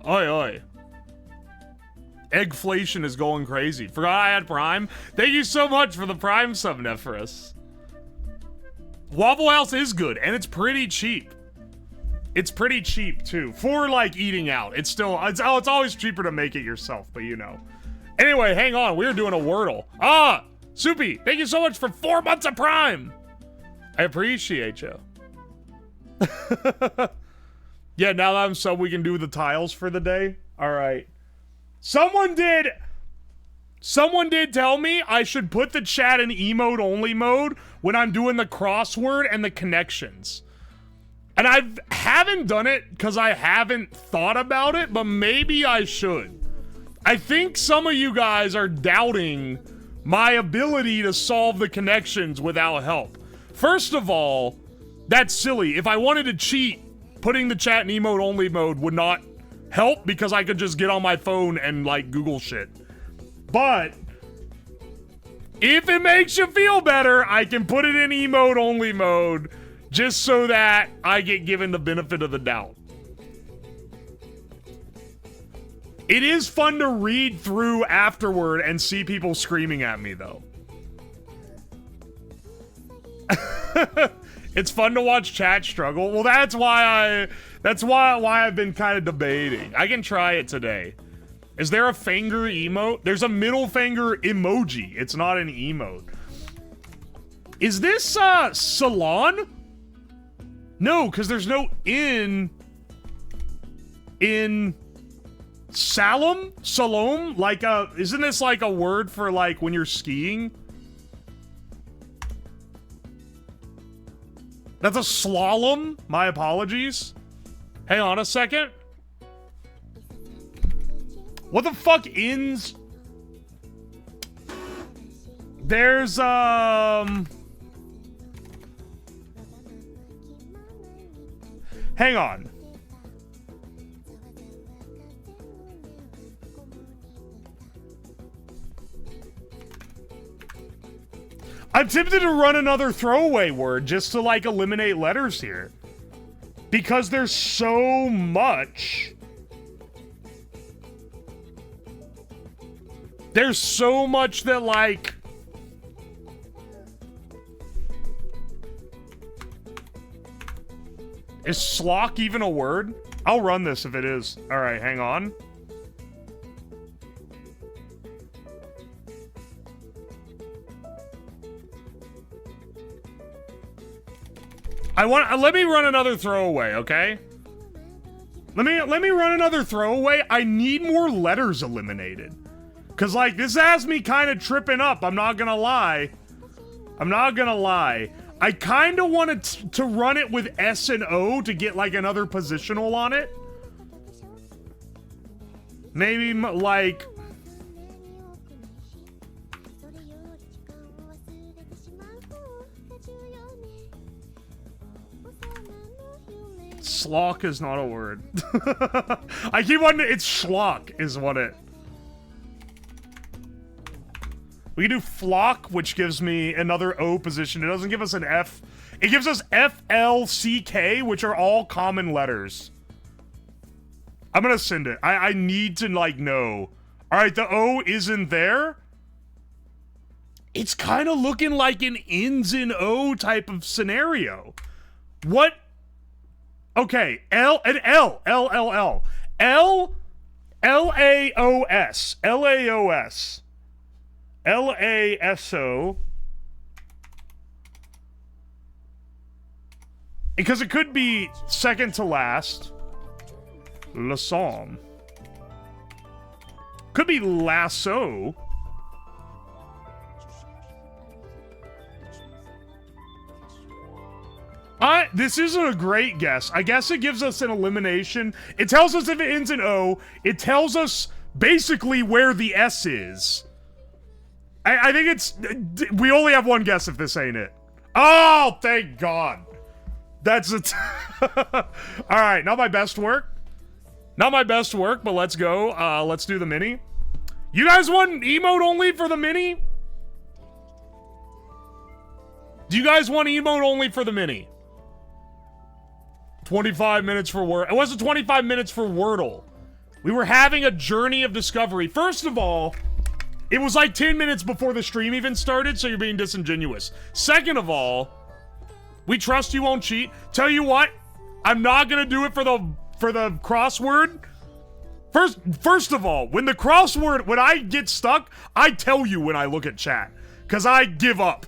Oi, oi. Eggflation is going crazy. Forgot I had Prime. Thank you so much for the Prime sub, Nephris. Waffle House is good, and it's pretty cheap. It's pretty cheap, too. For, like, eating out. It's still... It's always cheaper to make it yourself, but you know. Anyway, hang on. We're doing a Wordle. Ah! Soupy, thank you so much for 4 months of Prime! I appreciate you. Yeah, now that I'm sub, we can do the tiles for the day. Alright. Someone did tell me I should put the chat in emote-only mode when I'm doing the crossword and the connections. And I haven't done it because I haven't thought about it, but maybe I should. I think some of you guys are doubting my ability to solve the connections without help. First of all, that's silly. If I wanted to cheat, putting the chat in emote-only mode would not help because I could just get on my phone and, like, Google shit. But if it makes you feel better, I can put it in emote-only mode just so that I get given the benefit of the doubt. It is fun to read through afterward and see people screaming at me, though. It's fun to watch chat struggle. Well, that's why I've been kind of debating. I can try it today. Is there a finger emote? There's a middle finger emoji. It's not an emote. Is this salon? No, because there's no in Salom? Like isn't this like a word for like when you're skiing? That's a slalom? My apologies. Hang on a second. What the fuck ins? There's hang on. I'm tempted to run another throwaway word just to, like, eliminate letters here. Because there's so much. There's so much that, like... Is slock even a word? I'll run this if it is. Alright, hang on. Let me run another throwaway, okay? Let me run another throwaway. I need more letters eliminated. Cause like this has me kind of tripping up. I'm not gonna lie. I kind of wanted to run it with S and O to get like another positional on it. Maybe like... Slock is not a word. I keep wondering, it's schlock is what it... We can do flock, which gives me another O position. It doesn't give us an F. It gives us F, L, C, K, which are all common letters. I'm gonna send it. I need to, like, know. Alright, the O isn't there. It's kind of looking like an ins in O type of scenario. What? Okay, L, and L, L, L, L. L, L-A-O-S. L-A-O-S. L-A-S-O. Because it could be second to last. Le Somme. Could be lasso. This isn't a great guess. I guess it gives us an elimination. It tells us if it ends in O. It tells us basically where the S is. I think it's... We only have one guess if this ain't it. Oh, thank God. That's it. Alright, not my best work. Not my best work, but let's go. Let's do the mini. You guys want emote only for the mini? Do you guys want emote only for the mini? 25 minutes for Word. It wasn't 25 minutes for Wordle. We were having a journey of discovery. First of all, it was like 10 minutes before the stream even started, so you're being disingenuous. Second of all, we trust you won't cheat. Tell you what, I'm not gonna do it for the crossword. First of all, when I get stuck, I tell you when I look at chat. Because I give up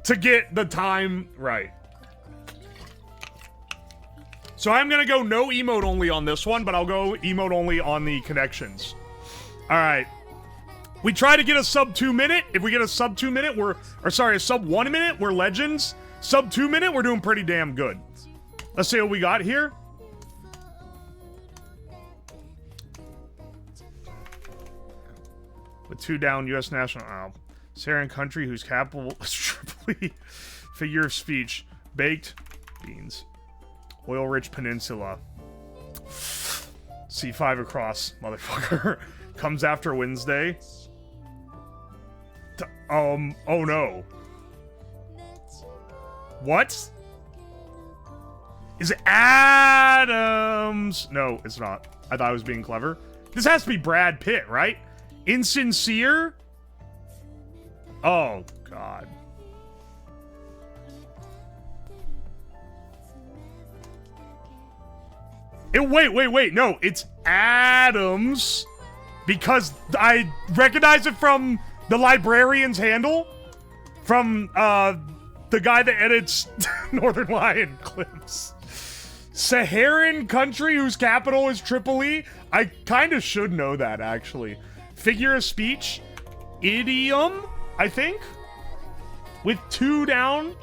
to get the time right. So I'm gonna go no emote only on this one, but I'll go emote only on the connections. Alright. We try to get a sub 2 minute. If we get a sub 2 minute, a sub 1 minute, we're legends. Sub 2 minute, we're doing pretty damn good. Let's see what we got here. With 2 down, U.S. national. Saharan country whose capital is Tripoli. Figure of speech. Baked beans. Oil-rich peninsula. C5 across, motherfucker. Comes after Wednesday. Oh no. What? Is it Adams? No, it's not. I thought I was being clever. This has to be Brad Pitt, right? Insincere? Oh, God. Wait. No, it's Adams. Because I recognize it from the librarian's handle. From, the guy that edits Northern Lion clips. Saharan country whose capital is Tripoli? I kind of should know that, actually. Figure of speech. Idiom, I think? With 2 down.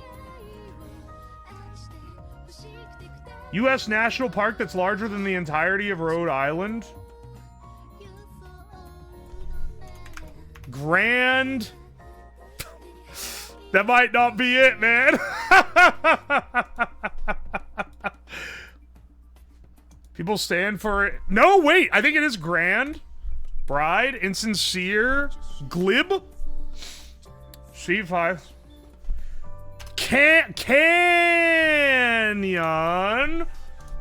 U.S. national park that's larger than the entirety of Rhode Island. Grand. That might not be it, man. People stand for it. No, wait. I think it is Grand. Bride. Insincere. Glib. C5. Canyon.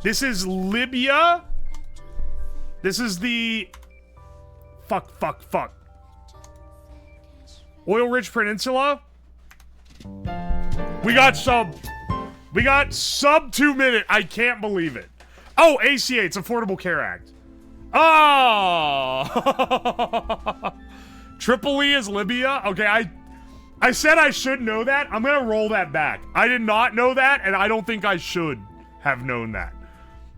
This is Libya. This is the... Fuck. Oil-rich peninsula. We got sub 2 minute. I can't believe it. Oh, ACA. It's Affordable Care Act. Oh. Tripoli is Libya. Okay, I said I should know that. I'm gonna roll that back. I did not know that, and I don't think I should have known that.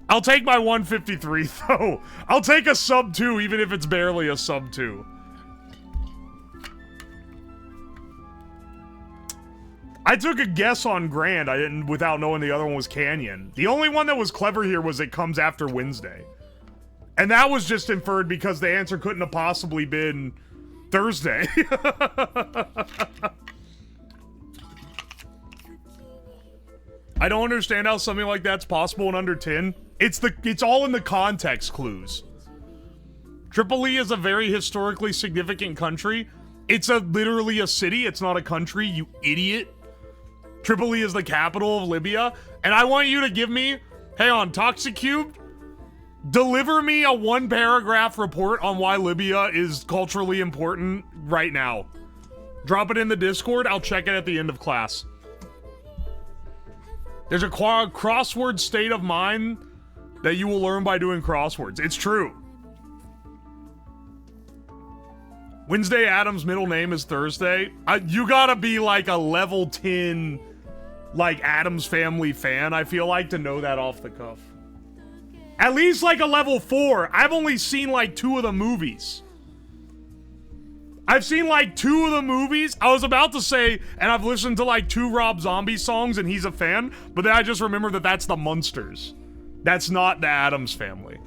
I'll take my 153, though. I'll take a sub 2, even if it's barely a sub 2. I took a guess on Grand. I didn't, without knowing the other one was Canyon. The only one that was clever here was it comes after Wednesday. And that was just inferred because the answer couldn't have possibly been Thursday. I don't understand how something like that's possible in under 10. It's all in the context clues. Tripoli is a very historically significant country. It's literally a city. It's not a country, you idiot. Tripoli is the capital of Libya. And I want you to give me, hang on, Toxicube, deliver me a 1-paragraph report on why Libya is culturally important right now. Drop it in the Discord. I'll check it at the end of class. There's a crossword state of mind that you will learn by doing crosswords. It's true. Wednesday Adams' middle name is Thursday. You gotta be like a level 10, like, Adams Family fan, I feel like, to know that off the cuff. At least like a level 4. I've only seen like 2 of the movies. I've seen like 2 of the movies. I was about to say, and I've listened to like 2 Rob Zombie songs and he's a fan, but then I just remember that that's the Munsters. That's not the Addams Family.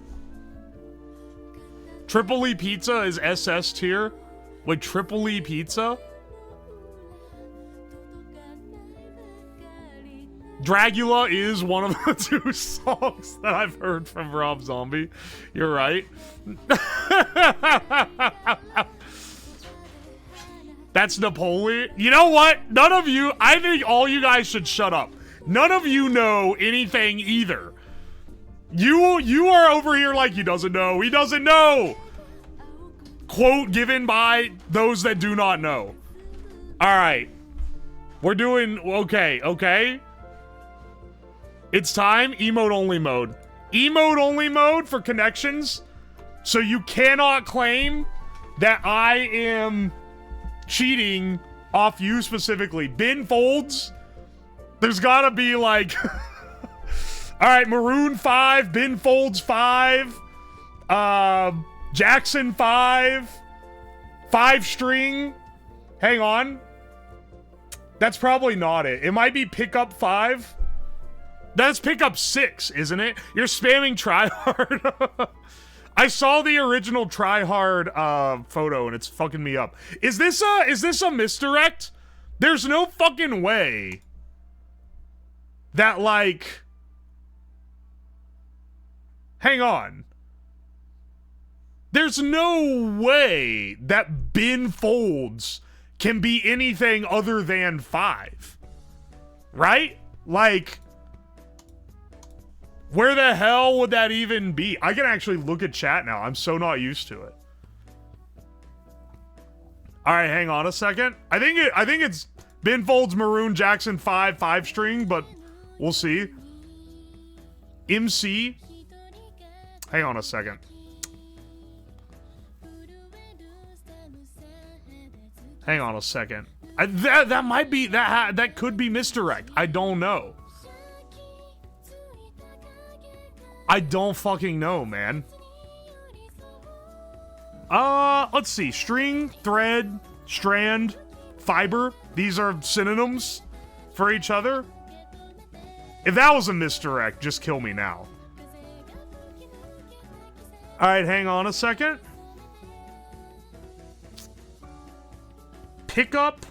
Tripoli pizza is SS tier. Wait, Tripoli pizza? Dragula is one of the 2 songs that I've heard from Rob Zombie. You're right. That's Napoleon. You know what? None of you, I think all you guys should shut up. None of you know anything either. You are over here like he doesn't know. He doesn't know. Quote given by those that do not know. All right. We're doing okay. It's time emote only mode. Emote only mode for connections. So you cannot claim that I am cheating off you specifically. Bin folds. There's gotta be like all right, Maroon 5, Bin folds 5, Jackson 5, 5 string. Hang on. That's probably not it. It might be pickup 5. That's pickup 6, isn't it? You're spamming tryhard. I saw the original tryhard photo and it's fucking me up. Is this a misdirect? There's no fucking way that like hang on. There's no way that bin folds can be anything other than 5. Right? Like, where the hell would that even be? I can actually look at chat now. I'm so not used to it. All right, hang on a second. I think it's bin folds Maroon Jackson 5 string, but we'll see. MC. Hang on a second. Hang on a second. That might be that could be misdirect. I don't know. I don't fucking know, man. Let's see. String, thread, strand, fiber. These are synonyms for each other. If that was a misdirect, just kill me now. Alright, hang on a second. Pickup.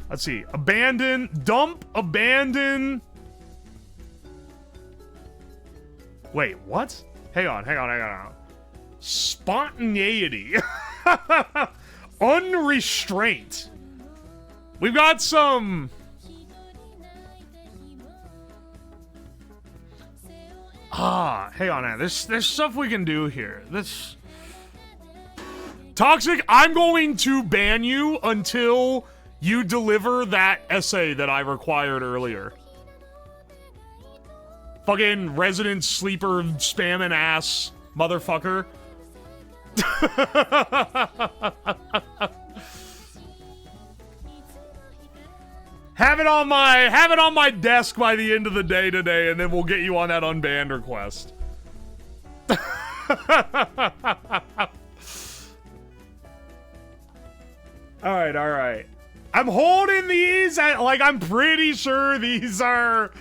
Let's see. Abandon. Dump. Abandon. Wait, what? Hang on. Spontaneity. Unrestraint. We've got some... hang on. There's stuff we can do here. This... Toxic, I'm going to ban you until you deliver that essay that I required earlier. Fucking resident sleeper spamming ass motherfucker. Have it on my desk by the end of the day today, and then we'll get you on that unbanned request. All right. I'm holding these at, like, I'm pretty sure these are...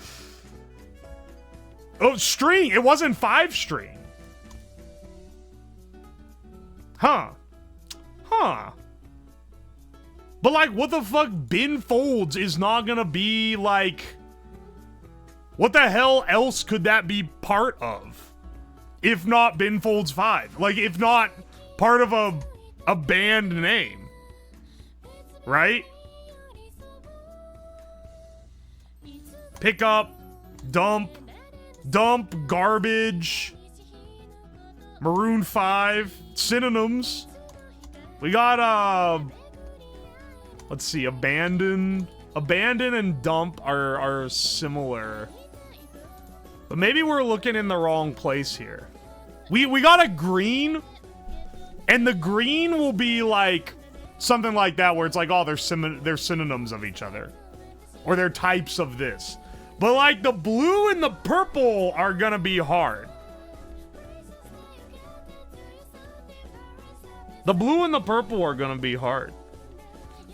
Oh, string. It wasn't 5 string. Huh. But, like, what the fuck? Bin folds is not gonna be, like... What the hell else could that be part of? If not bin folds 5. Like, if not part of a band name. Right? Pick up, dump, garbage, Maroon 5, synonyms. We got, let's see, abandon and dump are similar. But maybe we're looking in the wrong place here. We got a green, and the green will be like something like that where it's like, oh, they're synonyms of each other. Or they're types of this. But like the blue and the purple are gonna be hard. The blue and the purple are gonna be hard.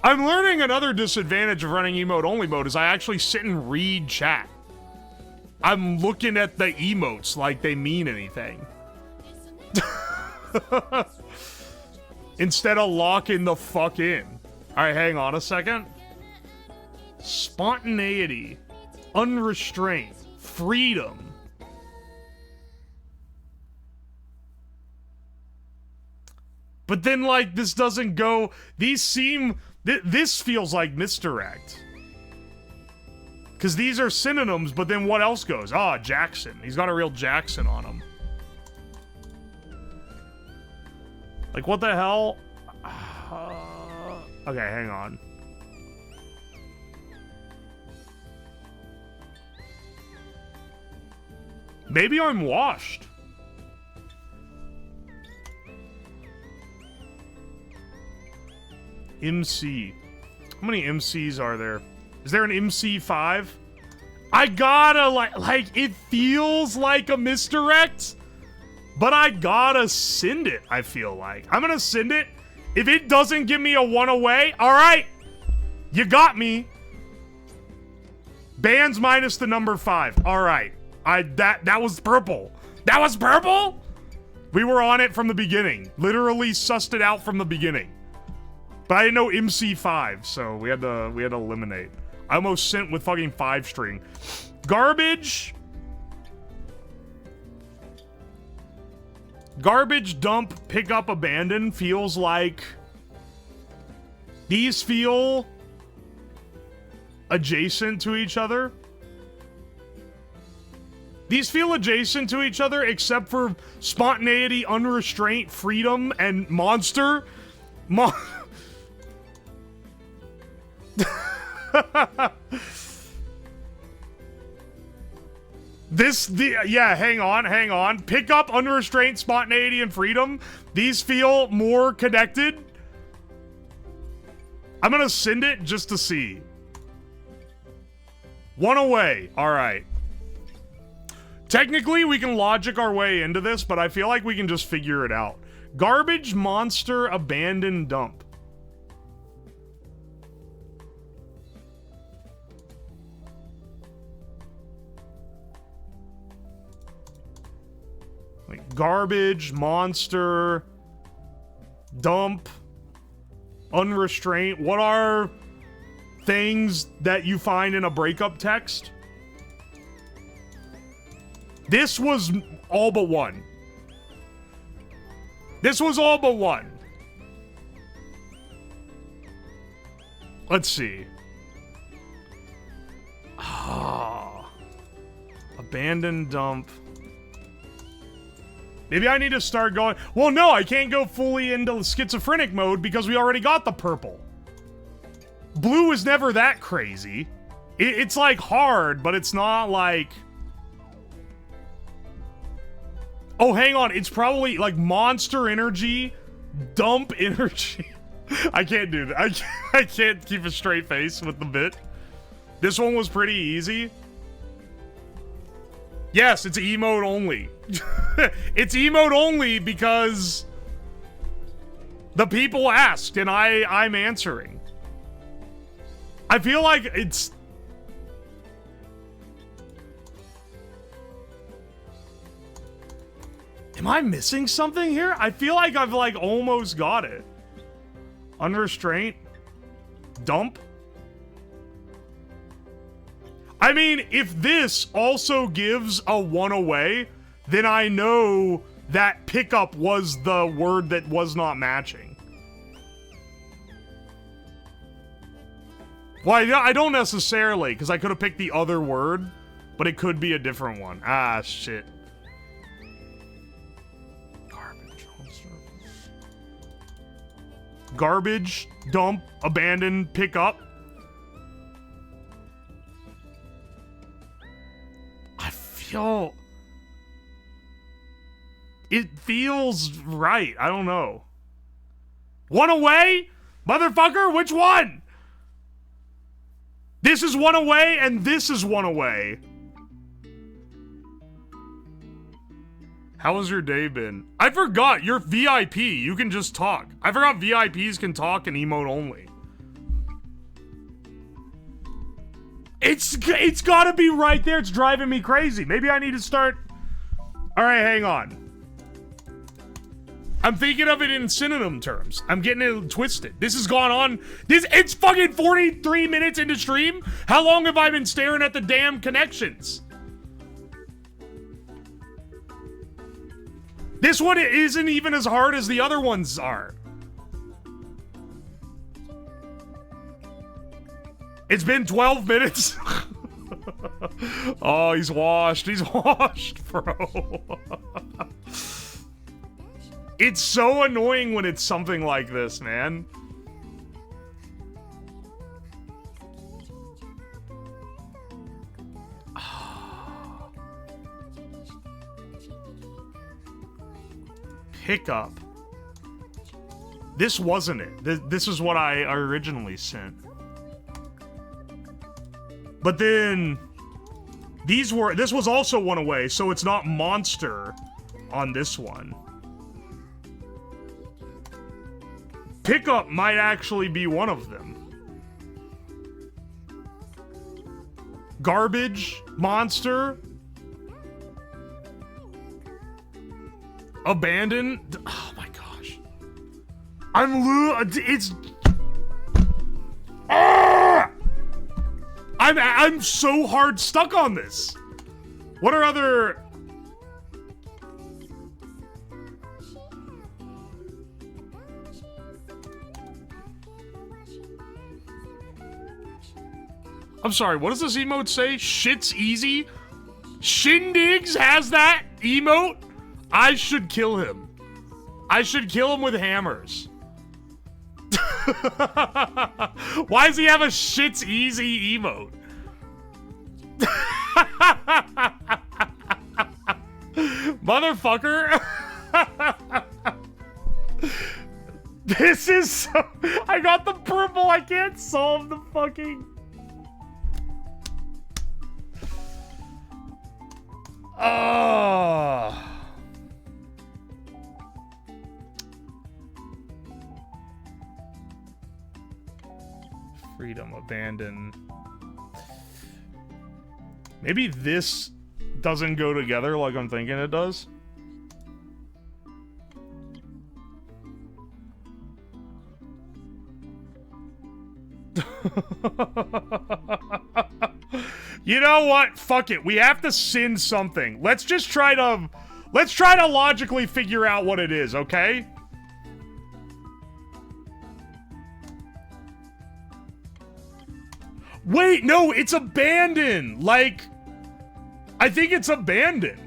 I'm learning another disadvantage of running emote only mode is I actually sit and read chat. I'm looking at the emotes like they mean anything. Instead of locking the fuck in. Alright, hang on a second. Spontaneity. Unrestrained. Freedom. But then, like, this doesn't go... These seem... This feels like misdirect. Because these are synonyms, but then what else goes? Ah, Jackson. He's got a real Jackson on him. Like, what the hell? Okay, hang on. Maybe I'm washed. MC. How many MCs are there? Is there an MC5? I gotta, like, it feels like a misdirect, but I gotta send it, I feel like. I'm gonna send it. If it doesn't give me a 1 away, alright. You got me. Bands minus the number 5. Alright. That was purple. That was purple? We were on it from the beginning. Literally sussed it out from the beginning. But I didn't know MC5, so we had to eliminate. I almost sent with fucking 5 string. Garbage. Garbage, dump, pick up, abandon feels like... These feel adjacent to each other. These feel adjacent to each other except for spontaneity, unrestraint, freedom, and monster. Yeah, hang on. Pick up, unrestrained, spontaneity, and freedom. These feel more connected. I'm gonna send it just to see. 1 away. Alright. Technically, we can logic our way into this, but I feel like we can just figure it out. Garbage, monster, abandon, dump. Like garbage, monster, dump, unrestrained. What are things that you find in a breakup text? This was all but one. This was all but one. Let's see. Ah. Abandoned, dump. Maybe I need to start going... Well, no, I can't go fully into schizophrenic mode because we already got the purple. Blue is never that crazy. It's like hard, but it's not like... Oh, hang on. It's probably like monster energy, dump energy. I can't do that. I can't keep a straight face with the bit. This one was pretty easy. Yes, it's emote only. It's emote only because the people asked and I'm answering. I feel like it's... Am I missing something here? I feel like I've like almost got it. Unrestrained. Dump. I mean, if this also gives a 1 away, then I know that pickup was the word that was not matching. Well, I don't necessarily, because I could have picked the other word, but it could be a different one. Ah, shit. Garbage, dump, abandon, pick up. It feels right. I don't know. 1 away? Motherfucker, which one? This is 1 away and this is 1 away. How has your day been? I forgot, you're VIP. You can just talk. I forgot VIPs can talk and emote only. It's gotta be right there. It's driving me crazy. Maybe I need to start... Alright, hang on. I'm thinking of it in synonym terms. I'm getting it twisted. This has gone on... It's fucking 43 minutes into stream? How long have I been staring at the damn connections? This one isn't even as hard as the other ones are. It's been 12 minutes. Oh, he's washed. He's washed, bro. It's so annoying when it's something like this, man. Hiccup. This wasn't it. This is what I originally sent. But then this was also one away, so it's not monster on this one. Pickup might actually be one of them. Garbage, monster, abandoned. Oh my gosh. It's I'm so hard stuck on this. What are other... I'm sorry, what does this emote say? Shit's easy? Shindigs has that emote? I should kill him. I should kill him with hammers. Why does he have a shit's easy emote? Motherfucker. This is so... I got the purple. I can't solve the fucking... Oh. Freedom, abandon. Maybe this doesn't go together like I'm thinking it does. You know what? Fuck it. We have to sin something. Let's just try to logically figure out what it is, okay? Wait, no, it's abandoned. Like, I think it's abandoned.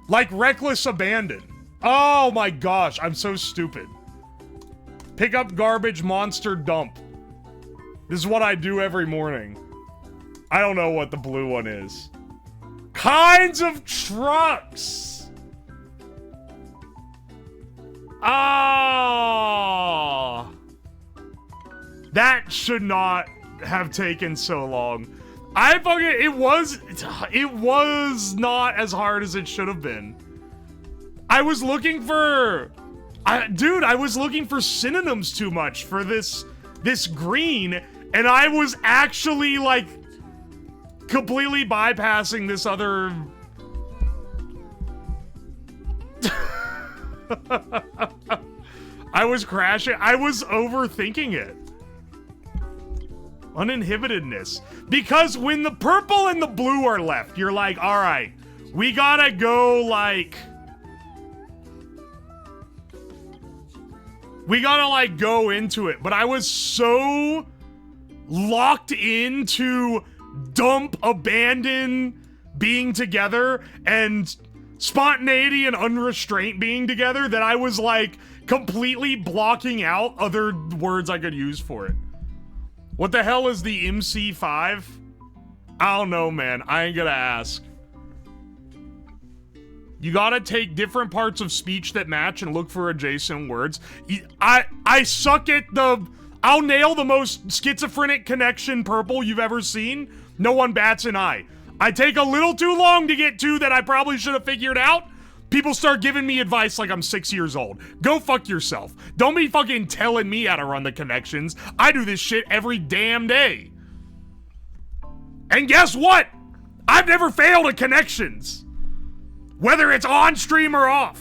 Like reckless abandon. Oh my gosh, I'm so stupid. Pick up garbage, monster, dump. This is what I do every morning. I don't know what the blue one is. Kinds of trucks. Ah. That should not have taken so long. It was not as hard as it should have been. I was looking for... Dude, I was looking for synonyms too much for this green, and I was actually, like, completely bypassing this other... I was crashing. I was overthinking it. Uninhibitedness. Because when the purple and the blue are left, you're like, alright, we gotta go, like... We gotta, like, go into it. But I was so locked into dump, abandon, being together, and spontaneity and unrestraint being together that I was, like, completely blocking out other words I could use for it. What the hell is the MC5? I don't know, man. I ain't gonna ask. You gotta take different parts of speech that match and look for adjacent words. I suck at the... I'll nail the most schizophrenic connection purple you've ever seen. No one bats an eye. I take a little too long to get to that I probably should have figured out. People start giving me advice like I'm 6 years old. Go fuck yourself. Don't be fucking telling me how to run the connections. I do this shit every damn day. And guess what? I've never failed at connections. Whether it's on stream or off.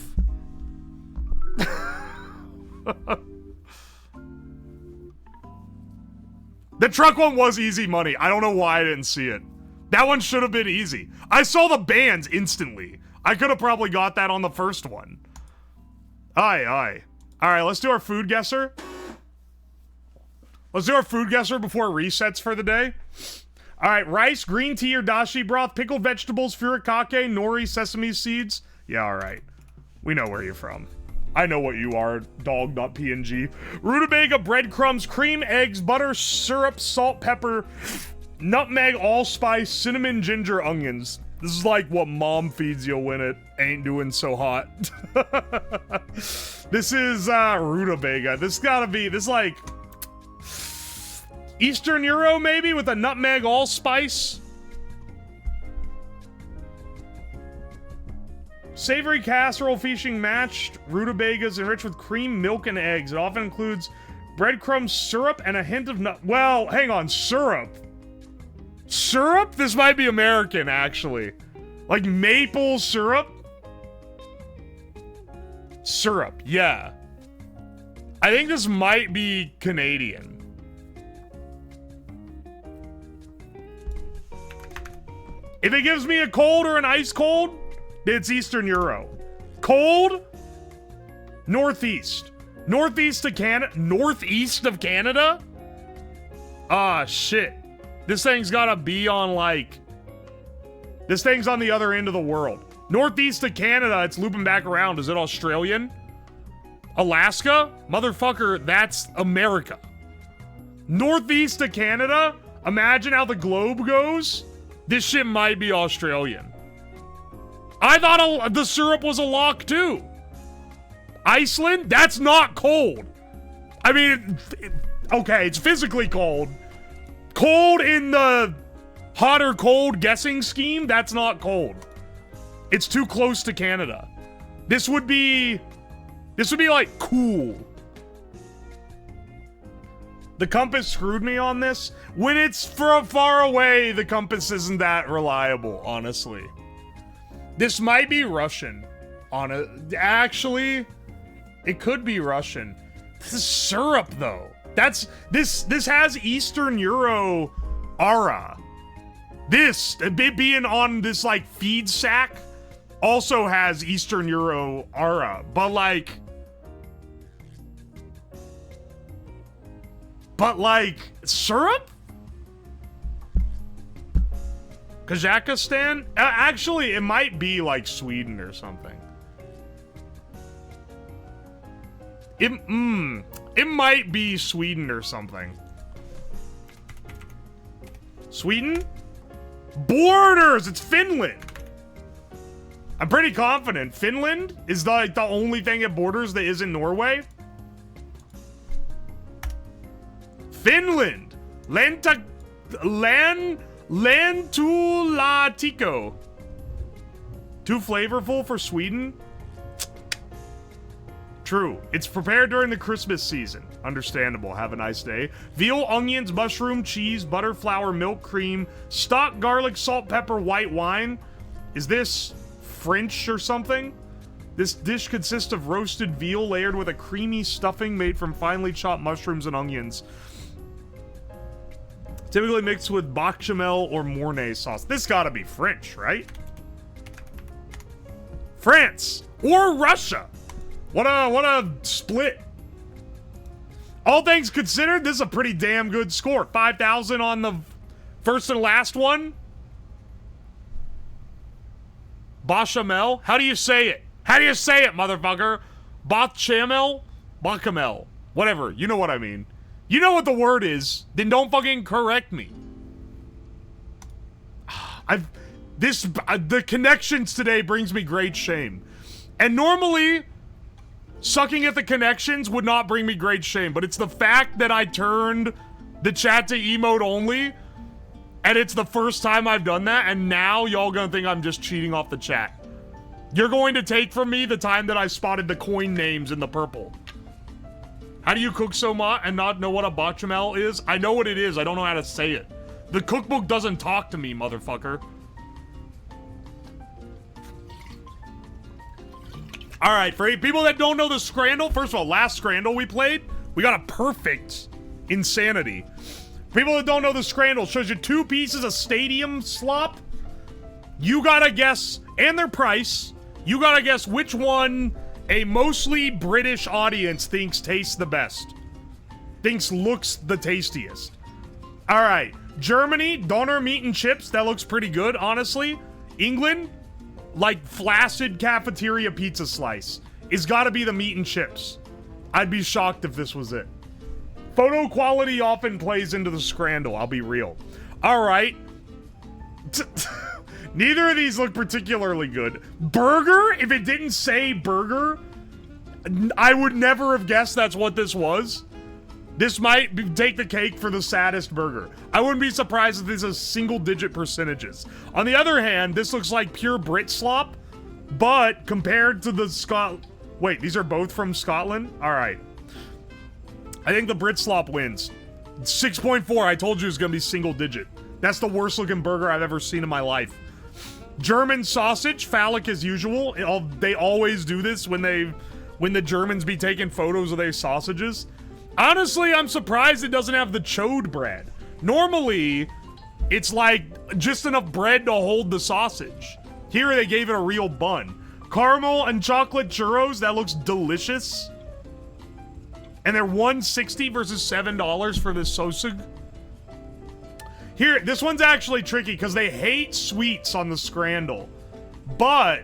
The truck one was easy money. I don't know why I didn't see it. That one should have been easy. I saw the bands instantly. I could have probably got that on the first one. Aye, aye. Alright, let's do our food guesser. Let's do our food guesser before it resets for the day. All right, rice, green tea or dashi broth, pickled vegetables, furikake, nori, sesame seeds. Yeah, all right. We know where you're from. I know what you are, dog.png. Rutabaga, breadcrumbs, cream, eggs, butter, syrup, salt, pepper, nutmeg, allspice, cinnamon, ginger, onions. This is like what mom feeds you when it ain't doing so hot. This is rutabaga. This gotta be, this like Eastern Euro maybe with a nutmeg allspice. Savory casserole featuring mashed rutabagas enriched with cream, milk, and eggs. It often includes breadcrumbs, syrup, and a hint of nut. Well, hang on, syrup. Syrup? This might be American, actually. Like maple syrup? Syrup, yeah. I think this might be Canadian. If it gives me a cold or an ice cold, it's Eastern Euro. Cold? Northeast. Northeast of Canada? Northeast of Canada? Ah, shit. This thing's gotta be on, like... This thing's on the other end of the world. Northeast of Canada, it's looping back around. Is it Australian? Alaska? Motherfucker, that's America. Northeast of Canada? Imagine how the globe goes. This shit might be Australian. I thought the syrup was a lock, too. Iceland? That's not cold. I mean, okay, it's physically cold. Cold in the hot or cold guessing scheme? That's not cold. It's too close to Canada. This would be like cool. The compass screwed me on this. When it's far away, the compass isn't that reliable, honestly. This might be Russian. Actually, it could be Russian. This is syrup, though. This has Eastern Euro aura. This, being on this, like, feed sack, also has Eastern Euro aura. But, like, syrup? Kazakhstan? Actually, it might be like Sweden or something. It might be Sweden or something. Sweden? Borders! It's Finland! I'm pretty confident. Finland is like the only thing at borders that isn't Norway. Finland! Lantulatico. Too flavorful for Sweden? True. It's prepared during the Christmas season. Understandable. Have a nice day. Veal, onions, mushroom, cheese, butter, flour, milk, cream, stock, garlic, salt, pepper, white wine. Is this French or something? This dish consists of roasted veal layered with a creamy stuffing made from finely chopped mushrooms and onions. Typically mixed with bechamel or Mornay sauce. This gotta be French, right? France or Russia. What a split. All things considered, this is a pretty damn good score. 5,000 on the first and last one. Bechamel. How do you say it? How do you say it, motherfucker? Bechamel? Bechamel. Whatever. You know what I mean. You know what the word is. Then don't fucking correct me. The connections today brings me great shame. And normally, sucking at the connections would not bring me great shame, but it's the fact that I turned the chat to emote only, and it's the first time I've done that, and now y'all gonna think I'm just cheating off the chat. You're going to take from me the time that I spotted the coin names in the purple. How do you cook so much and not know what a bechamel is? I know what it is, I don't know how to say it. The cookbook doesn't talk to me, motherfucker. Alright, for people that don't know the Scrandle, first of all, last Scrandle we played, we got a perfect insanity. People that don't know the Scrandle, shows you 2 pieces of stadium slop. You gotta guess, and their price, you gotta guess which one a mostly British audience thinks tastes the best. thinks looks the tastiest. All right, Germany, doner meat and chips. That looks pretty good, honestly. England, like flaccid cafeteria pizza slice. It's got to be the meat and chips. I'd be shocked if this was it. Photo quality often plays into the scandal, I'll be real. All right. Neither of these look particularly good. Burger, if it didn't say burger, I would never have guessed that's what this was. This might take the cake for the saddest burger. I wouldn't be surprised if this is single-digit percentages. On the other hand, this looks like pure Brit slop, but compared to the Wait, these are both from Scotland? All right. I think the Brit slop wins. 6.4, I told you it was going to be single-digit. That's the worst-looking burger I've ever seen in my life. German sausage, phallic as usual. They always do this when the Germans be taking photos of their sausages. Honestly, I'm surprised it doesn't have the chode bread. Normally, it's like just enough bread to hold the sausage. Here, they gave it a real bun. Caramel and chocolate churros, that looks delicious. And they're $1.60 versus $7 for this sausage. Here, this one's actually tricky because they hate sweets on the scrandal. But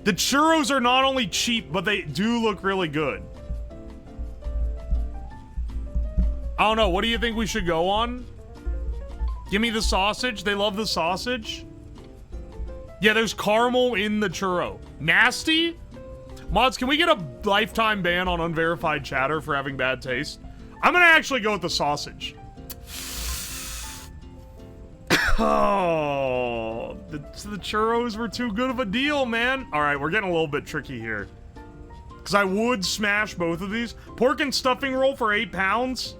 the churros are not only cheap, but they do look really good. I don't know. What do you think we should go on? Give me the sausage. They love the sausage. Yeah, there's caramel in the churro. Nasty? Mods, can we get a lifetime ban on unverified chatter for having bad taste? I'm gonna actually go with the sausage. Oh, the churros were too good of a deal, man. All right, we're getting a little bit tricky here. Because I would smash both of these. Pork and stuffing roll for 8 pounds.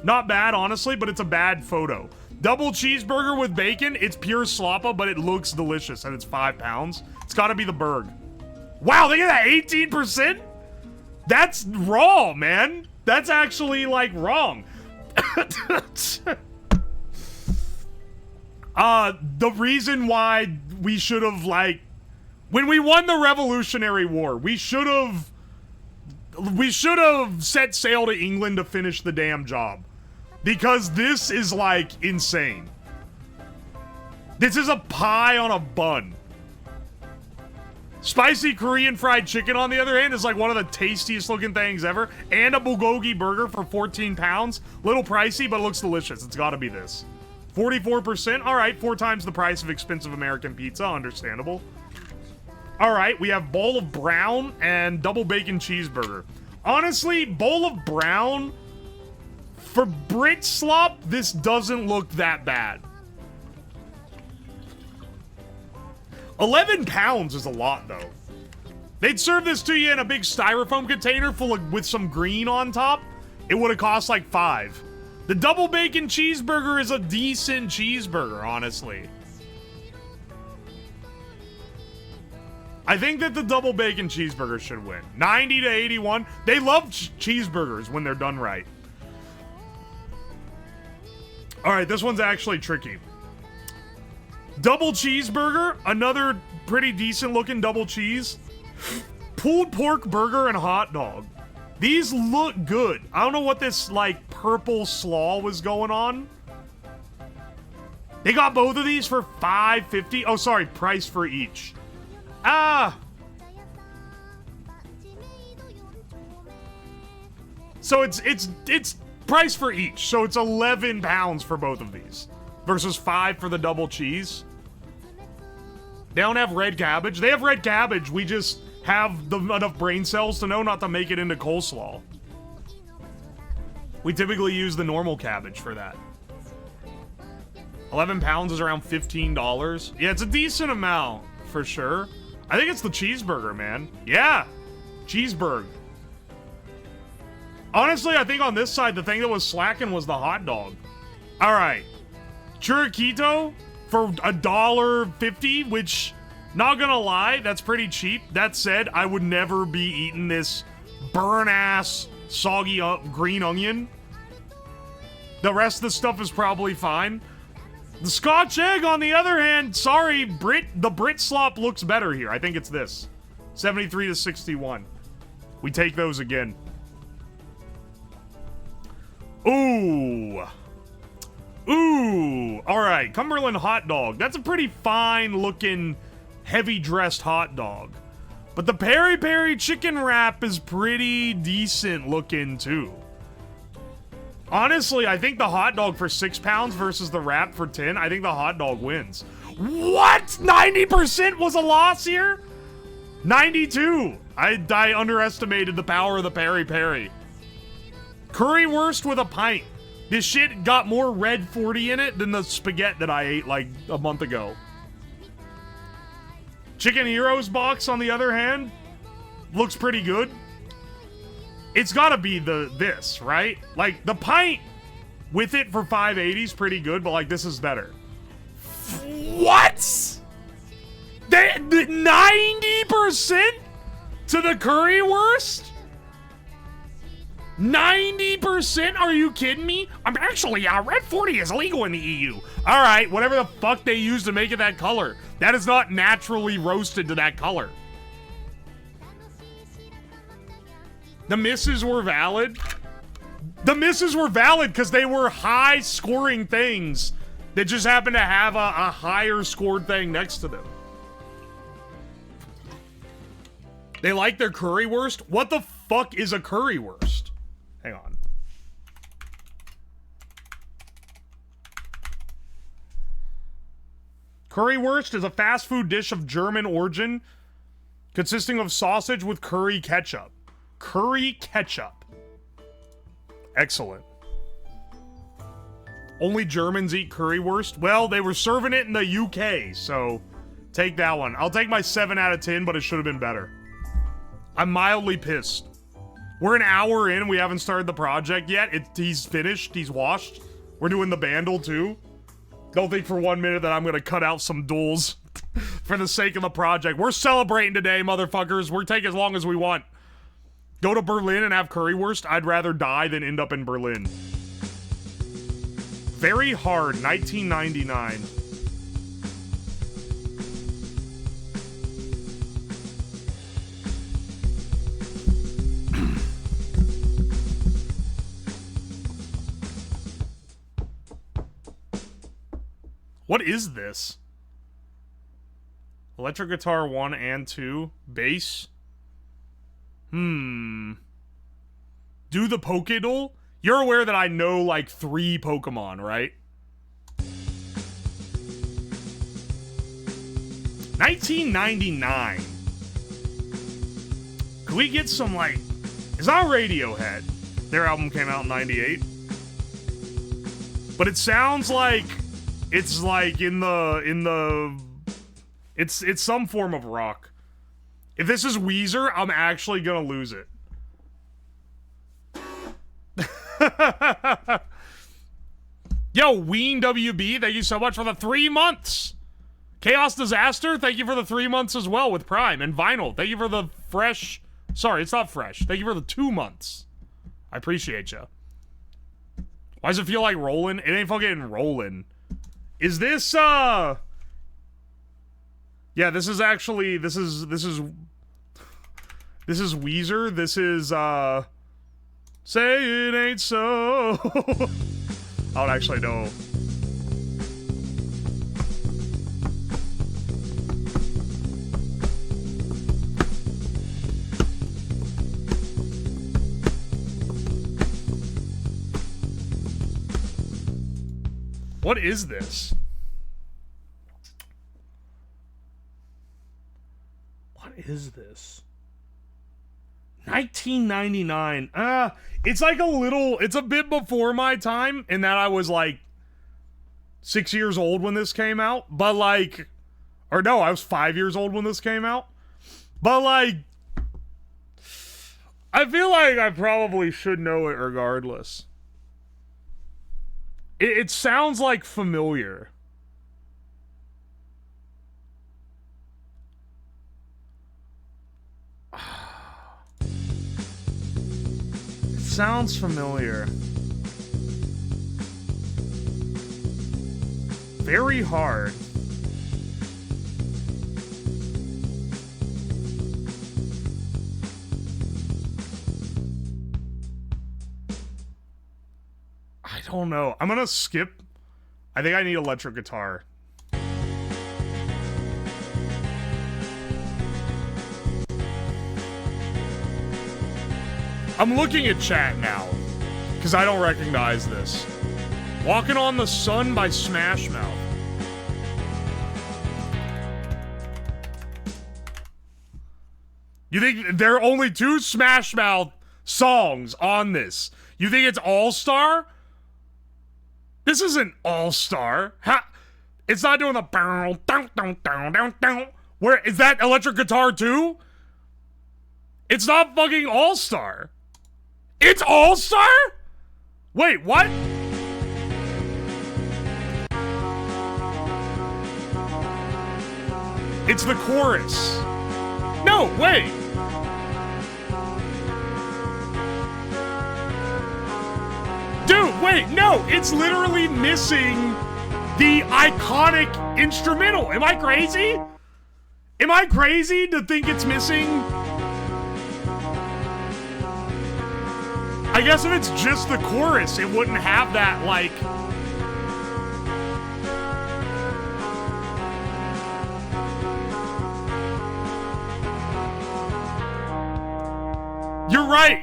Not bad, honestly, but it's a bad photo. Double cheeseburger with bacon. It's pure sloppa, but it looks delicious, and it's 5 pounds. It's got to be the Berg. Wow, look at that, 18%? That's raw, man. That's actually, like, wrong. The reason why we should have, like... When we won the Revolutionary War, we should have set sail to England to finish the damn job. Because this is, like, insane. This is a pie on a bun. Spicy Korean fried chicken, on the other hand, is like one of the tastiest looking things ever. And a bulgogi burger for 14 pounds. Little pricey, but it looks delicious. It's gotta be this. 44%. Alright, 4 times the price of expensive American pizza. Understandable. Alright, we have bowl of brown and double bacon cheeseburger. Honestly, bowl of brown... For Brit slop, this doesn't look that bad. 11 pounds is a lot, though. They'd serve this to you in a big styrofoam container full of, with some green on top. It would have cost like 5. The double bacon cheeseburger is a decent cheeseburger, honestly. I think that the double bacon cheeseburger should win. 90 to 81. They love cheeseburgers when they're done right. Alright, this one's actually tricky. Double cheeseburger, another pretty decent looking double cheese. Pulled pork burger and hot dog. These look good. I don't know what this, like, purple slaw was going on. They got both of these for $5.50. Oh, sorry, price for each. So it's price for each. So it's 11 pounds for both of these. Versus 5 for the double cheese. They don't have red cabbage. They have red cabbage. We just have enough brain cells to know not to make it into coleslaw. We typically use the normal cabbage for that. 11 pounds is around $15. Yeah, it's a decent amount, for sure. I think it's the cheeseburger, man. Yeah, cheeseburger. Honestly, I think on this side, the thing that was slacking was the hot dog. All right. Churriquito for $1.50, which, not gonna lie, that's pretty cheap. That said, I would never be eating this burn-ass, soggy green onion. The rest of the stuff is probably fine. The Scotch egg, on the other hand, sorry, the Brit slop looks better here. I think it's this. 73 to 61. We take those again. Ooh. Ooh. All right, Cumberland hot dog. That's a pretty fine looking, heavy dressed hot dog. But the peri peri chicken wrap is pretty decent looking too. Honestly, I think the hot dog for 6 pounds versus the wrap for 10, I think the hot dog wins. What? 90% was a loss here? 92. I underestimated the power of the peri peri. Currywurst with a pint. This shit got more red 40 in it than the spaghetti that I ate like a month ago. Chicken Heroes box, on the other hand, looks pretty good. It's gotta be this, right? Like, the pint with it for 580 is pretty good, but like, this is better. What? 90% to the currywurst? 90%? Are you kidding me? I'm actually, red 40 is illegal in the EU. All right, whatever the fuck they use to make it that color. That is not naturally roasted to that color. The misses were valid. The misses were valid because they were high scoring things that just happened to have a higher scored thing next to them. They like their currywurst? What the fuck is a currywurst? Hang on. Currywurst is a fast food dish of German origin consisting of sausage with curry ketchup. Curry ketchup. Excellent. Only Germans eat currywurst? Well, they were serving it in the UK, so take that one. I'll take my 7 out of 10, but it should have been better. I'm mildly pissed. We're an hour in, we haven't started the project yet. He's finished, he's washed. We're doing the bandle too. Don't think for 1 minute that I'm gonna cut out some duels for the sake of the project. We're celebrating today, motherfuckers. We're taking as long as we want. Go to Berlin and have currywurst? I'd rather die than end up in Berlin. Very hard, 1999. What is this? Electric guitar 1 and 2. Bass. Do the Pokédoll? You're aware that I know like 3 Pokemon, right? 1999. Could we get some like... Is that Radiohead? Their album came out in 98. But it sounds like... It's like it's some form of rock. If this is Weezer, I'm actually gonna lose it. Yo, Ween WB, thank you so much for the 3 months. Chaos Disaster, thank you for the 3 months as well with Prime. And Vinyl, thank you for the fresh... Sorry, it's not fresh. Thank you for the 2 months. I appreciate you. Why does it feel like rolling? It ain't fucking rolling. Is this, Yeah, this is actually, this is Weezer. This is, Say It Ain't So. I don't actually know. What is this? What is this? 1999. It's like a little, it's a bit before my time in that I was like 6 years old when this came out, but like, or no, I was 5 years old when this came out, but like, I feel like I probably should know it regardless. It sounds like familiar. It sounds familiar. Very hard. don't know. I'm gonna skip. I think I need electric guitar. I'm looking at chat now, because I don't recognize this. Walking on the Sun by Smash Mouth. You think there are only 2 Smash Mouth songs on this? You think it's All-Star? This isn't All-Star. It's not doing the where is that electric guitar too? It's not fucking All-Star. It's All-Star? Wait, what? It's the chorus. No, wait. Dude, wait, no, it's literally missing the iconic instrumental. Am I crazy? Am I crazy to think it's missing? I guess if it's just the chorus, it wouldn't have that, like...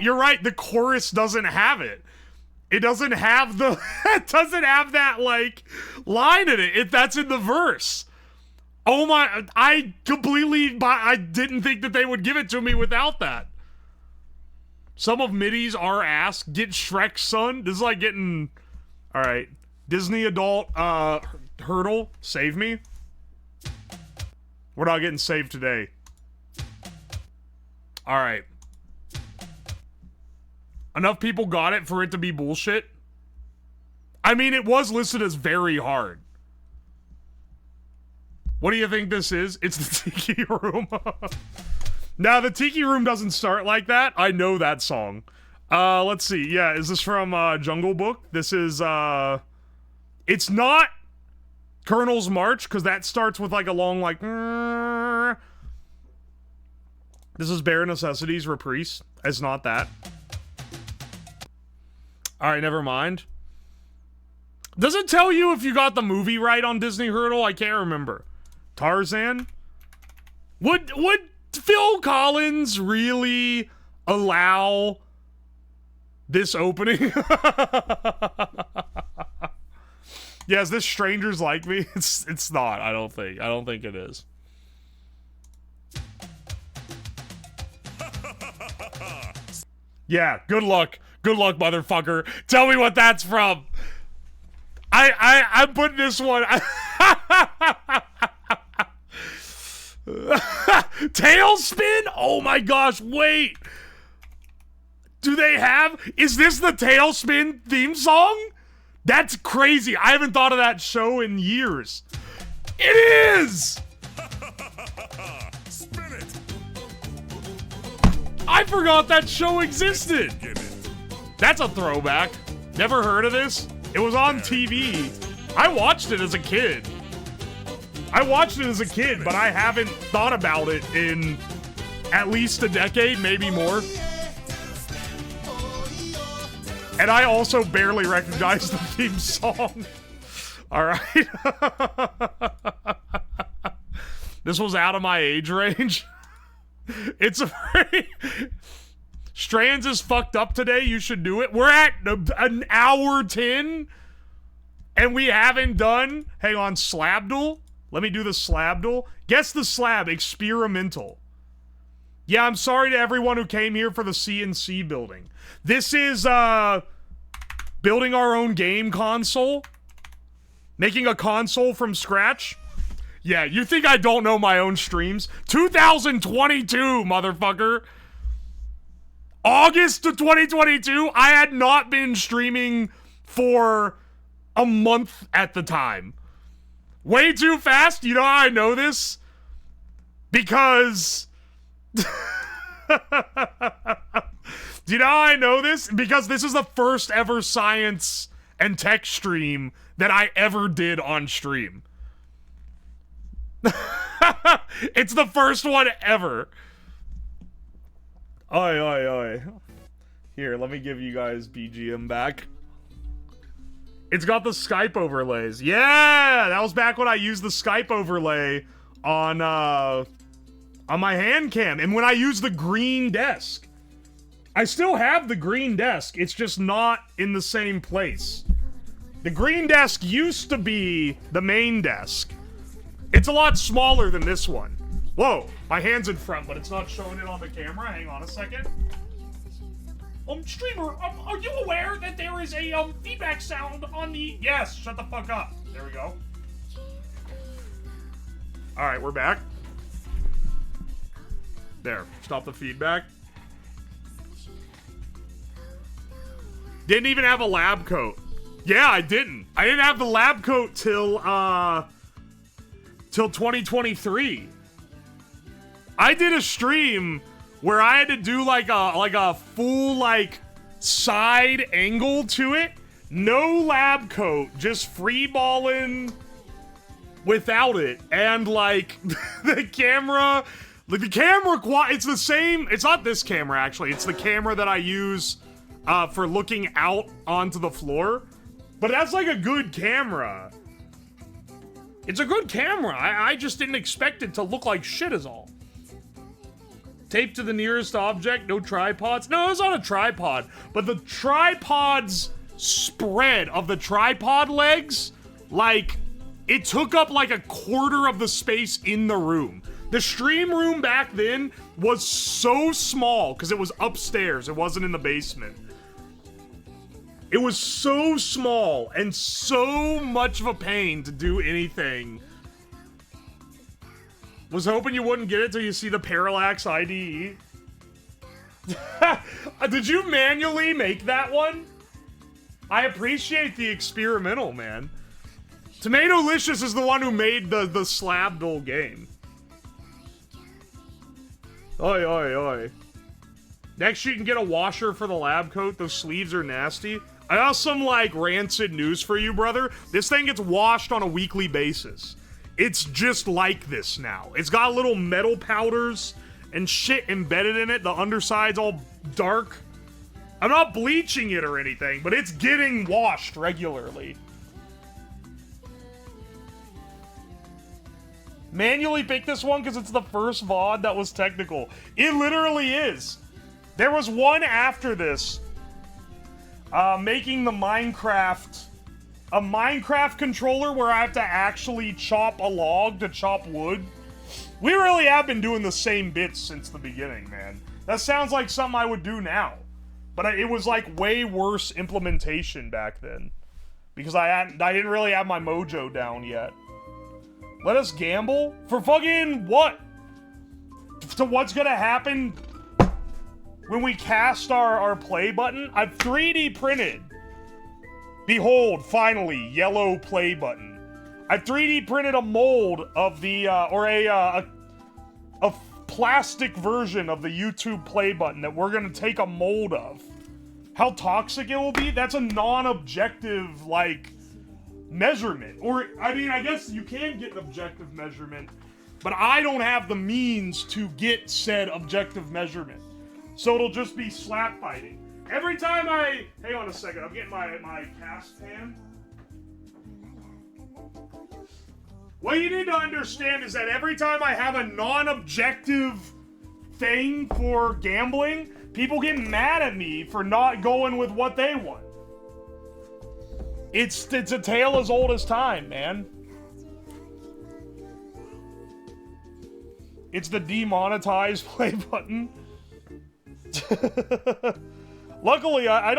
You're right, the chorus doesn't have it. It doesn't have the, it doesn't have that, like, line in it, that's in the verse. Oh my, I didn't think that they would give it to me without that. Some of MIDI's are ass. Get Shrek, son. This is like getting, alright. Disney adult, hurdle, save me. We're not getting saved today. Alright. Enough people got it for it to be bullshit. I mean, it was listed as very hard. What do you think this is? It's the Tiki Room. Now, the Tiki Room doesn't start like that. I know that song. Let's see. Yeah, is this from Jungle Book? This is, it's not Colonel's March, because that starts with like a long, like... This is Bare Necessities Reprise. It's not that. Alright, never mind. Does it tell you if you got the movie right on Disney Hurdle? I can't remember. Tarzan? Would Phil Collins really allow this opening? Yeah, is this Strangers Like Me? It's not, I don't think. I don't think it is. Yeah, good luck. Good luck, motherfucker. Tell me what that's from. I'm putting this one. Tailspin? Oh my gosh, wait. Do they have... Is this the Tailspin theme song? That's crazy. I haven't thought of that show in years. It is! Spin it. I forgot that show existed. That's a throwback. Never heard of this? It was on TV. I watched it as a kid. But I haven't thought about it in at least a decade, maybe more. And I also barely recognize the theme song. Alright. This was out of my age range. It's a very... Strands is fucked up today. You should do it. We're at an hour 10. And we haven't done... Hang on, Slabdle? Let me do the Slabdle. Guess the slab. Experimental. Yeah, I'm sorry to everyone who came here for the CNC building. This is, building our own game console. Making a console from scratch. Yeah, you think I don't know my own streams? 2022, motherfucker. August of 2022, I had not been streaming for a month at the time. Way too fast? You know how I know this? Because... Do you know how I know this? Because this is the first ever science and tech stream that I ever did on stream. It's the first one ever. Oi, oi, oi. Here, let me give you guys BGM back. It's got the Skype overlays. Yeah, that was back when I used the Skype overlay on my hand cam. And when I used the green desk. I still have the green desk. It's just not in the same place. The green desk used to be the main desk. It's a lot smaller than this one. Whoa, my hand's in front, but it's not showing it on the camera. Hang on a second. Streamer, are you aware that there is a, feedback sound on the... Yes, shut the fuck up. There we go. Alright, we're back. There, stop the feedback. Didn't even have a lab coat. Yeah, I didn't. I didn't have the lab coat till 2023. I did a stream where I had to do like a full like side angle to it. No lab coat, just free balling without it. And like the camera it's the same. It's not this camera actually. It's the camera that I use for looking out onto the floor. But that's like a good camera. It's a good camera. I just didn't expect it to look like shit is all. Tape to the nearest object, no tripods. No, it's not a tripod. But the tripod's spread of the tripod legs, like, it took up like a quarter of the space in the room. The stream room back then was so small because it was upstairs. It wasn't in the basement. It was so small and so much of a pain to do anything. Was hoping you wouldn't get it till you see the Parallax IDE. Did you manually make that one? I appreciate the experimental, man. Tomatolicious is the one who made the Slabdol game. Oi, oi, oi. Next, you can get a washer for the lab coat. Those sleeves are nasty. I got some, like, rancid news for you, brother. This thing gets washed on a weekly basis. It's just like this now. It's got little metal powders and shit embedded in it. The underside's all dark. I'm not bleaching it or anything, but it's getting washed regularly. Manually pick this one because it's the first VOD that was technical. It literally is. There was one after this. Making the a Minecraft controller where I have to actually chop a log to chop wood. We really have been doing the same bits since the beginning, man. That sounds like something I would do now. But it was like way worse implementation back then. Because I didn't really have my mojo down yet. Let us gamble? For fucking what? To what's gonna happen when we cast our play button? I've 3D printed. Behold, finally, yellow play button. I 3D printed a mold of the, a plastic version of the YouTube play button that we're gonna take a mold of. How toxic it will be? That's a non-objective, like, measurement. Or, I mean, I guess you can get an objective measurement, but I don't have the means to get said objective measurement. So it'll just be slap fighting. Every time hang on a second, I'm getting my cast pan. What you need to understand is that every time I have a non-objective thing for gambling, people get mad at me for not going with what they want. It's a tale as old as time, man. It's the demonetized play button. Luckily, I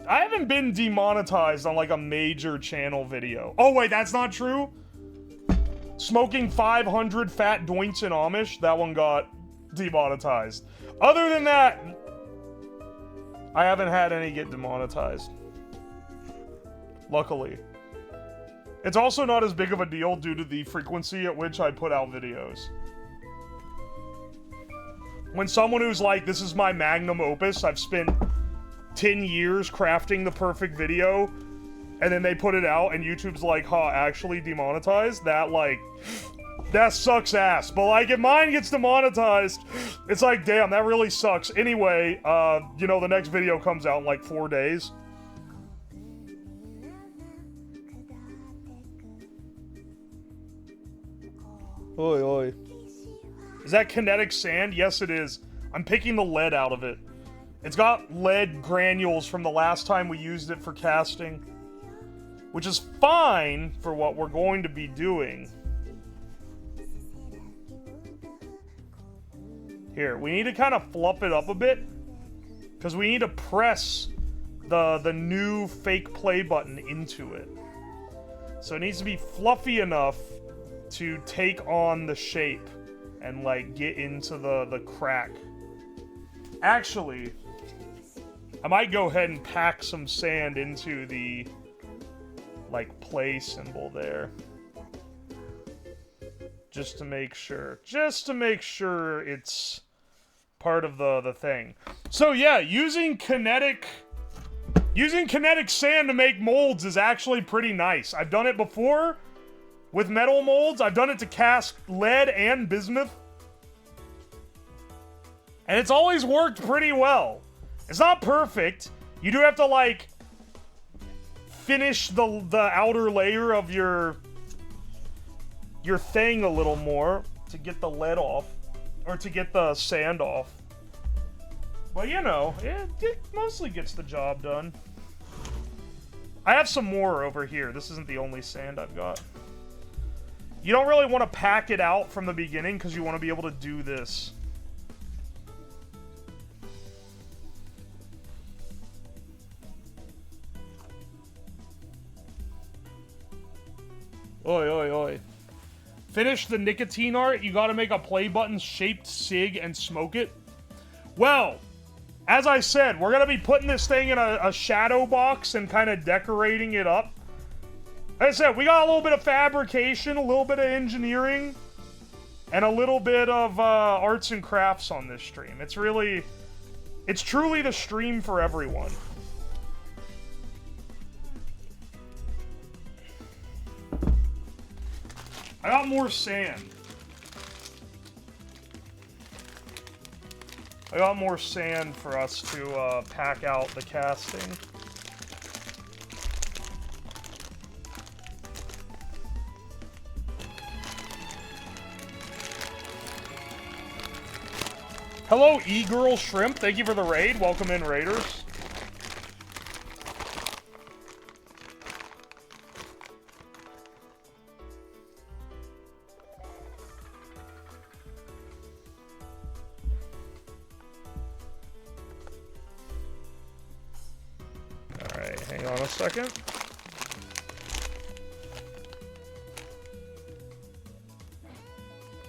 haven't been demonetized on like a major channel video. Oh wait, that's not true? Smoking 500 fat doinks in Amish, that one got demonetized. Other than that, I haven't had any get demonetized. Luckily. It's also not as big of a deal due to the frequency at which I put out videos. When someone who's like, this is my magnum opus, I've spent 10 years crafting the perfect video, and then they put it out, and YouTube's like, huh, actually demonetized? That, like, that sucks ass. But, like, if mine gets demonetized, it's like, damn, that really sucks. Anyway, you know, the next video comes out in, like, 4 days. Oi, oi. Is that kinetic sand? Yes, it is. I'm picking the lead out of it. It's got lead granules from the last time we used it for casting, which is fine for what we're going to be doing. Here, we need to kind of fluff it up a bit, because we need to press the new fake play button into it. So it needs to be fluffy enough to take on the shape and, like, get into the crack. Actually, I might go ahead and pack some sand into the, like, play symbol there. Just to make sure. Just to make sure it's part of the thing. So yeah, using kinetic sand to make molds is actually pretty nice. I've done it before with metal molds. I've done it to cast lead and bismuth. And it's always worked pretty well. It's not perfect. You do have to, like, finish the outer layer of your thing a little more to get the lead off. Or to get the sand off. But, you know, it mostly gets the job done. I have some more over here. This isn't the only sand I've got. You don't really want to pack it out from the beginning because you want to be able to do this. Oi, oi, oi. Finish the nicotine art. You gotta make a play button shaped SIG and smoke it. Well, as I said, we're gonna be putting this thing in a shadow box and kind of decorating it up. Like I said, we got a little bit of fabrication, a little bit of engineering, and a little bit of arts and crafts on this stream. It's truly the stream for everyone. I got more sand. I got more sand for us to pack out the casting. Hello, E-Girl Shrimp. Thank you for the raid. Welcome in, Raiders. Alright, hang on a second.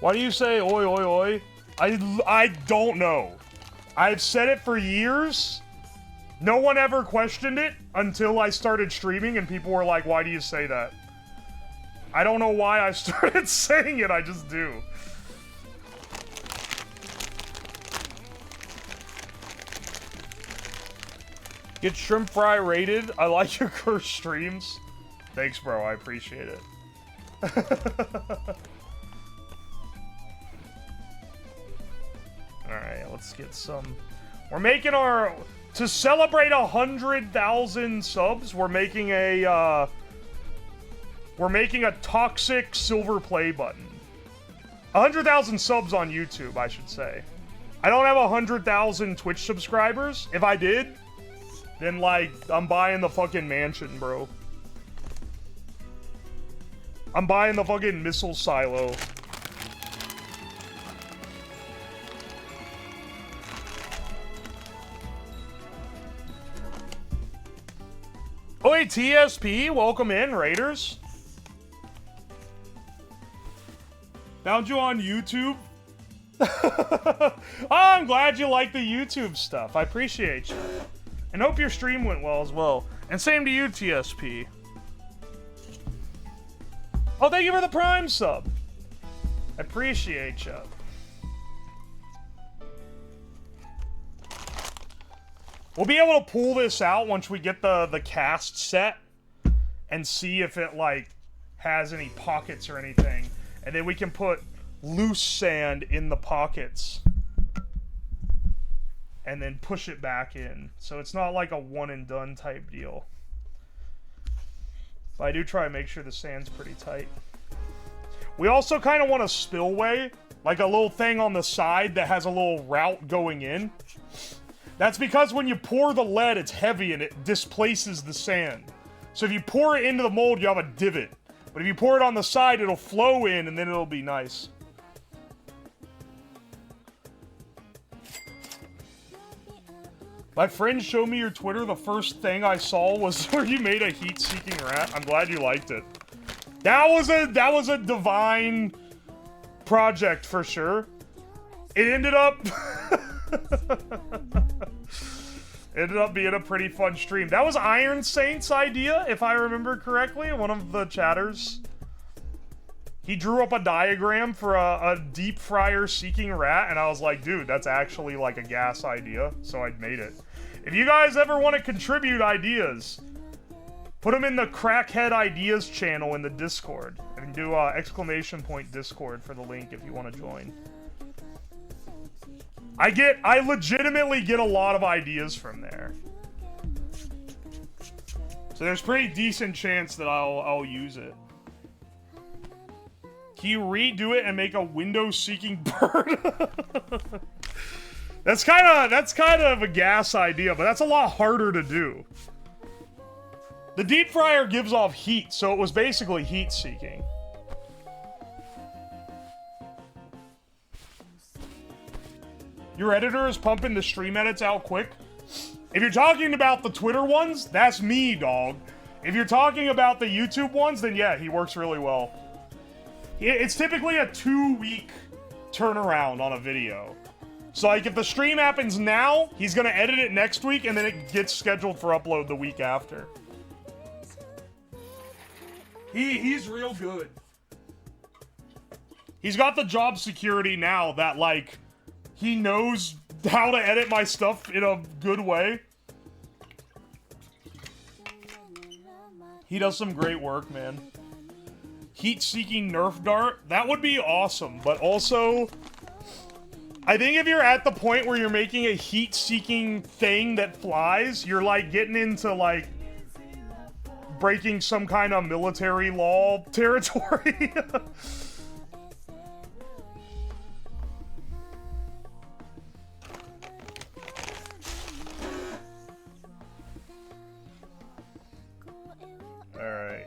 Why do you say oi, oi, oi? I don't know. I've said it for years. No one ever questioned it until I started streaming and people were like, why do you say that? I don't know why I started saying it, I just do. Get Shrimp Fry rated. I like your cursed streams. Thanks, bro. I appreciate it. Alright, let's get some... We're making our... To celebrate 100,000 subs, we're making a, toxic silver play button. 100,000 subs on YouTube, I should say. I don't have 100,000 Twitch subscribers. If I did, then, like, I'm buying the fucking mansion, bro. I'm buying the fucking missile silo. Oi, TSP, welcome in, Raiders. Found you on YouTube. Oh, I'm glad you like the YouTube stuff. I appreciate you. And hope your stream went well as well. And same to you, TSP. Oh, thank you for the Prime sub. I appreciate you. We'll be able to pull this out once we get the cast set and see if it, like, has any pockets or anything. And then we can put loose sand in the pockets and then push it back in. So it's not like a one and done type deal. But I do try to make sure the sand's pretty tight. We also kind of want a spillway, like a little thing on the side that has a little route going in. That's because when you pour the lead, it's heavy and it displaces the sand. So if you pour it into the mold, you have a divot. But if you pour it on the side, it'll flow in and then it'll be nice. My friend showed me your Twitter. The first thing I saw was where you made a heat-seeking rat. I'm glad you liked it. That was a divine project for sure. It ended up being a pretty fun stream. That was Iron Saint's idea, if I remember correctly, one of the chatters. He drew up a diagram for a deep fryer seeking rat, and I was like, dude, that's actually like a gas idea, so I made it. If you guys ever want to contribute ideas, put them in the Crackhead Ideas channel in the Discord. And do ! Discord for the link if you want to join. I legitimately get a lot of ideas from there. So there's pretty decent chance that I'll use it. Can you redo it and make a window-seeking bird? That's kind of a gas idea, but that's a lot harder to do. The deep fryer gives off heat, so it was basically heat-seeking. Your editor is pumping the stream edits out quick. If you're talking about the Twitter ones, that's me, dog. If you're talking about the YouTube ones, then yeah, he works really well. It's typically a 2-week turnaround on a video. So like if the stream happens now, he's gonna edit it next week and then it gets scheduled for upload the week after. He's real good. He's got the job security now that like he knows how to edit my stuff in a good way. He does some great work, man. Heat-seeking Nerf dart, that would be awesome, but also I think if you're at the point where you're making a heat-seeking thing that flies, you're like getting into like breaking some kind of military law territory. Alright.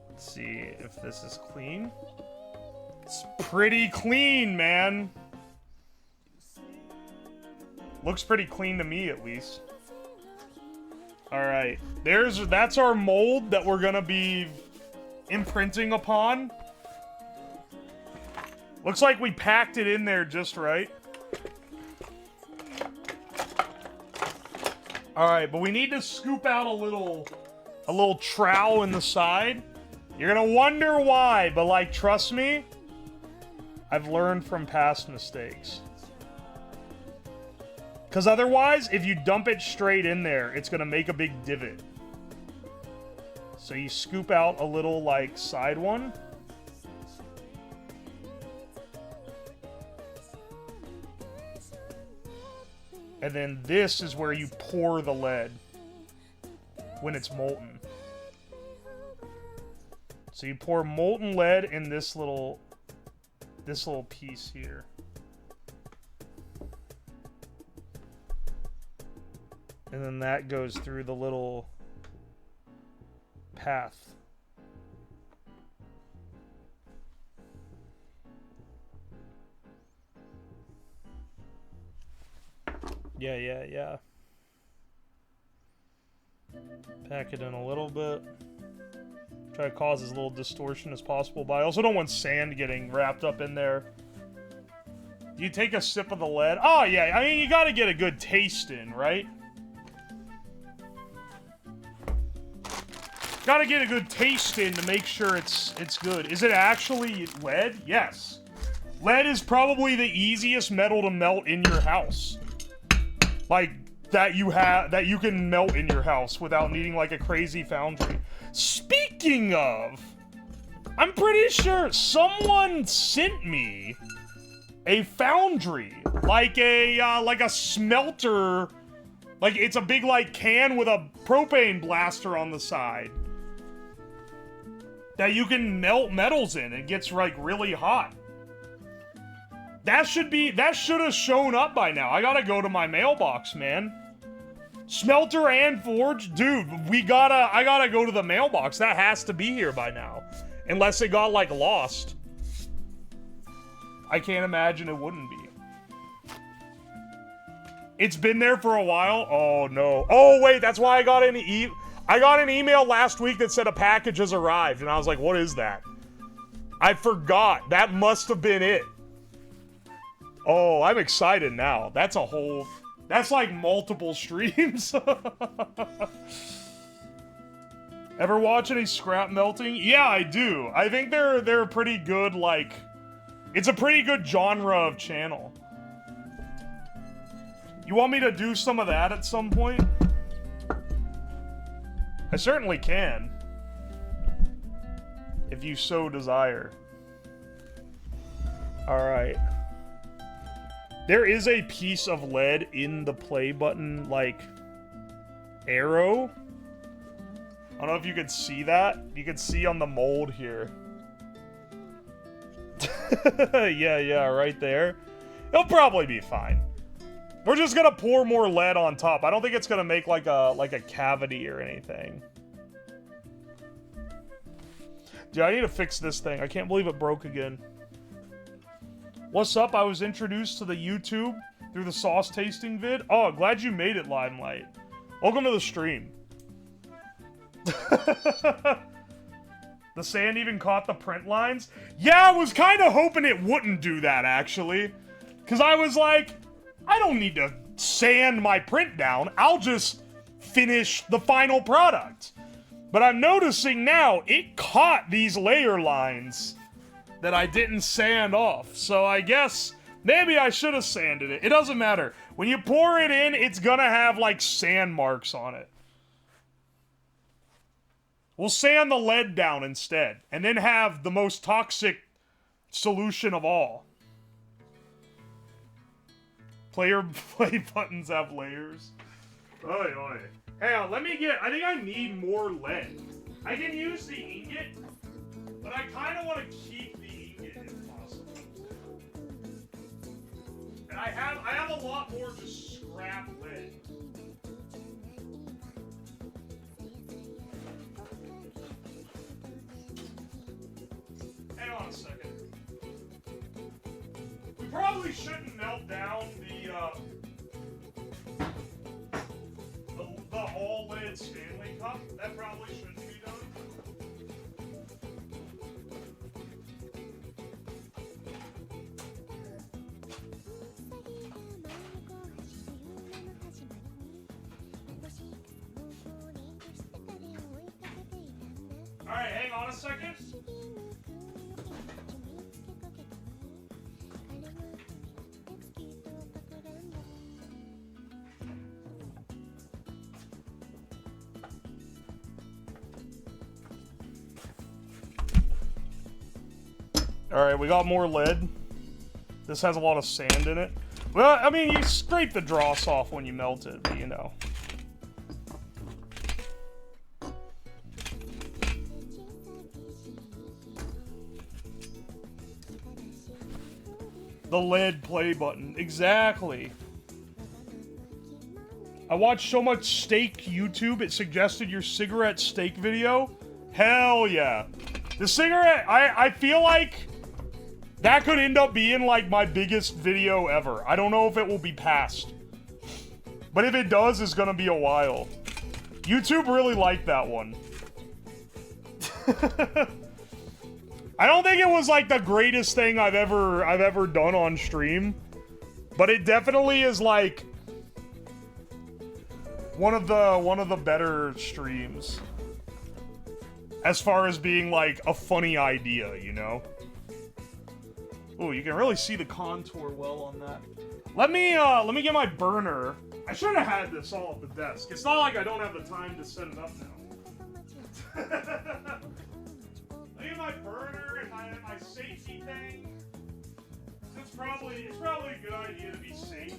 Let's see if this is clean. It's pretty clean, man. Looks pretty clean to me, at least. Alright. That's our mold that we're gonna be imprinting upon. Looks like we packed it in there just right. Alright, but we need to scoop out a little trowel in the side. You're gonna wonder why, but like, trust me, I've learned from past mistakes. Because otherwise, if you dump it straight in there, it's gonna make a big divot. So you scoop out a little, like, side one. And then this is where you pour the lead when it's molten. So you pour molten lead in this little piece here. And then that goes through the little path. Yeah. Pack it in a little bit. Try to cause as little distortion as possible, but I also don't want sand getting wrapped up in there. You take a sip of the lead. Oh, yeah, I mean, you gotta get a good taste in, right? Gotta get a good taste in to make sure it's good. Is it actually lead? Yes. Lead is probably the easiest metal to melt in your house. Like, that you can melt in your house without needing, like, a crazy foundry. Speaking of, I'm pretty sure someone sent me a foundry. Like a smelter Like, it's a big, like, can with a propane blaster on the side that you can melt metals in. It gets, like, really hot. That should have shown up by now. I gotta go to my mailbox, man. Smelter and forge? Dude, I gotta go to the mailbox. That has to be here by now. Unless it got, like, lost. I can't imagine it wouldn't be. It's been there for a while? Oh, no. Oh, wait, that's why I got an email last week that said a package has arrived, and I was like, what is that? I forgot. That must have been it. Oh, I'm excited now. That's like multiple streams. Ever watch any scrap melting? Yeah, I do. I think they're pretty good, like... It's a pretty good genre of channel. You want me to do some of that at some point? I certainly can. If you so desire. Alright. There is a piece of lead in the play button, like, arrow. I don't know if you could see that. You can see on the mold here. yeah, right there. It'll probably be fine. We're just gonna pour more lead on top. I don't think it's gonna make like a cavity or anything. Dude, I need to fix this thing. I can't believe it broke again. What's up? I was introduced to the YouTube through the sauce tasting vid. Oh, glad you made it, Limelight. Welcome to the stream. The sand even caught the print lines? Yeah, I was kind of hoping it wouldn't do that, actually. Because I was like, I don't need to sand my print down. I'll just finish the final product. But I'm noticing now, it caught these layer lines that I didn't sand off. So I guess maybe I should have sanded it. It doesn't matter. When you pour it in, it's gonna have, like, sand marks on it. We'll sand the lead down instead, and then have the most toxic solution of all. Play buttons have layers. Oi, oi. Hang on, let me get... I think I need more lead. I can use the ingot, but I kind of want to keep the ingot if possible. And I have a lot more just scrap lead. Hang on a second. We probably shouldn't melt down the all lead Stanley cup. That probably shouldn't be done. Alright, hang on a second. Alright, we got more lead. This has a lot of sand in it. Well, I mean, you scrape the dross off when you melt it, but you know. The lead play button. Exactly. I watched so much steak YouTube, it suggested your cigarette steak video. Hell yeah. The cigarette, I feel like that could end up being like my biggest video ever. I don't know if it will be passed. But if it does, it's gonna be a while. YouTube really liked that one. I don't think it was like the greatest thing I've ever done on stream, but it definitely is like one of the better streams as far as being like a funny idea, you know? Ooh, you can really see the contour well on that. Let me get my burner. I should have had this all at the desk. It's not like I don't have the time to set it up now. Let me get my burner and my safety thing. It's probably a good idea to be safe.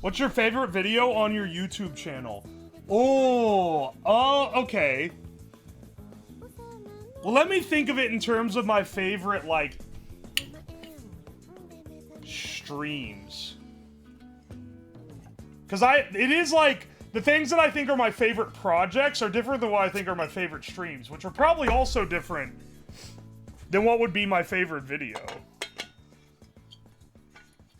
What's your favorite video on your YouTube channel? Okay. Well, let me think of it in terms of my favorite, like, streams. Because it is like, the things that I think are my favorite projects are different than what I think are my favorite streams, which are probably also different than what would be my favorite video.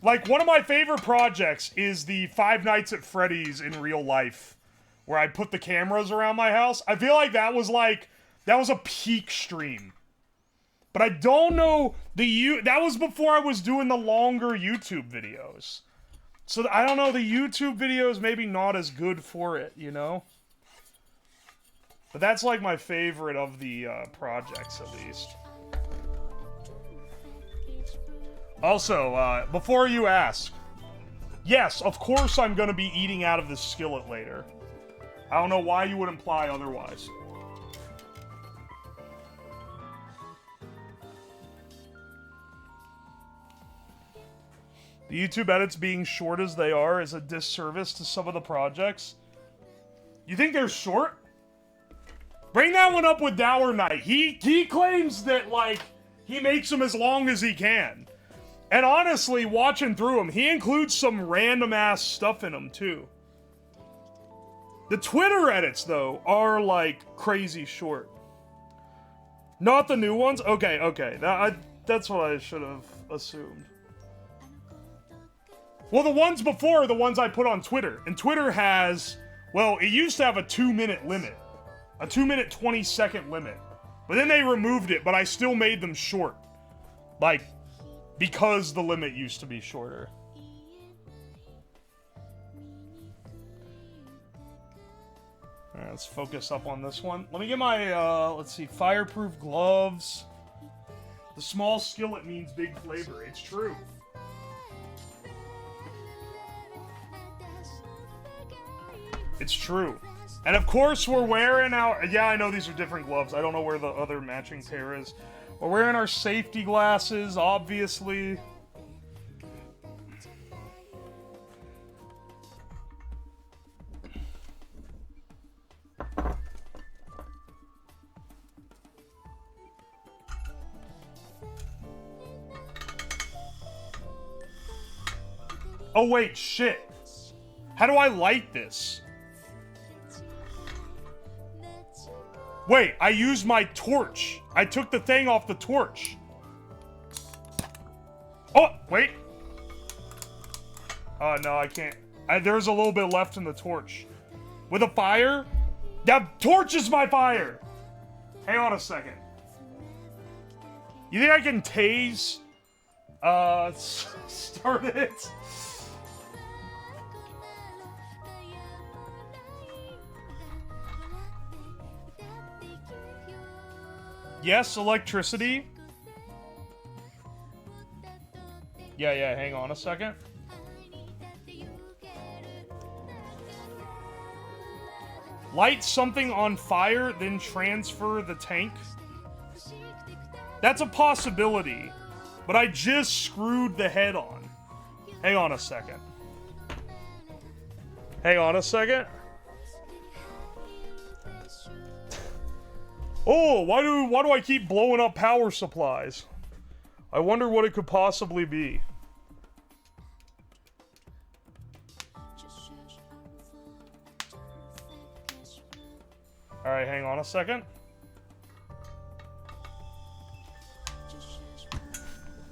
Like, one of my favorite projects is the Five Nights at Freddy's in real life, where I put the cameras around my house. I feel like that was a peak stream. But I don't know, that was before I was doing the longer YouTube videos. So I don't know, the YouTube videos maybe not as good for it, you know? But that's like my favorite of the projects, at least. Also, before you ask, yes, of course I'm gonna be eating out of this skillet later. I don't know why you would imply otherwise. The YouTube edits being short as they are is a disservice to some of the projects. You think they're short? Bring that one up with Dower Knight. He claims that, like, he makes them as long as he can. And honestly, watching through them, he includes some random-ass stuff in them, too. The Twitter edits, though, are, like, crazy short. Not the new ones? Okay. That's what I should have assumed. Well, the ones before are the ones I put on Twitter. And Twitter has, well, it used to have a 2-minute limit. A 2-minute, 20-second limit. But then they removed it, but I still made them short. Like, because the limit used to be shorter. Alright, let's focus up on this one. Let me get my, let's see, fireproof gloves. The small skillet means big flavor. It's true. It's true. And of course we're wearing our... Yeah, I know these are different gloves. I don't know where the other matching pair is. We're wearing our safety glasses, obviously. Oh wait, shit. How do I light this? Wait, I used my torch. I took the thing off the torch. Oh, wait. Oh, no, I can't. There's a little bit left in the torch. With a fire? That torch is my fire! Hang on a second. You think I can tase? Start it? Yes, electricity. Yeah, hang on a second. Light something on fire, then transfer the tank. That's a possibility, but I just screwed the head on. Hang on a second. Hang on a second. Oh, why do I keep blowing up power supplies? I wonder what it could possibly be. Alright, hang on a second.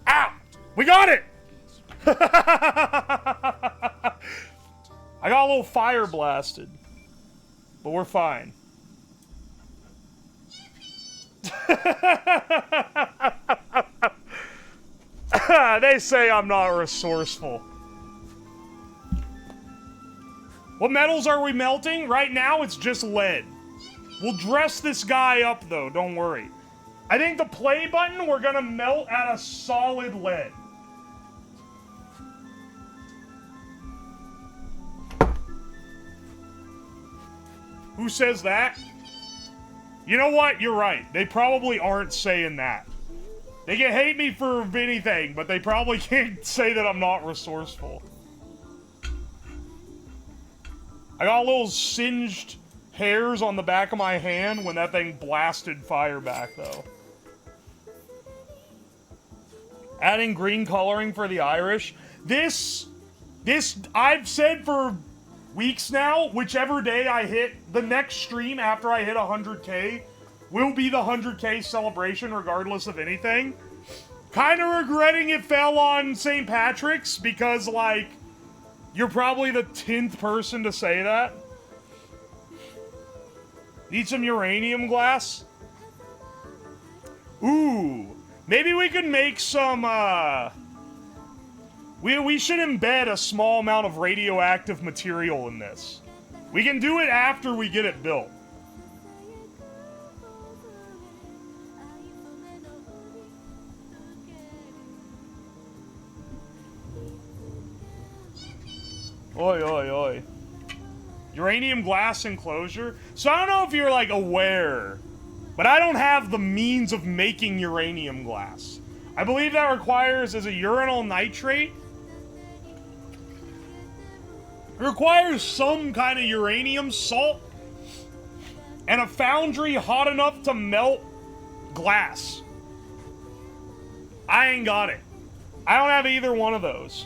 Ow! We got it! I got a little fire blasted. But we're fine. They say I'm not resourceful. What metals are we melting? Right now, it's just lead. We'll dress this guy up, though. Don't worry. I think the play button, we're gonna melt at a solid lead. Who says that? You know what? You're right. They probably aren't saying that. They can hate me for anything, but they probably can't say that I'm not resourceful. I got little singed hairs on the back of my hand when that thing blasted fire back, though. Adding green coloring for the Irish. This, I've said for weeks now, whichever day I hit, the next stream after I hit 100K will be the 100K celebration regardless of anything. Kind of regretting it fell on St. Patrick's because, like, you're probably the 10th person to say that. Need some uranium glass? Ooh. Maybe we could make some, We should embed a small amount of radioactive material in this. We can do it after we get it built. Oi, oi, oi. Uranium glass enclosure? So I don't know if you're, like, aware, but I don't have the means of making uranium glass. I believe that requires, as a uranyl nitrate, it requires some kind of uranium salt and a foundry hot enough to melt glass. I ain't got it. I don't have either one of those.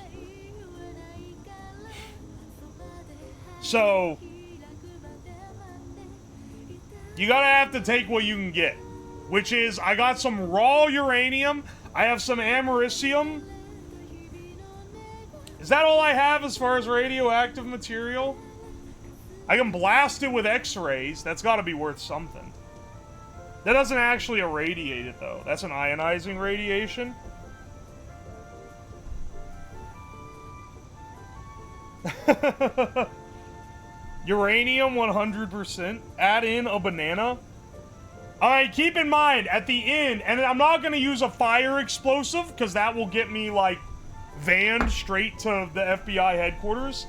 So, you gotta have to take what you can get. Which is, I got some raw uranium, I have some americium. Is that all I have as far as radioactive material? I can blast it with X-rays, that's gotta be worth something. That doesn't actually irradiate it though, that's an ionizing radiation. Uranium 100%. Add in a banana. Alright, keep in mind, at the end, and I'm not going to use a fire explosive, because that will get me, like, vanned straight to the FBI headquarters.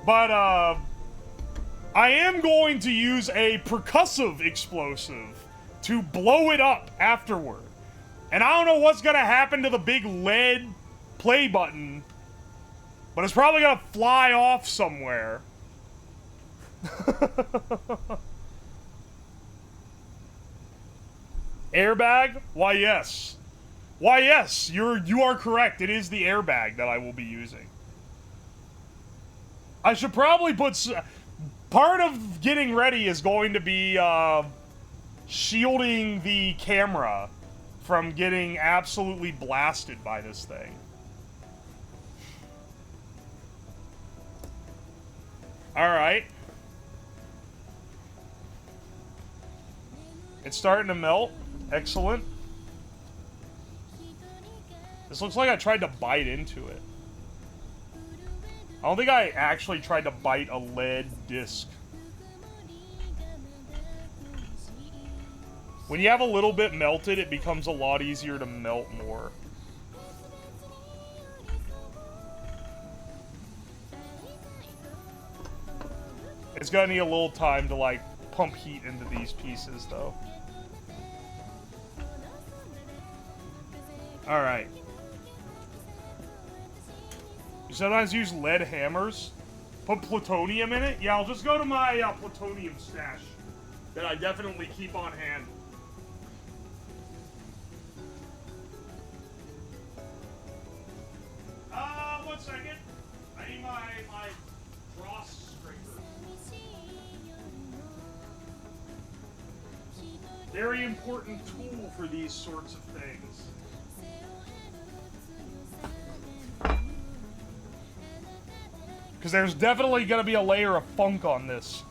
But, I am going to use a percussive explosive to blow it up afterward. And I don't know what's going to happen to the big lead play button, but it's probably going to fly off somewhere. Airbag? Why, yes. Why, yes, you are correct. It is the airbag that I will be using. I should probably put... Part of getting ready is going to be, shielding the camera from getting absolutely blasted by this thing. Alright. It's starting to melt. Excellent. This looks like I tried to bite into it. I don't think I actually tried to bite a lead disc. When you have a little bit melted, it becomes a lot easier to melt more. It's gonna need a little time to, like, pump heat into these pieces, though. Alright. You sometimes use lead hammers? Put plutonium in it? Yeah, I'll just go to my plutonium stash that I definitely keep on hand. 1 second. I need my cross scraper. Very important tool for these sorts of things. Because there's definitely going to be a layer of funk on this.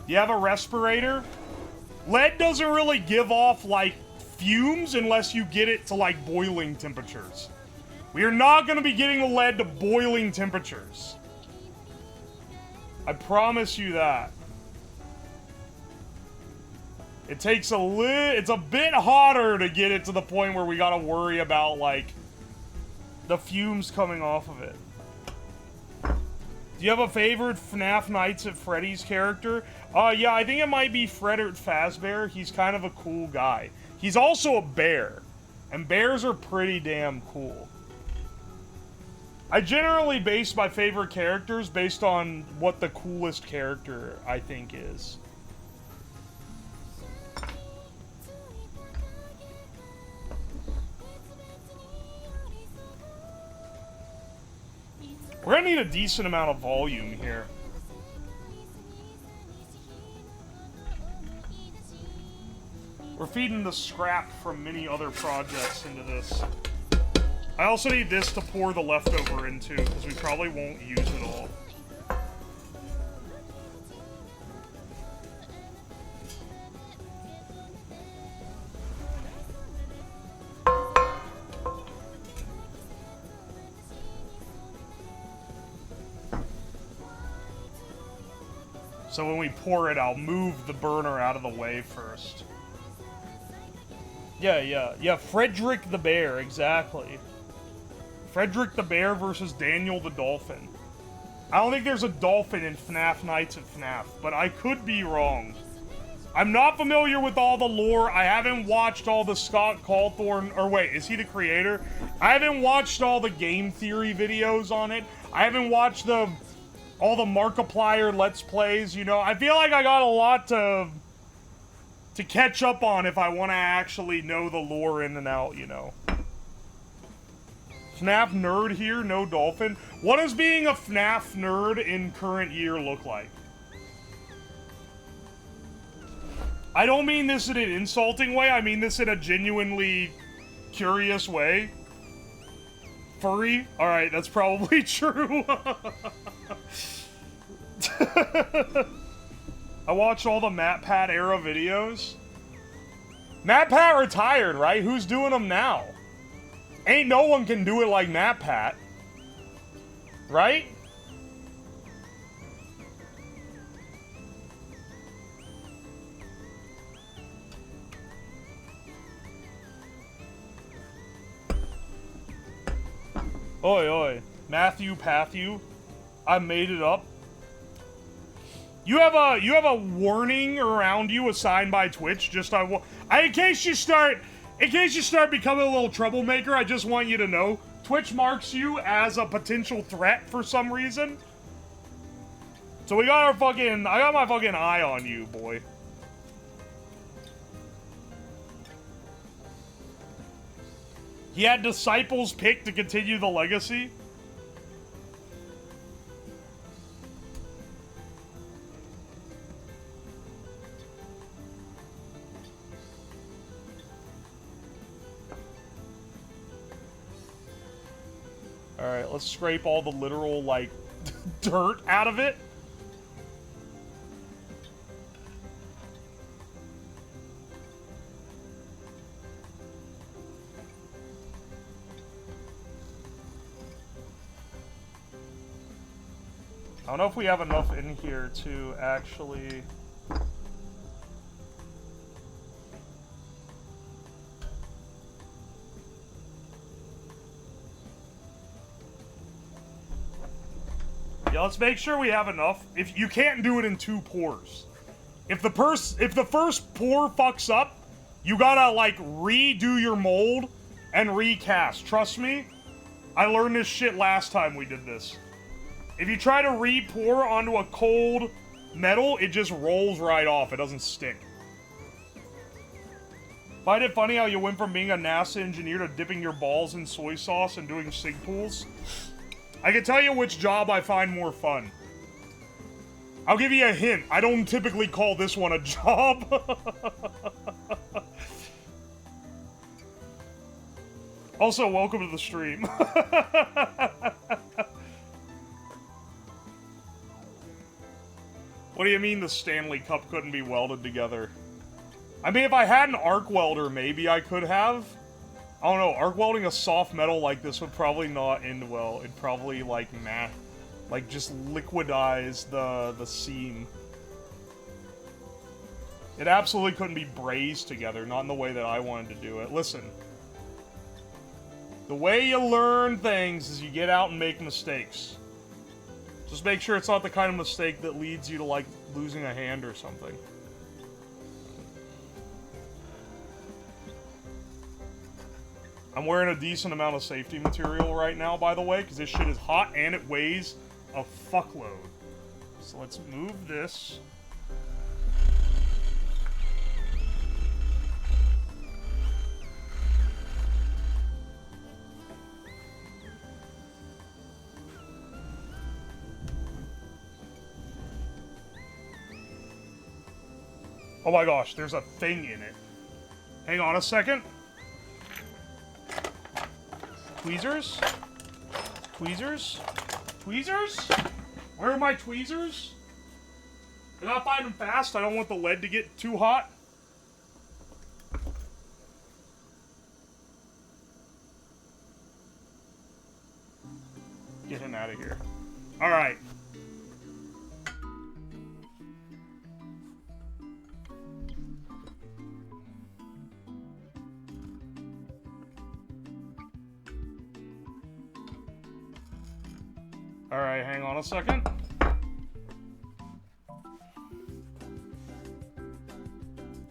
You have a respirator? Lead doesn't really give off, like, fumes unless you get it to, like, boiling temperatures. We are not going to be getting the lead to boiling temperatures. I promise you that. It takes it's a bit hotter to get it to the point where we gotta worry about, like, the fumes coming off of it. Do you have a favorite FNAF Nights at Freddy's character? Yeah, I think it might be Frederick Fazbear. He's kind of a cool guy. He's also a bear, and bears are pretty damn cool. I generally base my favorite characters based on what the coolest character I think is. We're gonna need a decent amount of volume here. We're feeding the scrap from many other projects into this. I also need this to pour the leftover into, because we probably won't use it all. So when we pour it, I'll move the burner out of the way first. Yeah, Frederick the Bear, exactly. Frederick the Bear versus Daniel the Dolphin. I don't think there's a dolphin in FNAF Nights at FNAF, but I could be wrong. I'm not familiar with all the lore. I haven't watched all the Scott Cawthorne, or wait, is he the creator? I haven't watched all the game theory videos on it. I haven't watched all the Markiplier Let's Plays, you know. I feel like I got a lot to catch up on if I want to actually know the lore in and out, you know. FNAF nerd here, no dolphin. What does being a FNAF nerd in current year look like? I don't mean this in an insulting way, I mean this in a genuinely curious way. Furry? Alright, that's probably true. I watched all the MatPat era videos. MatPat retired, right? Who's doing them now? Ain't no one can do it like MatPat. Right? Oi, oi. Matthew Patthew. I made it up. You have a warning around you assigned by Twitch. Just in case you start becoming a little troublemaker, I just want you to know Twitch marks you as a potential threat for some reason. So I got my fucking eye on you, boy. He had disciples picked to continue the legacy. Alright, let's scrape all the literal, like, dirt out of it. I don't know if we have enough in here to actually... Yeah, let's make sure we have enough. If you can't do it in 2 pours. If the first pour fucks up, you gotta, like, redo your mold and recast. Trust me, I learned this shit last time we did this. If you try to re-pour onto a cold metal, it just rolls right off. It doesn't stick. Find it funny how you went from being a NASA engineer to dipping your balls in soy sauce and doing sig pools? I can tell you which job I find more fun. I'll give you a hint. I don't typically call this one a job. Also, welcome to the stream. What do you mean the Stanley Cup couldn't be welded together? I mean, if I had an arc welder, maybe I could have. I don't know, arc welding a soft metal like this would probably not end well. It'd probably, like, just liquidize the seam. It absolutely couldn't be brazed together, not in the way that I wanted to do it. Listen. The way you learn things is you get out and make mistakes. Just make sure it's not the kind of mistake that leads you to, like, losing a hand or something. I'm wearing a decent amount of safety material right now, by the way, because this shit is hot and it weighs a fuckload. So let's move this. Oh my gosh, there's a thing in it. Hang on a second. Tweezers? Tweezers? Tweezers? Where are my tweezers? I gotta find them fast. I don't want the lead to get too hot. Get him out of here. Alright. Alright, hang on a second.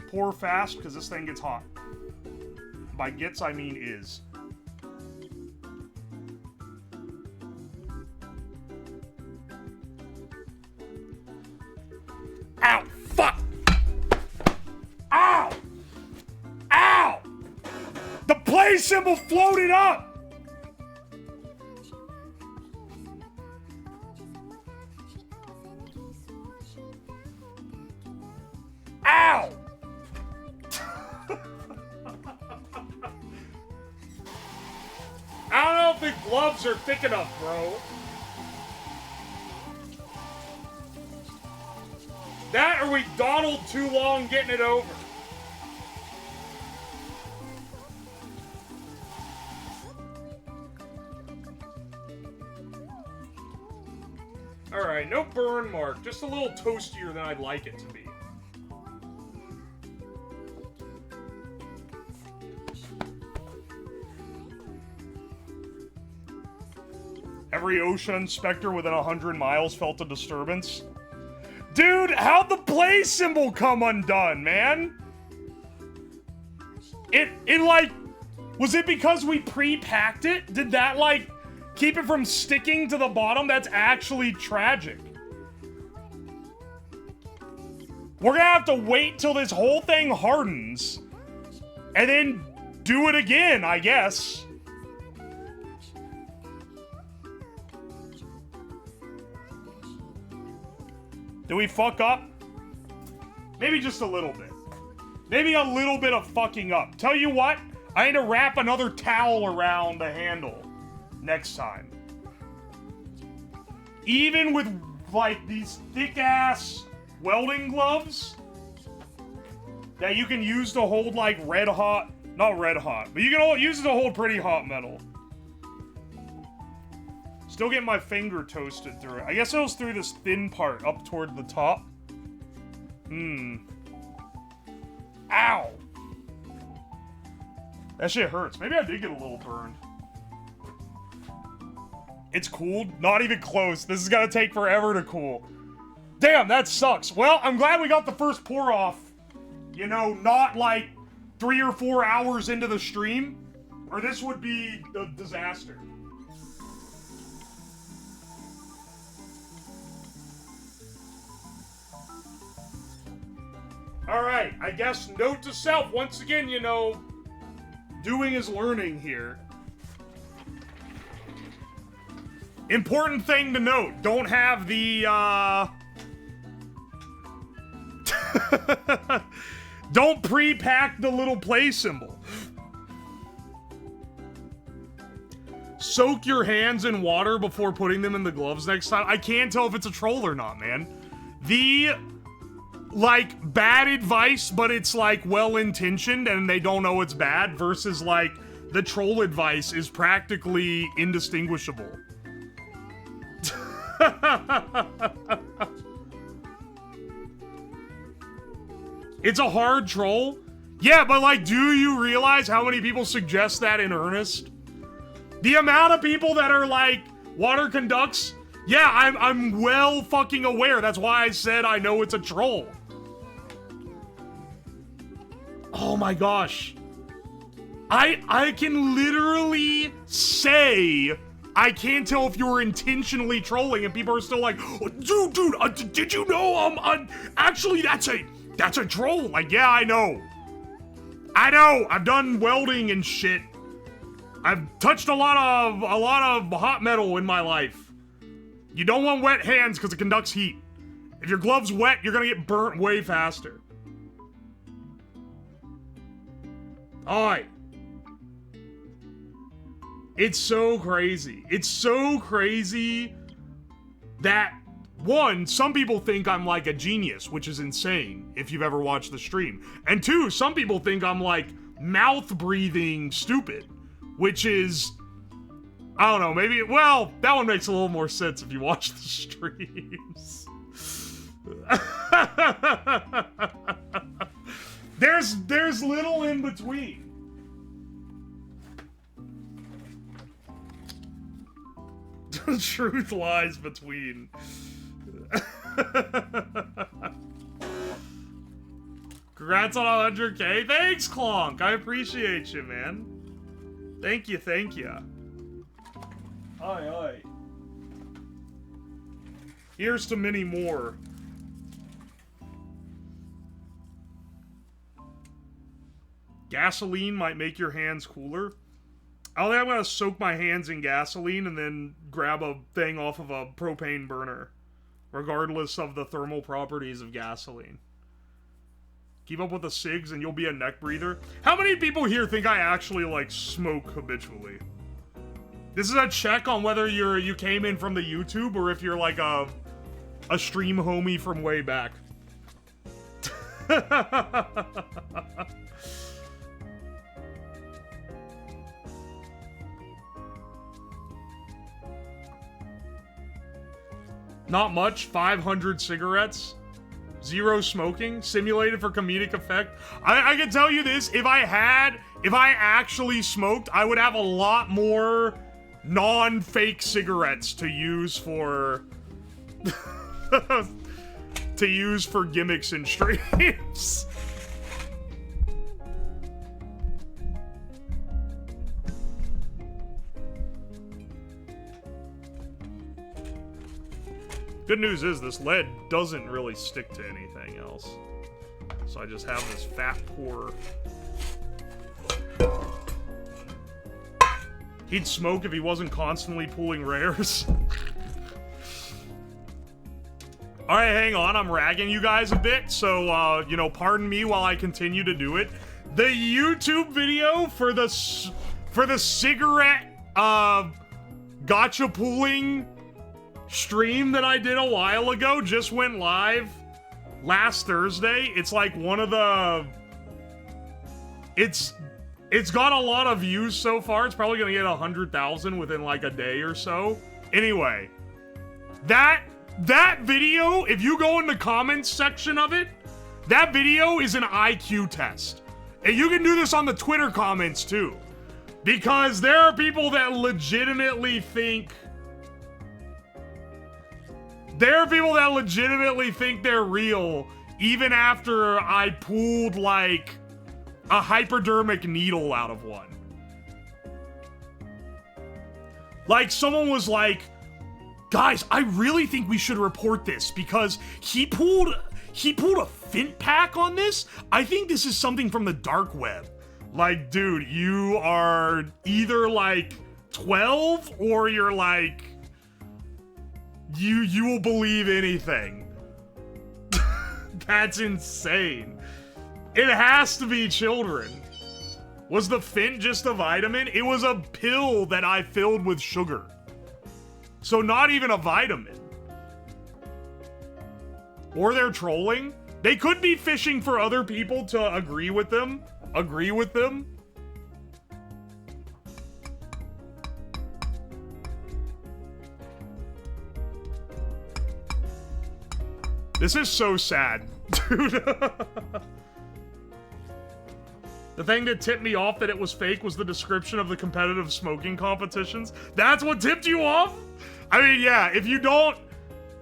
Pour fast, because this thing gets hot. By gets, I mean is. Ow! Fuck! Ow! Ow! The play symbol floated up! Ow! I don't know if the gloves are thick enough, bro. That or we dawdled too long getting it over. Alright, no burn mark. Just a little toastier than I'd like it to be. Every OSHA inspector within 100 miles felt a disturbance. Dude, how'd the play symbol come undone, man? It like, was it because we pre-packed it? Did that, like, keep it from sticking to the bottom? That's actually tragic. We're gonna have to wait till this whole thing hardens. And then do it again, I guess. Did we fuck up? Maybe just a little bit. Maybe a little bit of fucking up. Tell you what, I need to wrap another towel around the handle next time. Even with, like, these thick-ass welding gloves that you can use to hold, like, red hot, not red hot, but you can use it to hold pretty hot metal. Still getting my finger toasted through it. I guess it was through this thin part up toward the top. Ow! That shit hurts. Maybe I did get a little burned. It's cooled? Not even close. This is gonna take forever to cool. Damn, that sucks. Well, I'm glad we got the first pour off. You know, not like 3 or 4 hours into the stream, or this would be a disaster. Alright, I guess note to self, once again, you know, doing is learning here. Important thing to note, don't have the, don't pre-pack the little play symbol. Soak your hands in water before putting them in the gloves next time. I can't tell if it's a troll or not, man. The... like, bad advice, but it's, like, well-intentioned and they don't know it's bad, versus, like, the troll advice is practically indistinguishable. It's a hard troll? Yeah, but, like, do you realize how many people suggest that in earnest? The amount of people that are, like, water conducts... Yeah, I'm well fucking aware. That's why I said I know it's a troll. Oh my gosh. I can literally say, I can't tell if you were intentionally trolling, and people are still like, oh, dude, did you know, actually that's a troll. Like, yeah, I know. I've done welding and shit. I've touched a lot of hot metal in my life. You don't want wet hands because it conducts heat. If your glove's wet, you're gonna get burnt way faster. Alright. It's so crazy. It's so crazy that, one, some people think I'm like a genius, which is insane if you've ever watched the stream. And two, some people think I'm like mouth-breathing stupid, which is, I don't know, maybe, well, that one makes a little more sense if you watch the streams. There's little in between. The truth lies between. Congrats on 100K. Thanks, Clonk. I appreciate you, man. Thank you, thank you. Aye. Here's to many more. Gasoline might make your hands cooler. I think I'm gonna soak my hands in gasoline and then grab a thing off of a propane burner, regardless of the thermal properties of gasoline. Keep up with the cigs and you'll be a neck breather. How many people here think I actually, like, smoke habitually? This is a check on whether you came in from the YouTube or if you're like a stream homie from way back. Not much. 500 cigarettes. 0 smoking. Simulated for comedic effect. I can tell you this. If I actually smoked, I would have a lot more non-fake cigarettes to use for... to use for gimmicks and streams. Good news is this lead doesn't really stick to anything else. So I just have this fat pour. He'd smoke if he wasn't constantly pulling rares. Alright, hang on. I'm ragging you guys a bit. So, you know, pardon me while I continue to do it. The YouTube video for the cigarette, gotcha pulling stream that I did a while ago just went live last Thursday. It's like one of the... It's got a lot of views so far. It's probably gonna get 100,000 within like a day or so. Anyway, that video, if you go in the comments section of it, that video is an IQ test. And you can do this on the Twitter comments too. Because there are people that legitimately think... There are people that legitimately think they're real, even after I pulled, like, a hypodermic needle out of one. Like, someone was like, guys, I really think we should report this, because he pulled a Fint pack on this? I think this is something from the dark web. Like, dude, you are either, like, 12, or you're, like... You will believe anything. That's insane. It has to be children. Was the Fint just a vitamin? It was a pill that I filled with sugar. So not even a vitamin. Or they're trolling. They could be fishing for other people to agree with them. Agree with them. This is so sad, dude. The thing that tipped me off that it was fake was the description of the competitive smoking competitions. That's what tipped you off? I mean, yeah, if you don't...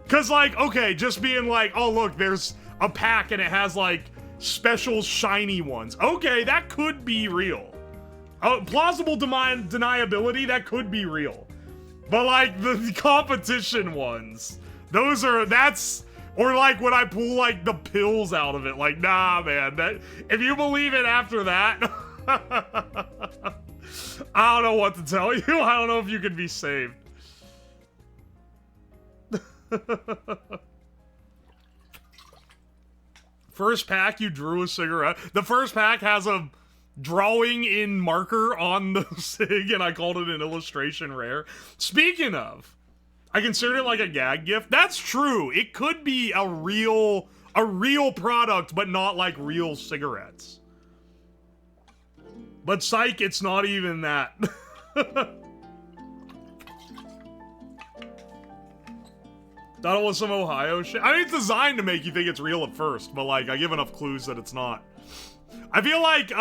Because, like, okay, just being like, oh, look, there's a pack and it has, like, special shiny ones. Okay, that could be real. Plausible deniability, that could be real. But, like, the competition ones, that's... Or, like, when I pull, like, the pills out of it. Like, nah, man. If you believe it after that... I don't know what to tell you. I don't know if you can be saved. First pack, you drew a cigarette. The first pack has a drawing in marker on the cig, and I called it an illustration rare. Speaking of, I considered it like a gag gift. That's true. It could be a real product, but not like real cigarettes. But psych, it's not even that. Thought it was some Ohio shit. I mean, it's designed to make you think it's real at first, but like, I give enough clues that it's not. I feel like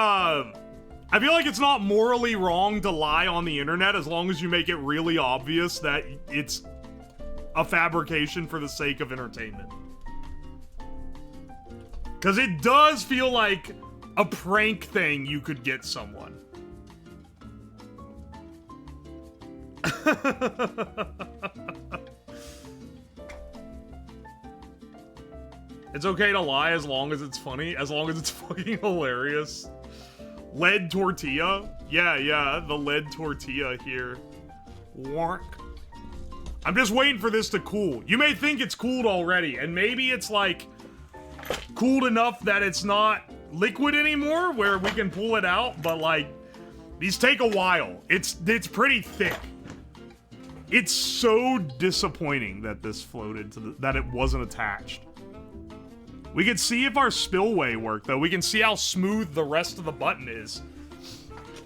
it's not morally wrong to lie on the internet as long as you make it really obvious that it's a fabrication for the sake of entertainment. Because it does feel like a prank thing you could get someone. It's okay to lie as long as it's funny, as long as it's fucking hilarious. Lead tortilla? Yeah, the lead tortilla here. Wark. I'm just waiting for this to cool. You may think it's cooled already, and maybe it's like cooled enough that it's not liquid anymore, where we can pull it out, but like, these take a while. It's pretty thick. It's so disappointing that this floated that it wasn't attached. We can see if our spillway worked, though. We can see how smooth the rest of the button is.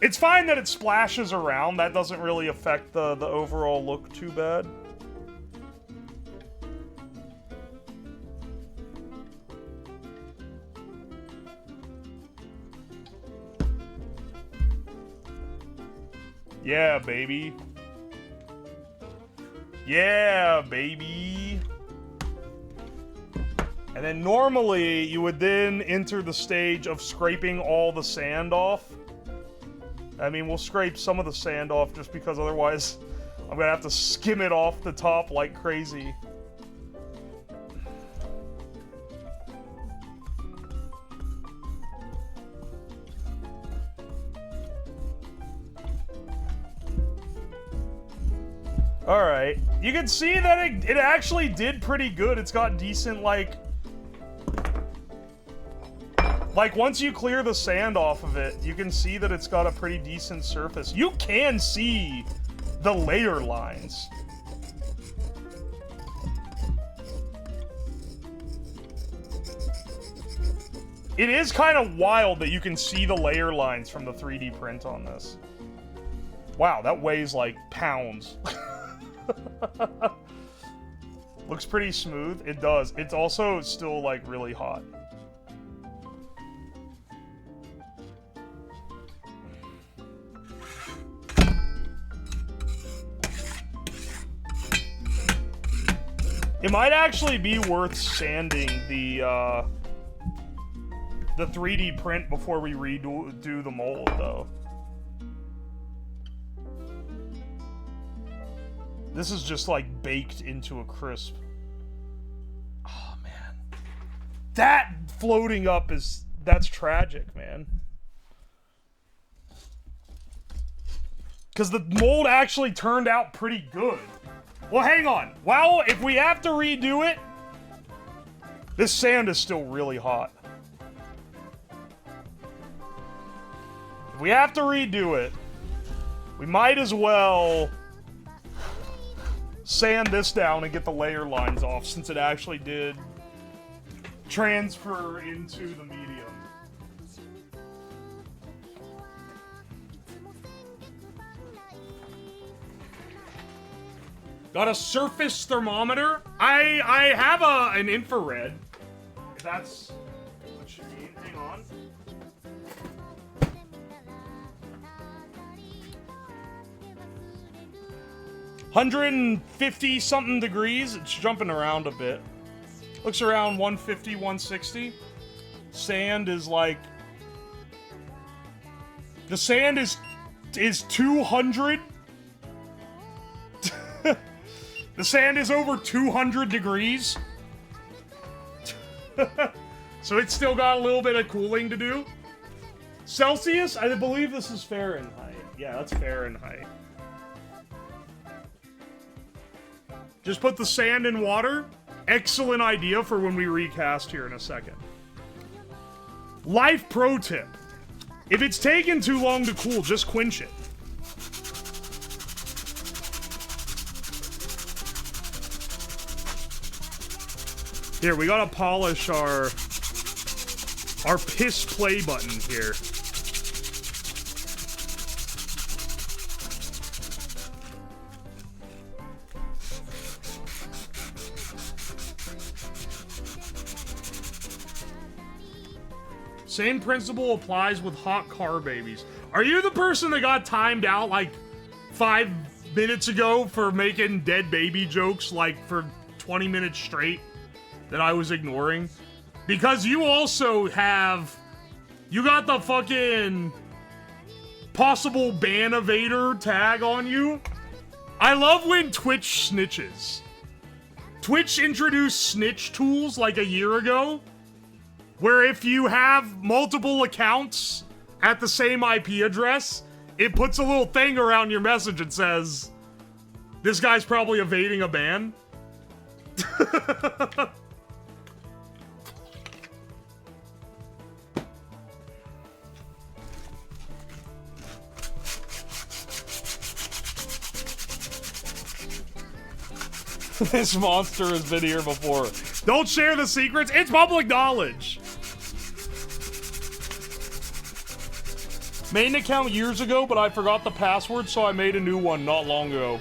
It's fine that it splashes around. That doesn't really affect the overall look too bad. Yeah, baby. Yeah, baby. And then normally, you would then enter the stage of scraping all the sand off. I mean, we'll scrape some of the sand off just because otherwise I'm gonna have to skim it off the top like crazy. Alright, you can see that it actually did pretty good. It's got decent, like, once you clear the sand off of it, you can see that it's got a pretty decent surface. You can see the layer lines. It is kind of wild that you can see the layer lines from the 3D print on this. Wow, that weighs like pounds. Looks pretty smooth. It does. It's also still like really hot. It might actually be worth sanding the 3D print before we redo the mold, though. This is just, like, baked into a crisp. Oh, man. That floating up is... That's tragic, man. Because the mold actually turned out pretty good. Well, hang on. Well, if we have to redo it, this sand is still really hot. If we have to redo it, we might as well sand this down and get the layer lines off, since it actually did transfer into the medium. Got a surface thermometer. I have an infrared. If that's what you mean. Hang on. $150 something degrees. It's jumping around a bit. Looks around 150, 160. Sand is like... The sand is is 200. The sand is over 200 degrees. So it's still got a little bit of cooling to do. Celsius? I believe this is Fahrenheit. Yeah, that's Fahrenheit. Just put the sand in water. Excellent idea for when we recast here in a second. Life pro tip. If it's taking too long to cool, just quench it. Here, we gotta polish our piss play button here. Same principle applies with hot car babies. Are you the person that got timed out like 5 minutes ago for making dead baby jokes like for 20 minutes straight that I was ignoring? Because you also have... You got the fucking possible ban evader tag on you. I love when Twitch snitches. Twitch introduced snitch tools like a year ago, where if you have multiple accounts at the same IP address, it puts a little thing around your message and says, this guy's probably evading a ban. This monster has been here before. Don't share the secrets. It's public knowledge. Made an account years ago, but I forgot the password, so I made a new one not long ago.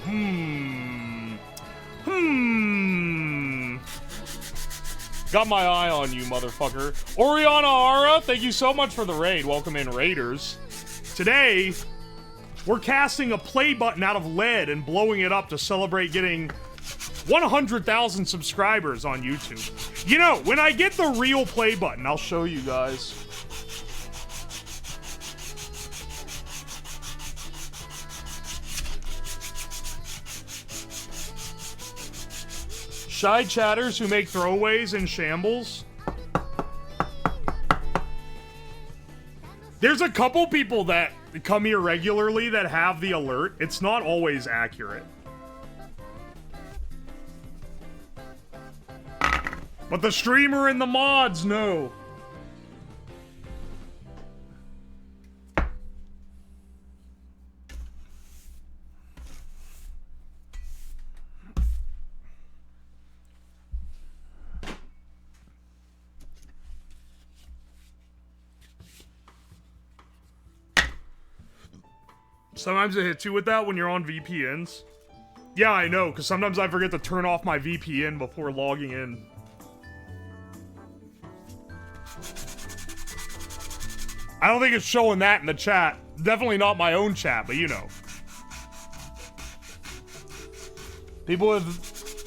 Got my eye on you, motherfucker. Oriana Ara, thank you so much for the raid. Welcome in, Raiders. Today, we're casting a play button out of lead and blowing it up to celebrate getting 100,000 subscribers on YouTube. You know, when I get the real play button, I'll show you guys. Shy chatters who make throwaways in shambles. There's a couple people that come here regularly that have the alert. It's not always accurate. But the streamer and the mods know. Sometimes it hits you with that when you're on VPNs. Yeah, I know, because sometimes I forget to turn off my VPN before logging in. I don't think it's showing that in the chat. Definitely not my own chat, but you know. People with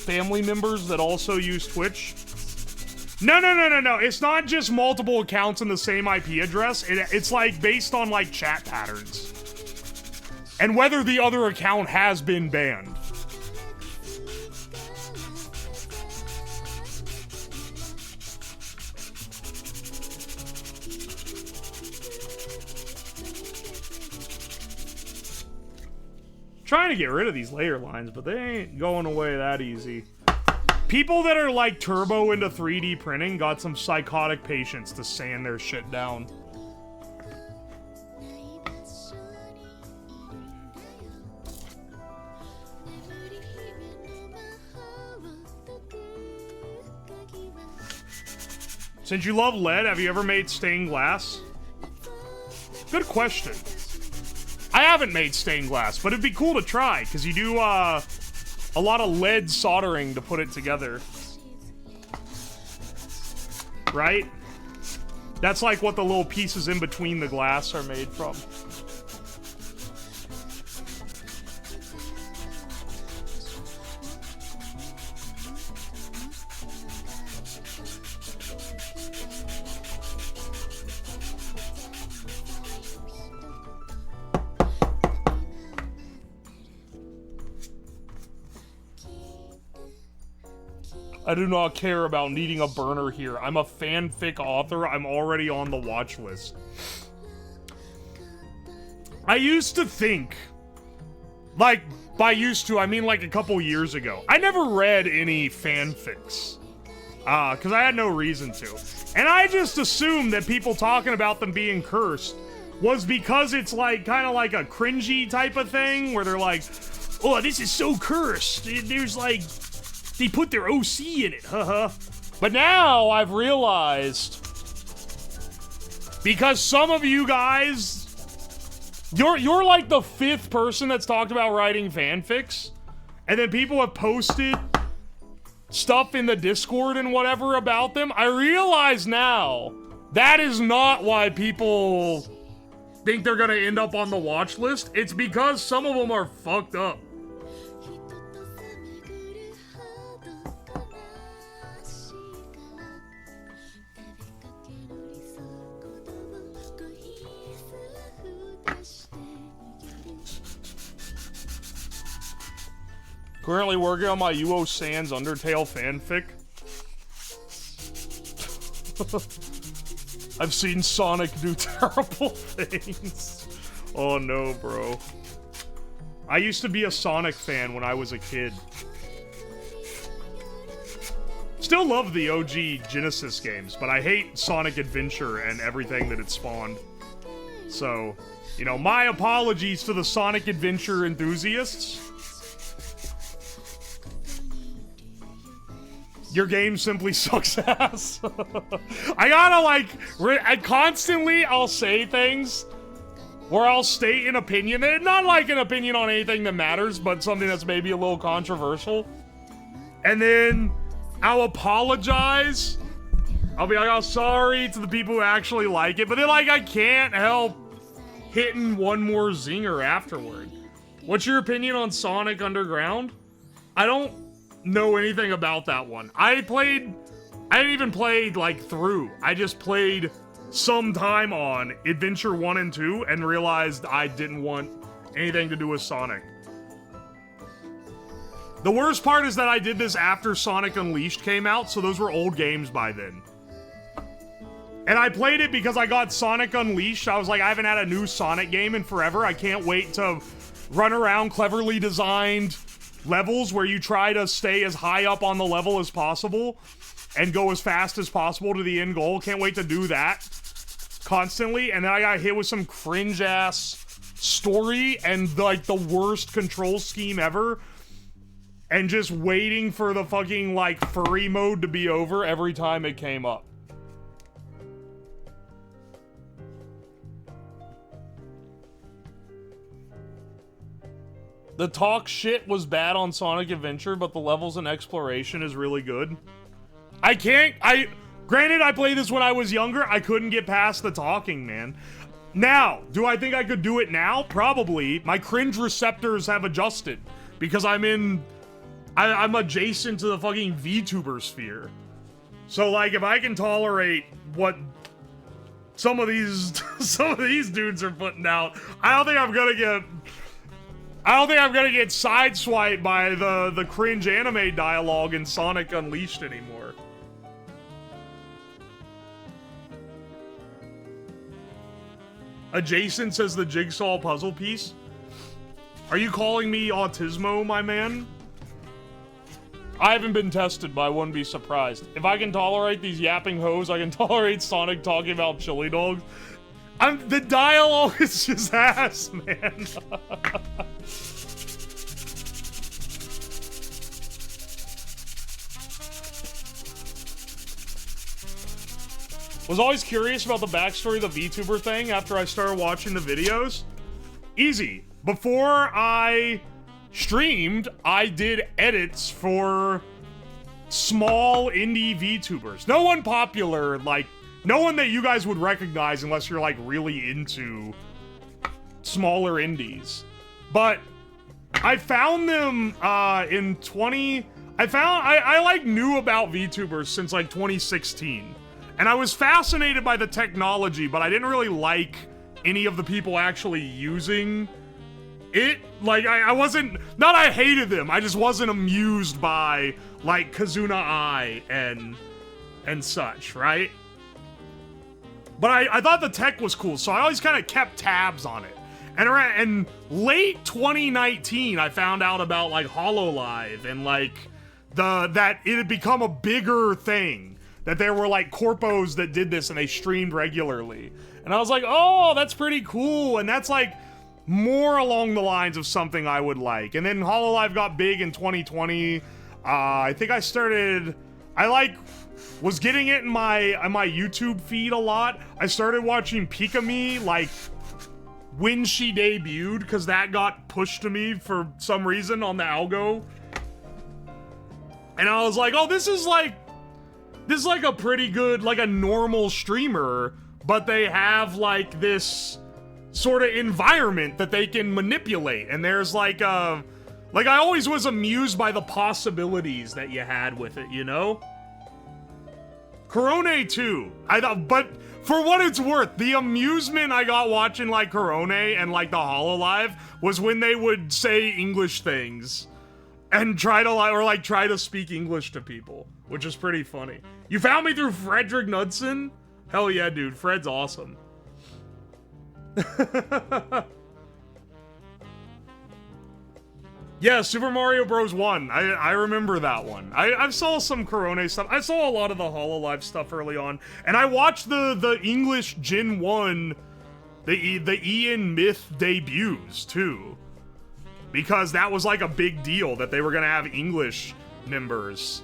family members that also use Twitch. No. It's not just multiple accounts in the same IP address. It's like based on like chat patterns. And whether the other account has been banned. Trying to get rid of these layer lines, but they ain't going away that easy. People that are like turbo into 3D printing got some psychotic patience to sand their shit down. Since you love lead, have you ever made stained glass? Good question. I haven't made stained glass, but it'd be cool to try, because you do a lot of lead soldering to put it together. Right? That's like what the little pieces in between the glass are made from. I do not care about needing a burner here. I'm a fanfic author. I'm already on the watch list. I used to think, like, by used to, I mean like a couple years ago. I never read any fanfics. Because I had no reason to. And I just assumed that people talking about them being cursed was because it's like, kind of like a cringy type of thing, where they're like, oh, this is so cursed. There's like, they put their OC in it, haha. But now I've realized, because some of you guys, you're like the 5th person that's talked about writing fanfics, and then people have posted stuff in the Discord and whatever about them. I realize now that is not why people think they're gonna end up on the watch list. It's because some of them are fucked up. Currently working on my UO Sans Undertale fanfic. I've seen Sonic do terrible things. Oh no, bro. I used to be a Sonic fan when I was a kid. Still love the OG Genesis games, but I hate Sonic Adventure and everything that it spawned. So, you know, my apologies to the Sonic Adventure enthusiasts. Your game simply sucks ass. I gotta, like, I'll say things where I'll state an opinion, not like an opinion on anything that matters, but something that's maybe a little controversial. And then I'll apologize. I'll be like, oh, sorry to the people who actually like it. But then, like, I can't help hitting one more zinger afterward. What's your opinion on Sonic Underground? I don't know anything about that one. I didn't even play, like, through. I just played some time on Adventure 1 and 2 and realized I didn't want anything to do with Sonic. The worst part is that I did this after Sonic Unleashed came out, so those were old games by then. And I played it because I got Sonic Unleashed. I was like, I haven't had a new Sonic game in forever. I can't wait to run around cleverly designed levels where you try to stay as high up on the level as possible and go as fast as possible to the end goal. Can't wait to do that constantly. And then I got hit with some cringe ass story and like the worst control scheme ever, and just waiting for the fucking like furry mode to be over every time it came up. The talk shit was bad on Sonic Adventure, but the levels and exploration is really good. Granted, I played this when I was younger. I couldn't get past the talking, man. Now, do I think I could do it now? Probably. My cringe receptors have adjusted because I'm adjacent to the fucking VTuber sphere. So, like, if I can tolerate what some of these dudes are putting out, I don't think I'm gonna get sideswiped by the cringe anime dialogue in Sonic Unleashed anymore. Adjacent says the jigsaw puzzle piece. Are you calling me Autismo, my man? I haven't been tested, but I wouldn't be surprised. If I can tolerate these yapping hoes, I can tolerate Sonic talking about chili dogs. The dialogue is just ass, man. Was always curious about the backstory of the VTuber thing after I started watching the videos. Easy. Before I streamed, I did edits for small indie VTubers. No one popular, like, no one that you guys would recognize unless you're, like, really into smaller indies. But I found them, I knew about VTubers since, like, 2016. And I was fascinated by the technology, but I didn't really like any of the people actually using like, I wasn't, not I hated them, I just wasn't amused by, like, Kazuna Eye and such, right? But I thought the tech was cool, so I always kind of kept tabs on it. And around late 2019, I found out about, like, HoloLive and, like, that it had become a bigger thing. That there were, like, corpos that did this and they streamed regularly. And I was like, oh, that's pretty cool. And that's, like, more along the lines of something I would like. And then HoloLive got big in 2020. I think I was getting it in my YouTube feed a lot. I started watching Pikami, like, when she debuted, because that got pushed to me for some reason on the algo. And I was like, oh, this is like a pretty good, like a normal streamer, but they have like this sort of environment that they can manipulate. And there's like I always was amused by the possibilities that you had with it, you know? Korone too. I thought, but for what it's worth, the amusement I got watching like Korone and like the HoloLive was when they would say English things and try to speak English to people, which is pretty funny. You found me through Frederick Knudsen? Hell yeah, dude. Fred's awesome. Yeah, Super Mario Bros. 1. I remember that one. I saw some Korone stuff. I saw a lot of the HoloLive stuff early on. And I watched the English Gen 1, the Ian Myth debuts, too. Because that was like a big deal, that they were gonna have English members.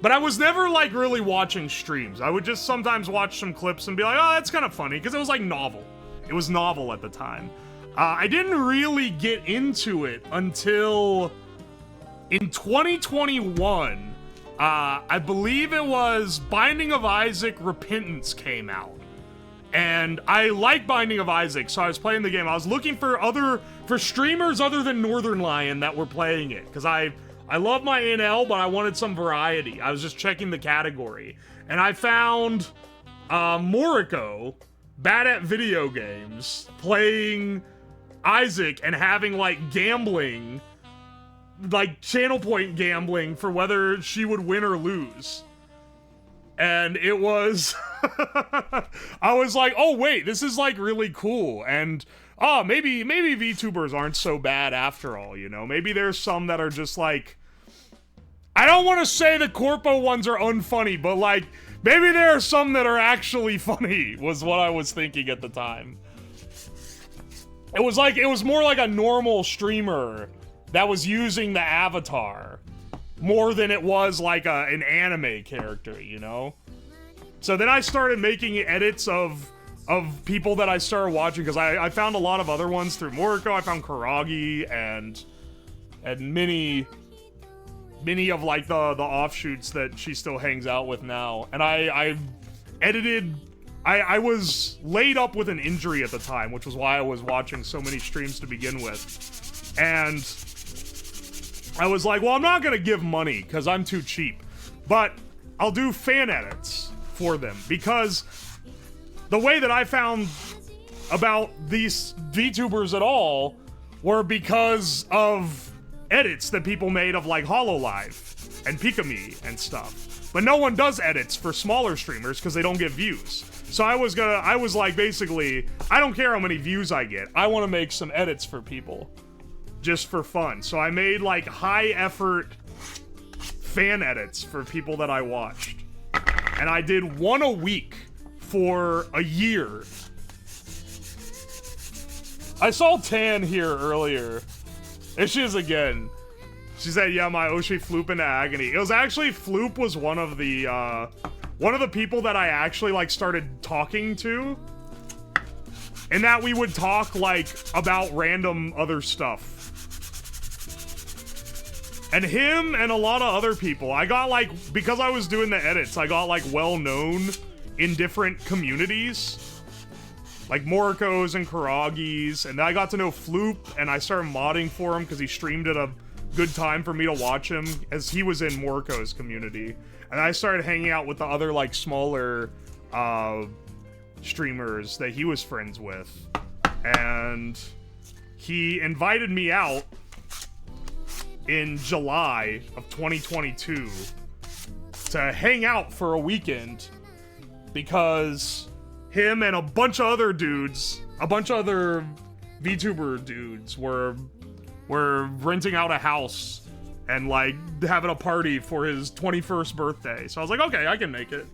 But I was never like really watching streams. I would just sometimes watch some clips and be like, oh, that's kind of funny. Because it was like novel. It was novel at the time. I didn't really get into it until in 2021. I believe it was Binding of Isaac Repentance came out. And I like Binding of Isaac, so I was playing the game. I was looking for streamers other than Northern Lion that were playing it. Because I love my NL, but I wanted some variety. I was just checking the category. And I found Moriko, bad at video games, playing Isaac and having like gambling, like channel point gambling for whether she would win or lose. And it was I was like, oh wait, this is like really cool. And oh, maybe VTubers aren't so bad after all, you know? Maybe there's some that are just like, I don't want to say the corpo ones are unfunny, but like maybe there are some that are actually funny, was what I was thinking at the time. It was more like a normal streamer that was using the avatar more than it was like an anime character, you know? So then I started making edits of people that I started watching, because I found a lot of other ones through Moriko. I found Kuragi and many of like the offshoots that she still hangs out with now. And I edited. I was laid up with an injury at the time, which was why I was watching so many streams to begin with. And I was like, well, I'm not gonna give money because I'm too cheap, but I'll do fan edits for them, because the way that I found about these VTubers at all were because of edits that people made of like HoloLive and Pikami and stuff. But no one does edits for smaller streamers because they don't get views. So I was like, basically, I don't care how many views I get. I want to make some edits for people just for fun. So I made like high effort fan edits for people that I watched. And I did one a week for a year. I saw Tan here earlier. There she is again. She said, yeah, my Oshi floop into agony. It was actually, Floop was one of the people that I actually like started talking to. And that we would talk like about random other stuff. And him and a lot of other people, I got like, because I was doing the edits, I got like well known in different communities. Like Moriko's and Karagi's, and I got to know Floop, and I started modding for him because he streamed at a good time for me to watch him, as he was in Moriko's community. And I started hanging out with the other like smaller streamers that he was friends with. And he invited me out in July of 2022 to hang out for a weekend because him and a bunch of other dudes, a bunch of other VTuber dudes were renting out a house and like having a party for his 21st birthday. So I was like, okay, I can make it.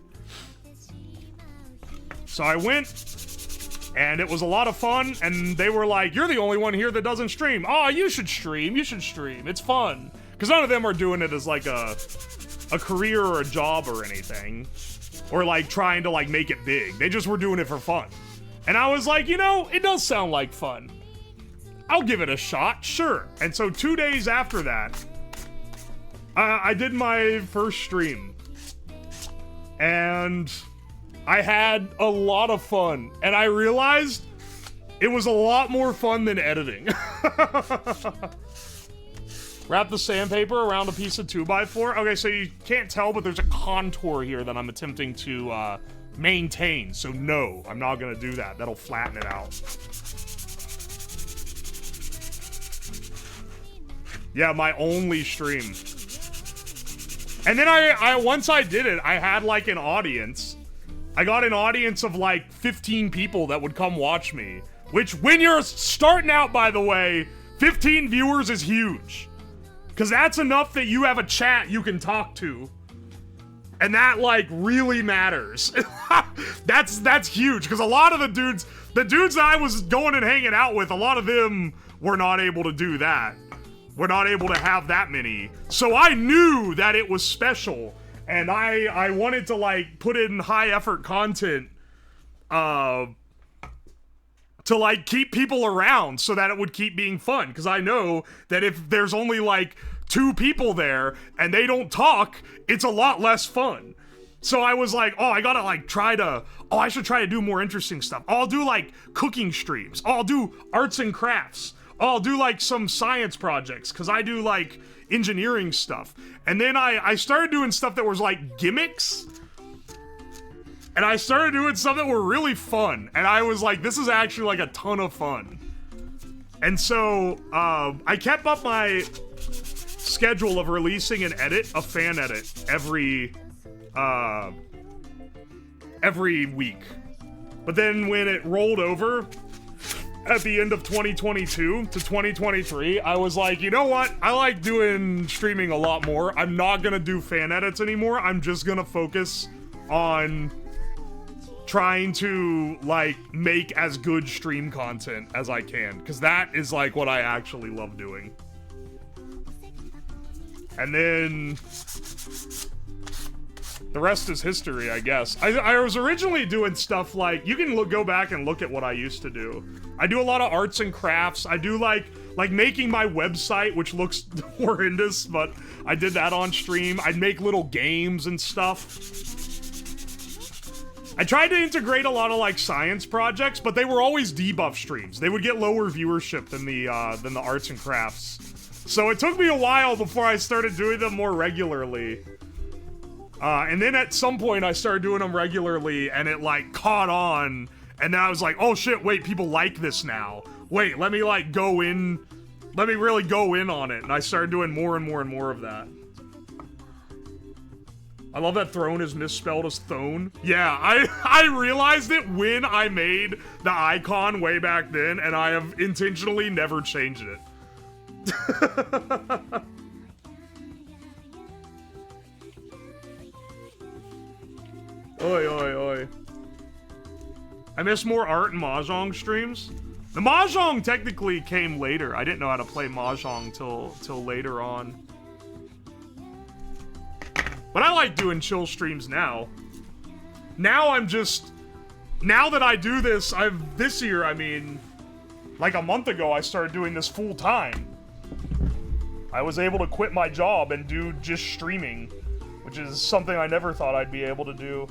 So I went, and it was a lot of fun, and they were like, you're the only one here that doesn't stream. Oh, you should stream, it's fun. Because none of them are doing it as like a career or a job or anything. Or like trying to like make it big. They just were doing it for fun. And I was like, you know, it does sound like fun. I'll give it a shot, sure. And so 2 days after that, I did my first stream. And I had a lot of fun. And I realized it was a lot more fun than editing. Wrap the sandpaper around a piece of 2x4. Okay, so you can't tell, but there's a contour here that I'm attempting to maintain. So no, I'm not gonna do that. That'll flatten it out. Yeah, my only stream. And then I once I did it, I had like an audience. I got an audience of like 15 people that would come watch me. Which, when you're starting out, by the way, 15 viewers is huge. Because that's enough that you have a chat you can talk to. And that, like, really matters. That's huge. Because a lot of the dudes that I was going and hanging out with, a lot of them were not able to do that. We're not able to have that many. So I knew that it was special. And I wanted to, like, put in high-effort content to like keep people around so that it would keep being fun, because I know that if there's only like 2 people there and they don't talk, it's a lot less fun. So I was like, oh, I gotta like I should try to do more interesting stuff. I'll do like cooking streams. I'll do arts and crafts. I'll do like some science projects, because I do like engineering stuff. And then I started doing stuff that was like gimmicks. And I started doing stuff that were really fun. And I was like, this is actually like a ton of fun. And so, I kept up my schedule of releasing a fan edit, every week. But then when it rolled over at the end of 2022 to 2023, I was like, you know what? I like doing streaming a lot more. I'm not gonna do fan edits anymore. I'm just gonna focus on trying to like make as good stream content as I can, because that is like what I actually love doing. And then the rest is history, I guess. I was originally doing stuff like, you can go back and look at what I used to do. I do a lot of arts and crafts. I do like making my website, which looks horrendous, but I did that on stream. I'd make little games and stuff. I tried to integrate a lot of like science projects, but they were always debuff streams. They would get lower viewership than the arts and crafts. So it took me a while before I started doing them more regularly. And then at some point I started doing them regularly, and it like caught on. And then I was like, oh shit, wait, people like this now. Wait, let me like go in. Let me really go in on it. And I started doing more and more and more of that. I love that throne is misspelled as thone. Yeah, I realized it when I made the icon way back then, and I have intentionally never changed it. Oi, oi, oi. I miss more art and Mahjong streams. The Mahjong technically came later. I didn't know how to play Mahjong till later on. But I like doing chill streams now. Now that I do this, this year, I mean, like a month ago, I started doing this full time. I was able to quit my job and do just streaming, which is something I never thought I'd be able to do.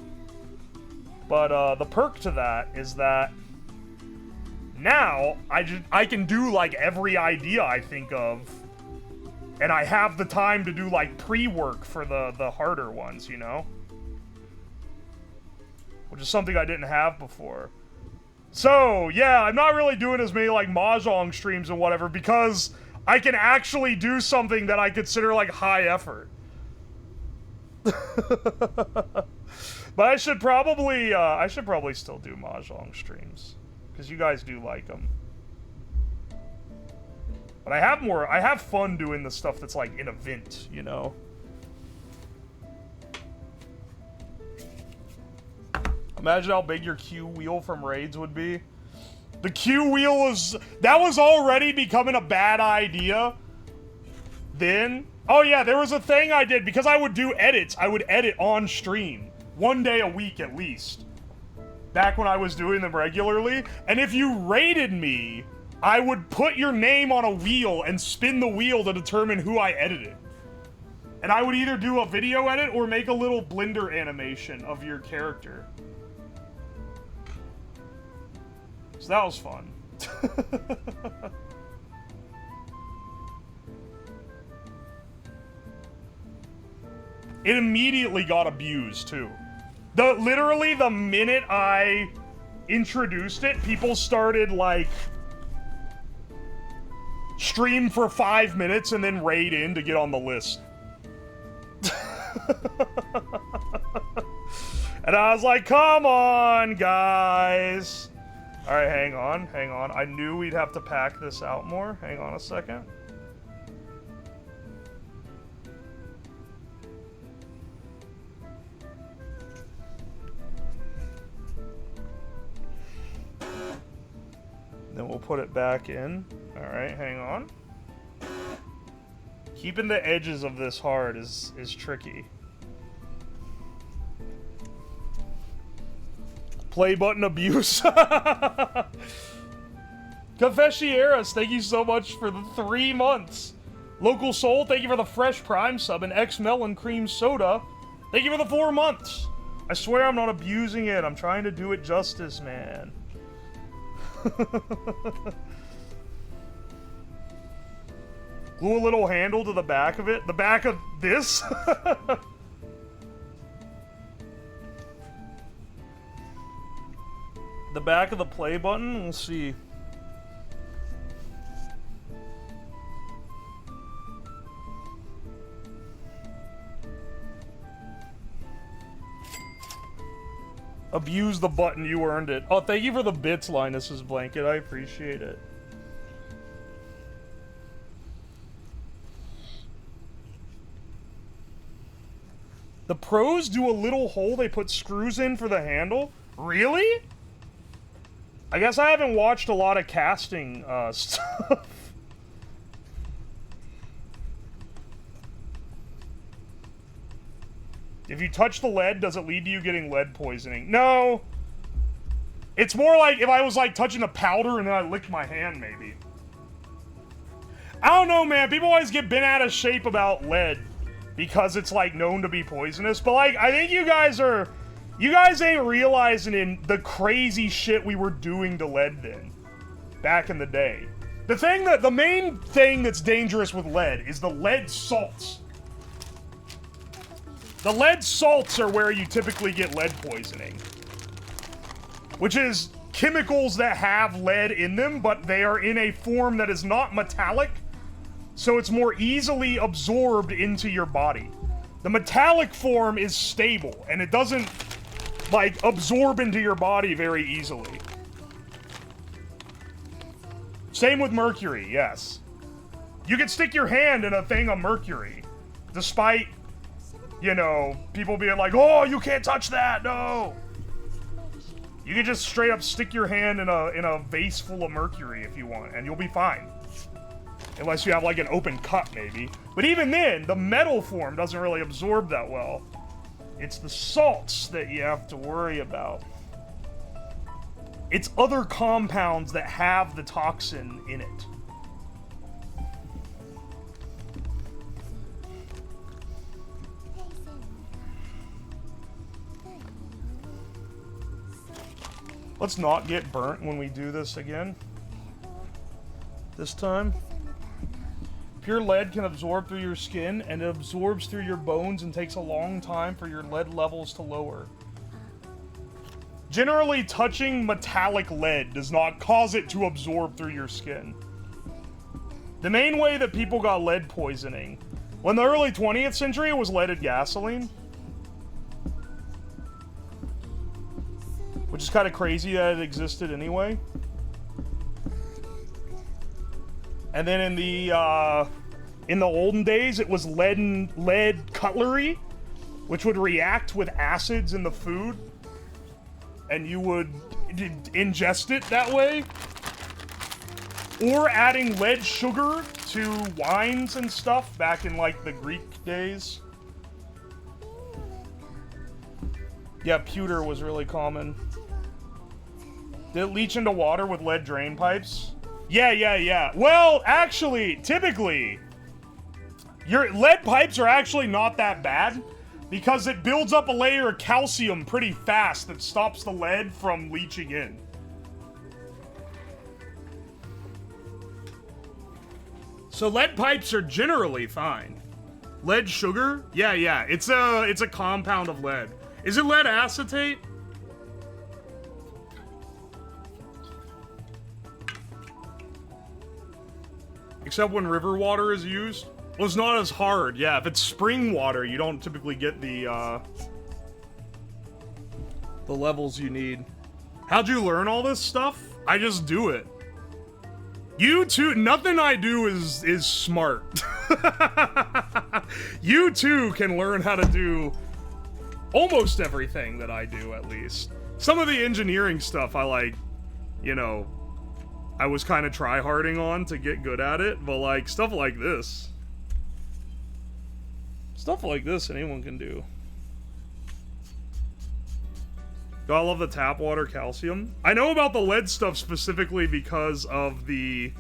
But the perk to that is that now I can do like every idea I think of. And I have the time to do, like, pre-work for the harder ones, you know? Which is something I didn't have before. So, yeah, I'm not really doing as many, like, Mahjong streams and whatever because I can actually do something that I consider, like, high effort. But I should probably still do Mahjong streams because you guys do like them. But I have fun doing the stuff that's, like, an event, you know? Imagine how big your Q wheel from raids would be. The Q wheel that was already becoming a bad idea. Then, oh yeah, there was a thing I did because I would do edits. I would edit on stream 1 day a week at least. Back when I was doing them regularly. And if you raided me, I would put your name on a wheel and spin the wheel to determine who I edited. And I would either do a video edit or make a little Blender animation of your character. So that was fun. It immediately got abused, too. Literally, the minute I introduced it, people started, like, stream for 5 minutes and then raid in to get on the list. And I was like, come on, guys. All right, hang on. I knew we'd have to pack this out more. Hang on a second. Then we'll put it back in. All right, hang on. Keeping the edges of this hard is tricky. Play button abuse. Confessieras, thank you so much for the 3 months. Local Soul, thank you for the fresh Prime sub. And X Melon Cream Soda, thank you for the 4 months. I swear I'm not abusing it. I'm trying to do it justice, man. Glue a little handle to the back of it. The back of this? The back of the play button? We'll see. Abuse the button, you earned it. Oh, thank you for the bits, Linus's blanket. I appreciate it. The pros do a little hole they put screws in for the handle? Really? I guess I haven't watched a lot of casting stuff. If you touch the lead, does it lead to you getting lead poisoning? No. It's more like if I was like touching the powder and then I licked my hand, maybe. I don't know, man. People always get bent out of shape about lead because it's like known to be poisonous. But like, I think you guys ain't realizing the crazy shit we were doing to lead then, back in the day. The main thing that's dangerous with lead is the lead salts. The lead salts are where you typically get lead poisoning, which is chemicals that have lead in them, but they are in a form that is not metallic, so it's more easily absorbed into your body. The metallic form is stable, and it doesn't, like, absorb into your body very easily. Same with mercury, yes. You can stick your hand in a thing of mercury, despite, you know, people being like, oh, you can't touch that, no! You can just straight up stick your hand in a vase full of mercury if you want, and you'll be fine. Unless you have, like, an open cut, maybe. But even then, the metal form doesn't really absorb that well. It's the salts that you have to worry about. It's other compounds that have the toxin in it. Let's not get burnt when we do this again. This time. Pure lead can absorb through your skin, and it absorbs through your bones and takes a long time for your lead levels to lower. Generally, touching metallic lead does not cause it to absorb through your skin. The main way that people got lead poisoning, well, in the early 20th century, it was leaded gasoline. Which is kind of crazy that it existed anyway. And then in the olden days, it was lead cutlery, which would react with acids in the food, and you would ingest it that way. Or adding lead sugar to wines and stuff back in like the Greek days. Yeah, pewter was really common. Did it leach into water with lead drain pipes? Yeah. Well, actually, typically, your lead pipes are actually not that bad because it builds up a layer of calcium pretty fast that stops the lead from leaching in. So lead pipes are generally fine. Lead sugar? Yeah. It's a compound of lead. Is it lead acetate? Except when river water is used. Well, it's not as hard. Yeah, if it's spring water, you don't typically get the levels you need. How'd you learn all this stuff? I just do it. You too, nothing I do is smart. You too can learn how to do almost everything that I do, at least. Some of the engineering stuff I like, you know, I was kind of try-harding on to get good at it, but like stuff like this. Stuff like this anyone can do. Do I love the tap water calcium? I know about the lead stuff specifically because of the...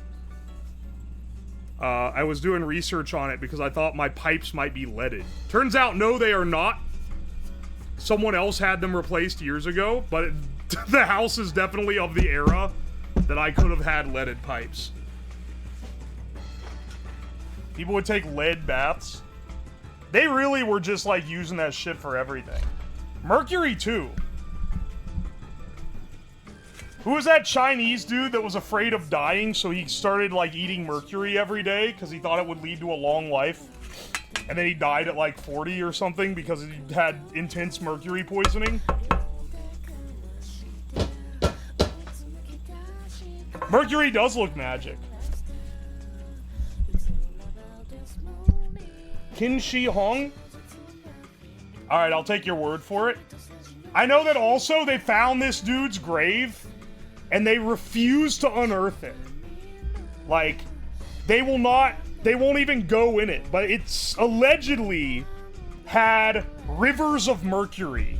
I was doing research on it because I thought my pipes might be leaded. Turns out, no, they are not. Someone else had them replaced years ago, but the house is definitely of the era that I could have had leaded pipes. People would take lead baths. They really were just like using that shit for everything. Mercury too. Who was that Chinese dude that was afraid of dying, so he started like eating mercury every day because he thought it would lead to a long life? And then he died at like 40 or something because he had intense mercury poisoning. Mercury does look magic. Qin Shi Hong? Alright, I'll take your word for it. I know that also they found this dude's grave and they refuse to unearth it. Like, they won't even go in it, but it's allegedly had rivers of mercury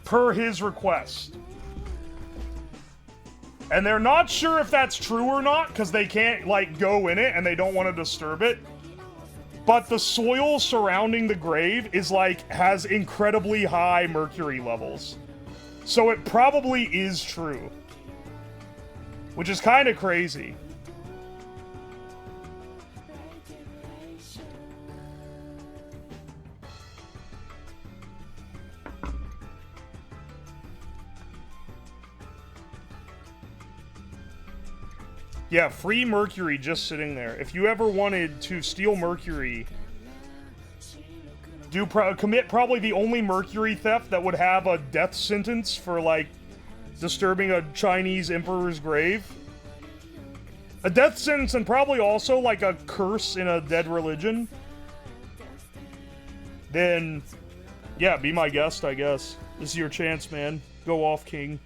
per his request. And they're not sure if that's true or not, because they can't, like, go in it and they don't want to disturb it. But the soil surrounding the grave is, like, has incredibly high mercury levels. So it probably is true. Which is kind of crazy. Yeah, free mercury just sitting there. If you ever wanted to steal mercury, commit probably the only mercury theft that would have a death sentence for, like, disturbing a Chinese emperor's grave. A death sentence and probably also, like, a curse in a dead religion. Then, yeah, be my guest, I guess. This is your chance, man. Go off, king.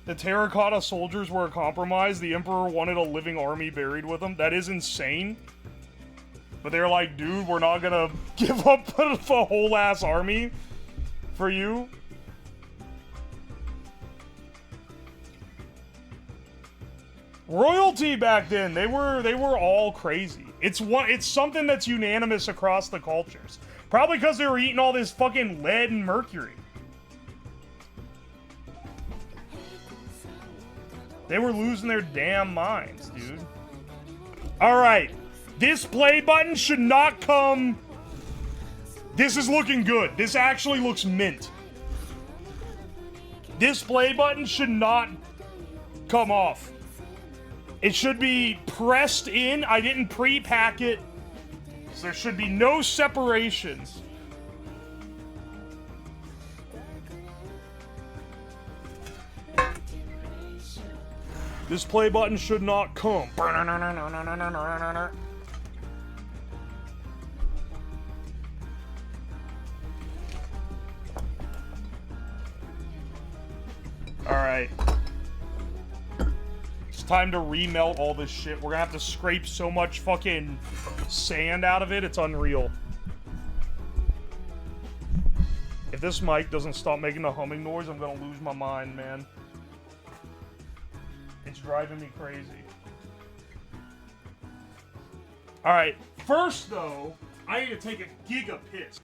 The terracotta soldiers were a compromise. The emperor wanted a living army buried with them. That is insane. But they're like, dude, we're not gonna give up the whole ass army for you. Royalty back then, they were all crazy. It's something that's unanimous across the cultures. Probably because they were eating all this fucking lead and mercury. They were losing their damn minds, dude. Alright. This play button should not come... This is looking good. This actually looks mint. This play button should not come off. It should be pressed in. I didn't pre-pack it. So there should be no separations. This play button should not come. Alright. It's time to remelt all this shit. We're gonna have to scrape so much fucking sand out of it, it's unreal. If this mic doesn't stop making the humming noise, I'm gonna lose my mind, man. It's driving me crazy. Alright, first though, I need to take a giga piss.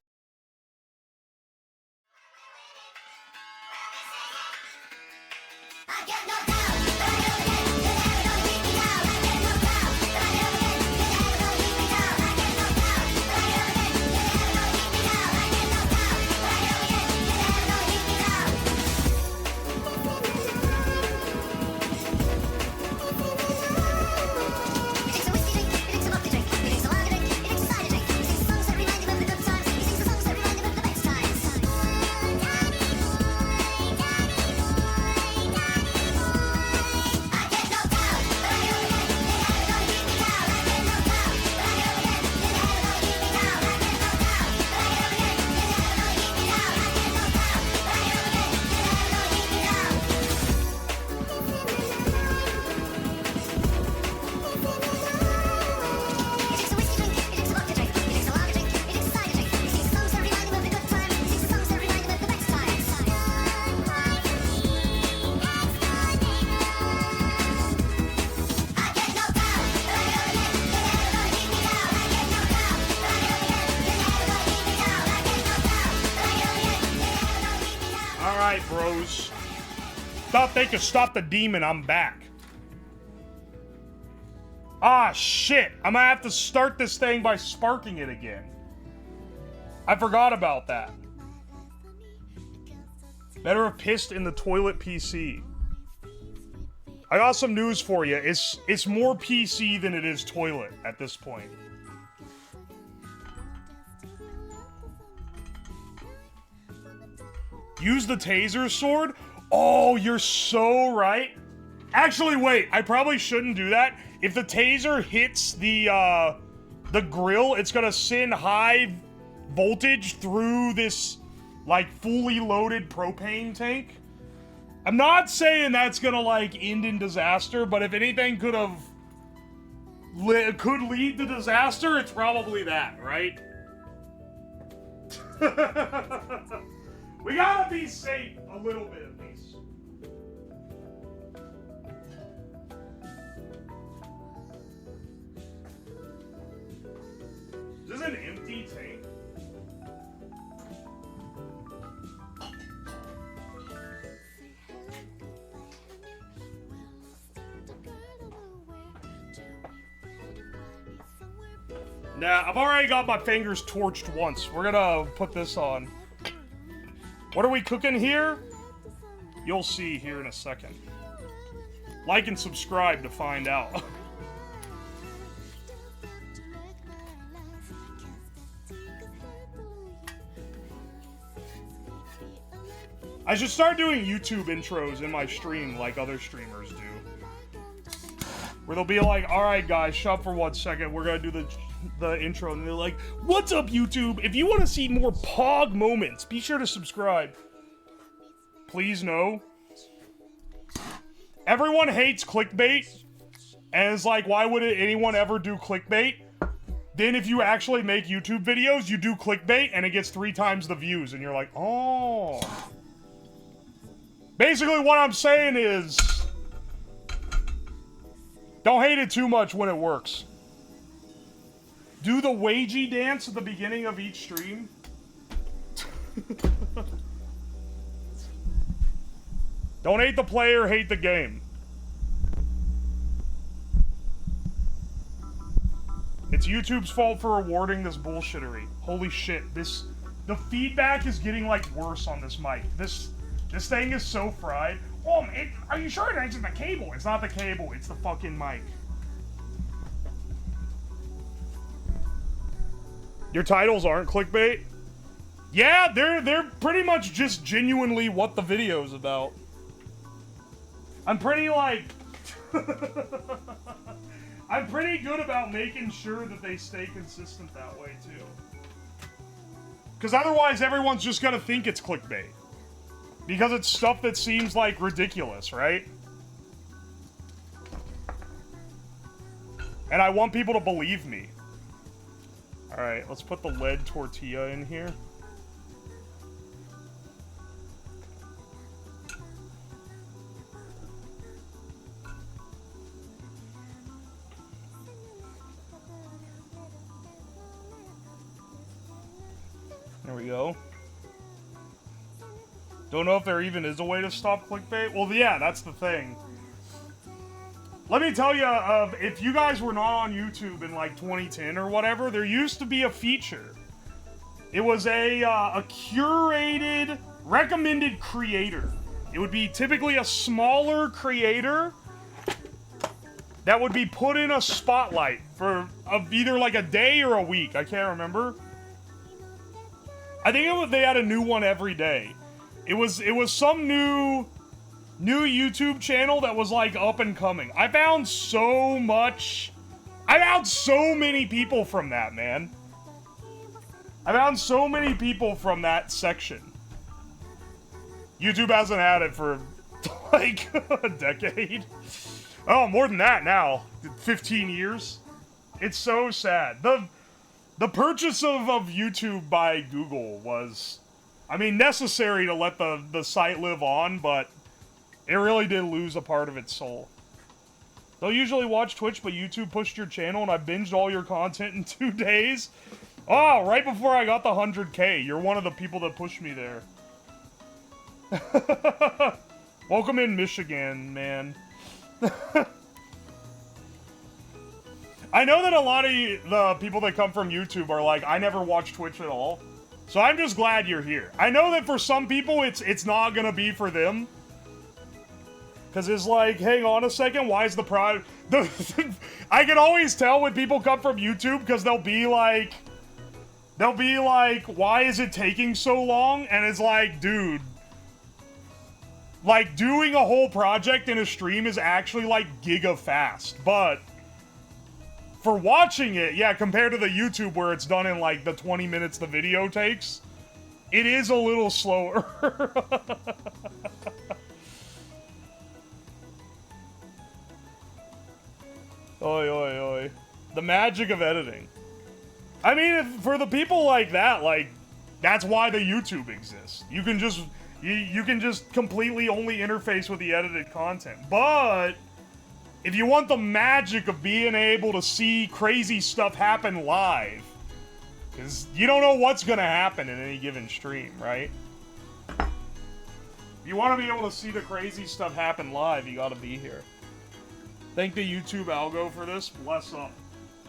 Bros. Thought they could stop the demon, I'm back. Ah, shit. I'm gonna have to start this thing by sparking it again. I forgot about that. Better have pissed in the toilet PC. I got some news for you. It's more PC than it is toilet at this point. Use the taser sword? Oh, you're so right. Actually, wait. I probably shouldn't do that. If the taser hits the grill, it's gonna send high voltage through this, like, fully loaded propane tank. I'm not saying that's gonna, like, end in disaster, but if anything could lead to disaster, it's probably that, right? We gotta be safe a little bit at least. Is this an empty tank? Nah, I've already got my fingers torched once. We're gonna put this on. What are we cooking here? You'll see here in a second. Like and subscribe to find out. I should start doing YouTube intros in my stream like other streamers do. Where they'll be like, alright guys, shut up for 1 second, we're gonna do the intro, and they're like, what's up YouTube? If you want to see more pog moments, be sure to subscribe. Please no. Everyone hates clickbait, and it's like, why would anyone ever do clickbait? Then if you actually make YouTube videos, you do clickbait, and it gets 3 times the views, and you're like, oh. Basically what I'm saying is, don't hate it too much when it works. Do the wagey dance at the beginning of each stream. Don't hate the player, hate the game. It's YouTube's fault for rewarding this bullshittery. Holy shit, the feedback is getting, like, worse on this mic. This thing is so fried. Oh, are you sure it isn't the cable? It's not the cable, it's the fucking mic. Your titles aren't clickbait? Yeah, they're pretty much just genuinely what the video's about. I'm pretty, like... I'm pretty good about making sure that they stay consistent that way, too. Because otherwise, everyone's just gonna think it's clickbait. Because it's stuff that seems, like, ridiculous, right? And I want people to believe me. Alright, let's put the lead tortilla in here. There we go. Don't know if there even is a way to stop clickbait. Well, yeah, that's the thing. Let me tell you, if you guys were not on YouTube in like 2010 or whatever, there used to be a feature. It was a curated, recommended creator. It would be typically a smaller creator that would be put in a spotlight for either like a day or a week. I can't remember. I think they had a new one every day. It was some new YouTube channel that was like up and coming. I found so many people from that, man. I found so many people from that section. YouTube hasn't had it for like a decade. Oh, more than that now. 15 years. It's so sad. The purchase of YouTube by Google was, I mean, necessary to let the site live on, but it really did lose a part of its soul. They'll usually watch Twitch, but YouTube pushed your channel, and I binged all your content in 2 days. Oh, right before I got the 100K. You're one of the people that pushed me there. Welcome in Michigan, man. I know that a lot of the people that come from YouTube are like, I never watch Twitch at all. So I'm just glad you're here. I know that for some people, it's not gonna be for them. Because it's like, hang on a second, why is the product... I can always tell when people come from YouTube, because they'll be like, why is it taking so long? And it's like, dude, like, doing a whole project in a stream is actually, like, giga fast. But for watching it, yeah, compared to the YouTube where it's done in, like, the 20 minutes the video takes, it is a little slower. Oi, oi, oi. The magic of editing. I mean, for the people like that, like, that's why the YouTube exists. You can just... You can just completely only interface with the edited content. But if you want the magic of being able to see crazy stuff happen live, because you don't know what's going to happen in any given stream, right? If you want to be able to see the crazy stuff happen live, you got to be here. Thank the YouTube algo for this. Bless up.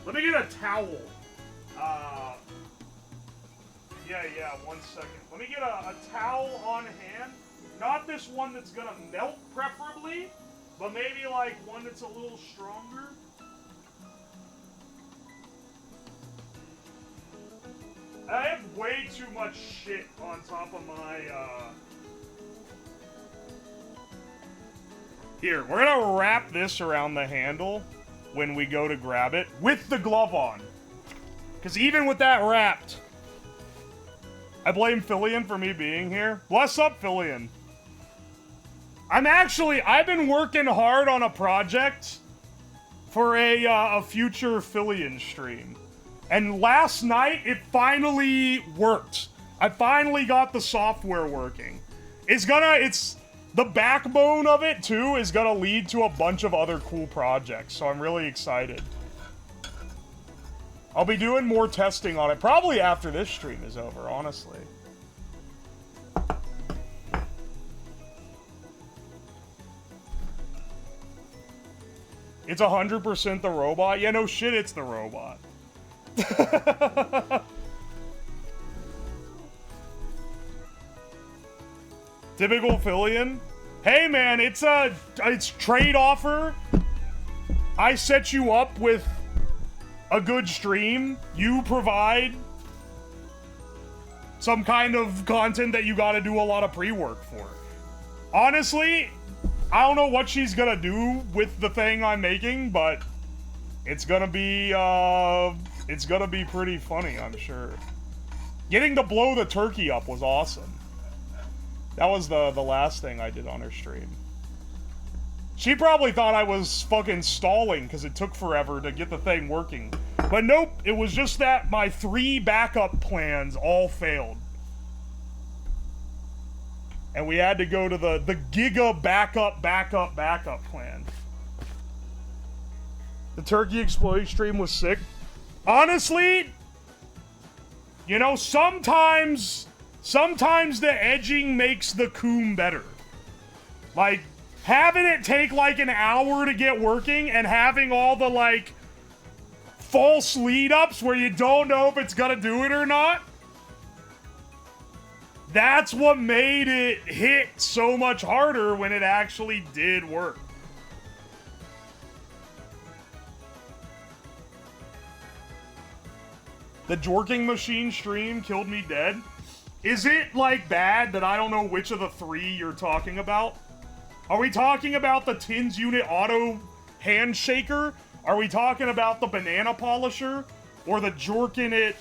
Let me get a towel. Yeah, 1 second. Let me get a towel on hand. Not this one that's gonna melt, preferably, but maybe like one that's a little stronger. I have way too much shit on top of my, Here, we're gonna wrap this around the handle when we go to grab it, with the glove on. Because even with that wrapped... I blame Fillion for me being here. Bless up, Fillion. I've been working hard on a project for a future Fillion stream. And last night, it finally worked. I finally got the software working. It's the backbone of it, too, is gonna lead to a bunch of other cool projects. So I'm really excited. I'll be doing more testing on it, probably after this stream is over, honestly. It's 100% the robot? Yeah, no shit, it's the robot. Typical Phillian. Hey man, it's trade offer. I set you up with a good stream. You provide some kind of content that you gotta do a lot of pre-work for. Honestly, I don't know what she's gonna do with the thing I'm making, but it's gonna be pretty funny, I'm sure. Getting to blow the turkey up was awesome. That was the last thing I did on her stream. She probably thought I was fucking stalling because it took forever to get the thing working. But nope, it was just that my 3 backup plans all failed. And we had to go to the giga backup plan. The turkey explosion stream was sick. Honestly, you know, sometimes the edging makes the coom better. Like, having it take like an hour to get working and having all the like false lead-ups where you don't know if it's gonna do it or not, that's what made it hit so much harder when it actually did work. The Jorking Machine stream killed me dead. Is it, like, bad that I don't know which of the 3 you're talking about? Are we talking about the Tins Unit Auto Handshaker? Are we talking about the Banana Polisher? Or the Jorkin It,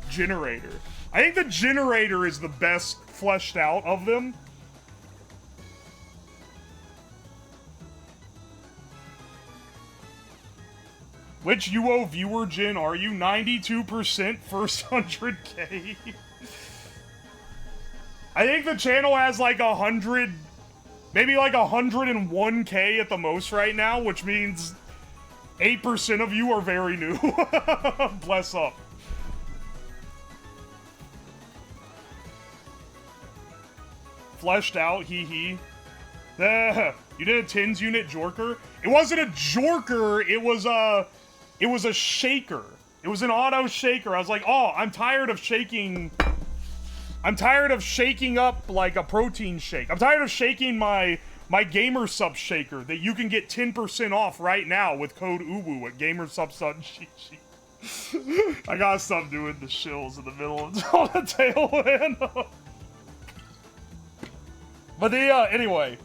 Generator? I think the Generator is the best fleshed out of them. Which UO viewer gen are you? 92% first 100K? I think the channel has like 100, maybe like 101K at the most right now, which means 8% of you are very new. Bless up. Fleshed out, hee hee. You did a Tins Unit Jorker? It wasn't a Jorker, it was a shaker. It was an auto shaker. I was like, oh, I'm tired of shaking up like a protein shake. I'm tired of shaking my Gamer Sub shaker that you can get 10% off right now with code UWU at gamersubs.gg. I gotta stop doing the shills in the middle of the tail end. But anyway.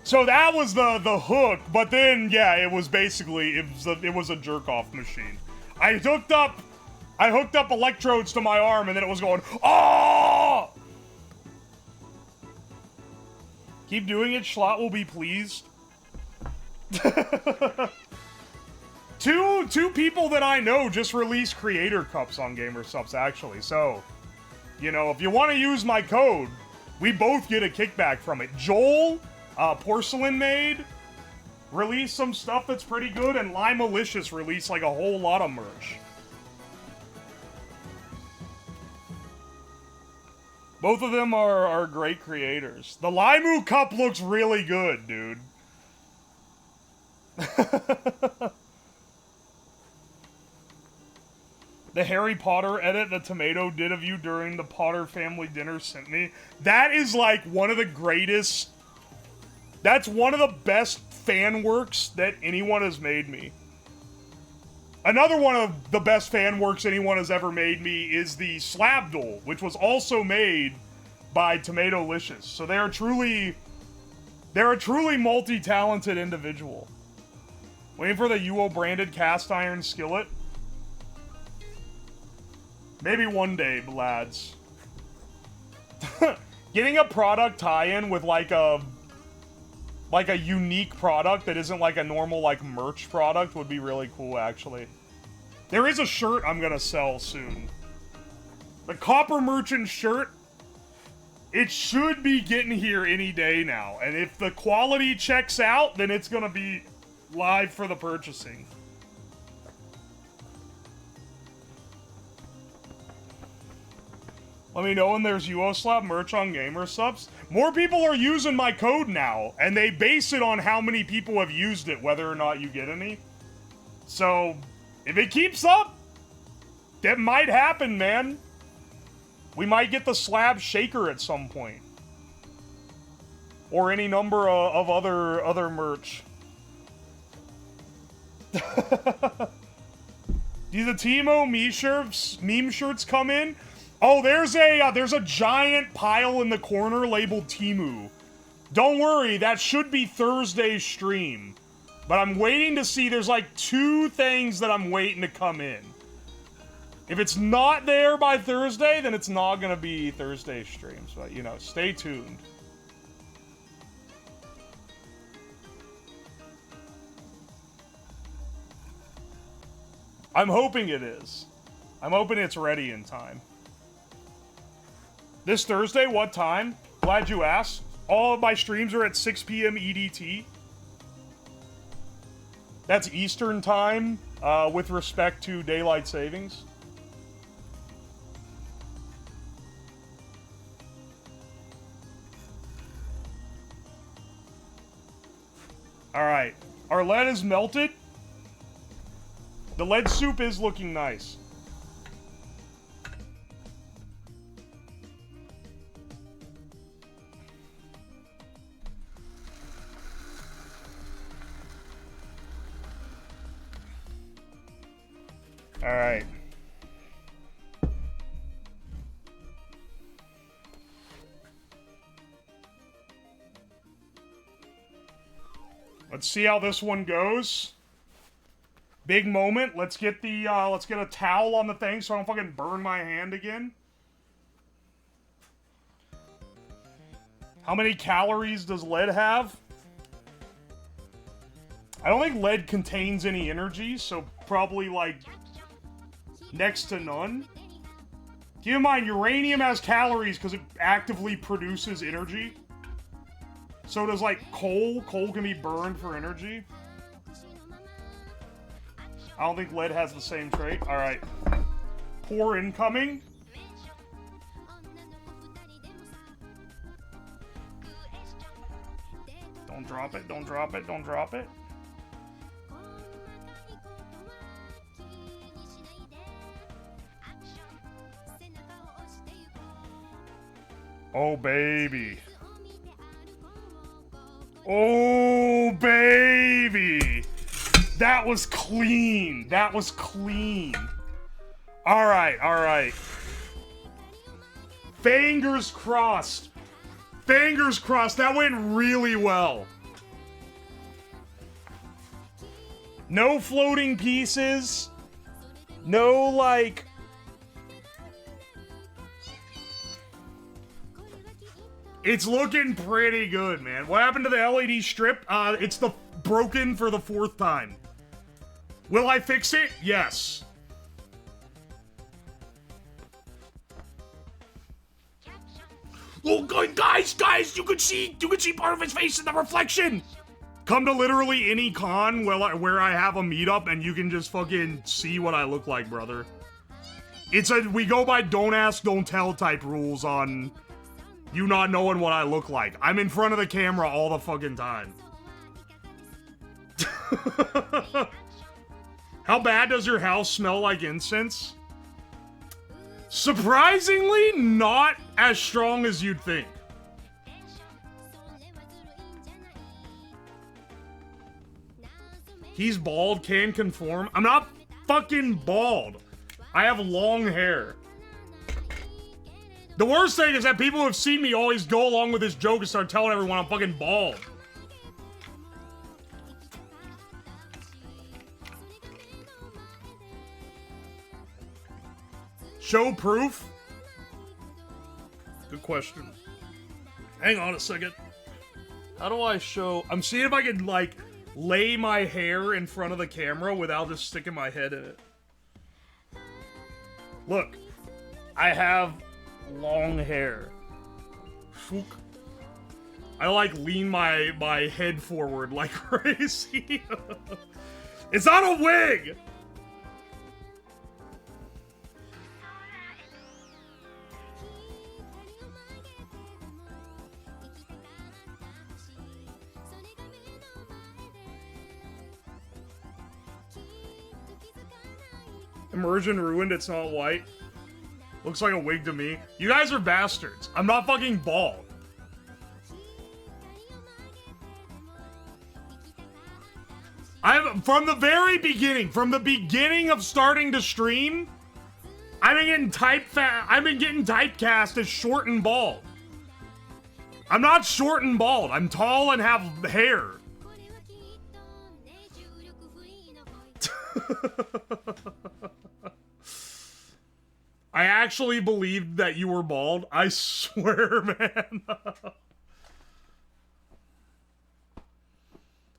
So that was the hook, but then yeah, it was basically it was a jerk off machine. I hooked up electrodes to my arm, and then it was going, oh! Keep doing it, Schlot will be pleased. Two people that I know just released creator cups on GamerSupps, actually. So, you know, if you want to use my code, we both get a kickback from it. Joel, Porcelain Maid, released some stuff that's pretty good, and Limalicious released like a whole lot of merch. Both of them are great creators. The Limu cup looks really good, dude. The Harry Potter edit that Tomato did of you during the Potter family dinner sent me. That is like one of the greatest... That's one of the best fan works that anyone has made me. Another one of the best fan works anyone has ever made me is the Slabdoll, which was also made by Tomatolicious. So they're a truly multi-talented individual. Waiting for the UO branded cast iron skillet. Maybe one day, lads. Getting a product tie-in with like a unique product that isn't like a normal like merch product would be really cool, actually. There is a shirt I'm gonna sell soon. The Copper Merchant shirt, it should be getting here any day now. And if the quality checks out, then it's gonna be live for the purchasing. Let me know when there's UWOSLAB merch on GamerSupps. More people are using my code now, and they base it on how many people have used it, whether or not you get any. So, If it keeps up, that might happen, man. We might get the slab shaker at some point. Or any number of other merch. Do the Timo meme shirts come in? Oh, there's a giant pile in the corner labeled Timu. Don't worry, that should be Thursday's stream. But I'm waiting to see, there's like 2 things that I'm waiting to come in. If it's not there by Thursday, then it's not gonna be Thursday's stream. So, you know, stay tuned. I'm hoping it is. I'm hoping it's ready in time. This Thursday, what time? Glad you asked. All of my streams are at 6 p.m. EDT. That's Eastern time, with respect to daylight savings. Alright. Our lead is melted. The lead soup is looking nice. All right. Let's see how this one goes. Big moment. Let's get a towel on the thing so I don't fucking burn my hand again. How many calories does lead have? I don't think lead contains any energy, so probably, like, next to none. Keep in mind, uranium has calories because it actively produces energy. So does, like, coal. Coal can be burned for energy. I don't think lead has the same trait. Alright. Pour incoming. Don't drop it, don't drop it, don't drop it. Oh, baby. Oh, baby. That was clean. That was clean. All right, all right. Fingers crossed. Fingers crossed. That went really well. No floating pieces. No, like... It's looking pretty good, man. What happened to the LED strip? It's broken for the 4th time. Will I fix it? Yes. Oh, guys, you can see part of his face in the reflection. Come to literally any con where I have a meetup and you can just fucking see what I look like, brother. We go by don't ask, don't tell type rules on you not knowing what I look like. I'm in front of the camera all the fucking time. How bad does your house smell like incense? Surprisingly, not as strong as you'd think. He's bald, can conform. I'm not fucking bald. I have long hair. The worst thing is that people who have seen me always go along with this joke and start telling everyone I'm fucking bald. Show proof? Good question. Hang on a second. How do I show... I'm seeing if I can, like, lay my hair in front of the camera without just sticking my head in it. Look. I have long hair. I, like, lean my head forward like crazy. It's not a wig! Immersion ruined, it's not white. Looks like a wig to me. You guys are bastards. I'm not fucking bald. From the very beginning, from the beginning of starting to stream, I've been getting typecast as short and bald. I'm not short and bald. I'm tall and have hair. I actually believed that you were bald. I swear, man.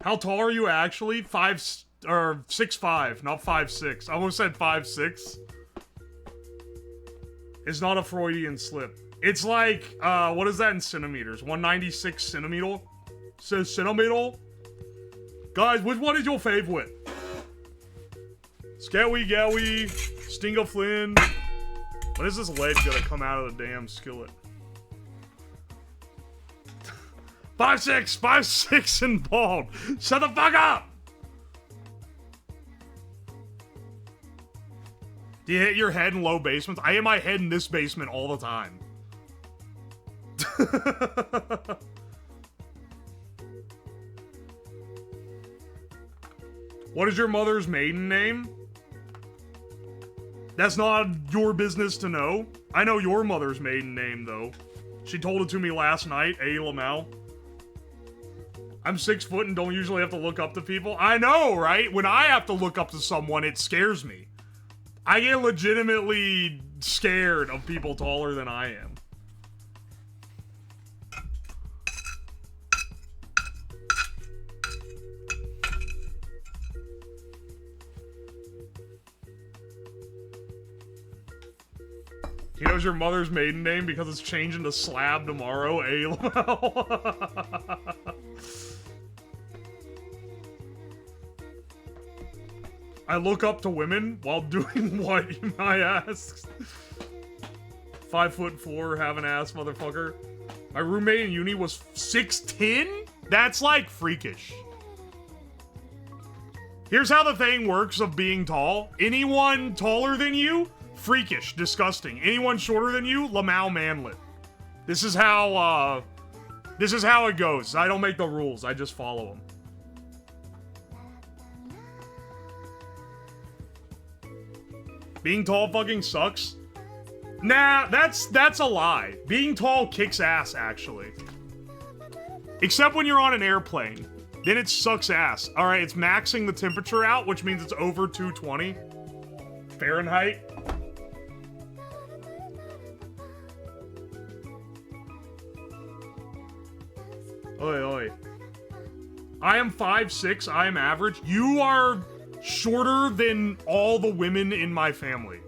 How tall are you actually? 6'5", not 5'6". I almost said 5'6". It's not a Freudian slip. It's like, what is that in centimeters? 196 centimeter? Says centimeter? Guys, which one is your favorite? Scowy Gowie, Stinga Flynn. When is this lead gonna come out of the damn skillet? 5'6", 5'6", and bald. Shut the fuck up! Do you hit your head in low basements? I hit my head in this basement all the time. What is your mother's maiden name? That's not your business to know. I know your mother's maiden name, though. She told it to me last night, A. Lamau. I'm 6 foot and don't usually have to look up to people. I know, right? When I have to look up to someone, it scares me. I get legitimately scared of people taller than I am. He knows your mother's maiden name because it's changing to Slab tomorrow, A. Lamau. I look up to women while doing what, you might ask. 5'4", have an ass, motherfucker. My roommate in uni was 6'10"? That's like freakish. Here's how the thing works of being tall. Anyone taller than you, freakish, disgusting. Anyone shorter than you, Lamau manlet. This is how it goes. I don't make the rules, I just follow them. Being tall fucking sucks? Nah, that's a lie. Being tall kicks ass, actually. Except when you're on an airplane. Then it sucks ass. Alright, it's maxing the temperature out, which means it's over 220 Fahrenheit. Oi, oi. I am 5'6", I am average. You are shorter than all the women in my family.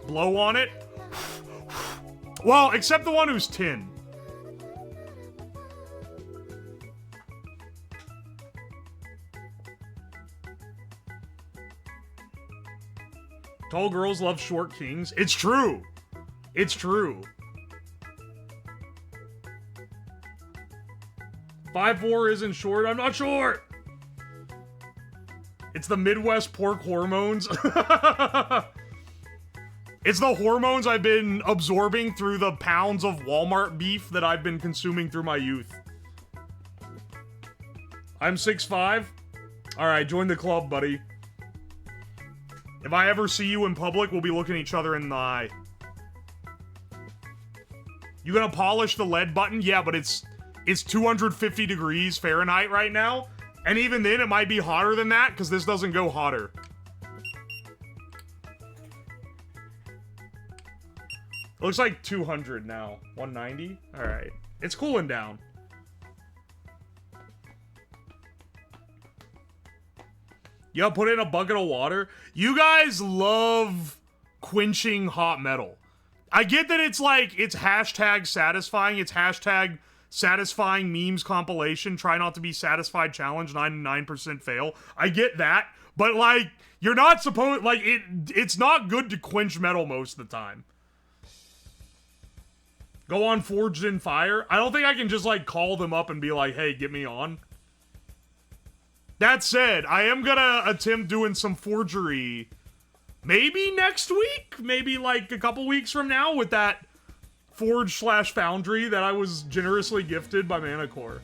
Blow on it? Well, except the one who's 10. Tall girls love short kings. It's true. It's true. 5'4" isn't short. I'm not short. It's the Midwest pork hormones. It's the hormones I've been absorbing through the pounds of Walmart beef that I've been consuming through my youth. I'm 6'5". Alright, join the club, buddy. If I ever see you in public, we'll be looking each other in the eye. You gonna polish the lead button? Yeah, but it's 250 degrees Fahrenheit right now. And even then, it might be hotter than that, because this doesn't go hotter. It looks like 200 now. 190? Alright. It's cooling down. Yeah, put in a bucket of water. You guys love quenching hot metal. I get that it's like, it's hashtag satisfying. It's hashtag satisfying memes compilation. Try not to be satisfied challenge. 99% fail. I get that. But like, you're not supposed, like, it's not good to quench metal most of the time. Go on Forged in Fire. I don't think I can just like call them up and be like, hey, get me on. That said, I am gonna attempt doing some forgery maybe next week, maybe like a couple weeks from now with that forge/foundry that I was generously gifted by Manacore.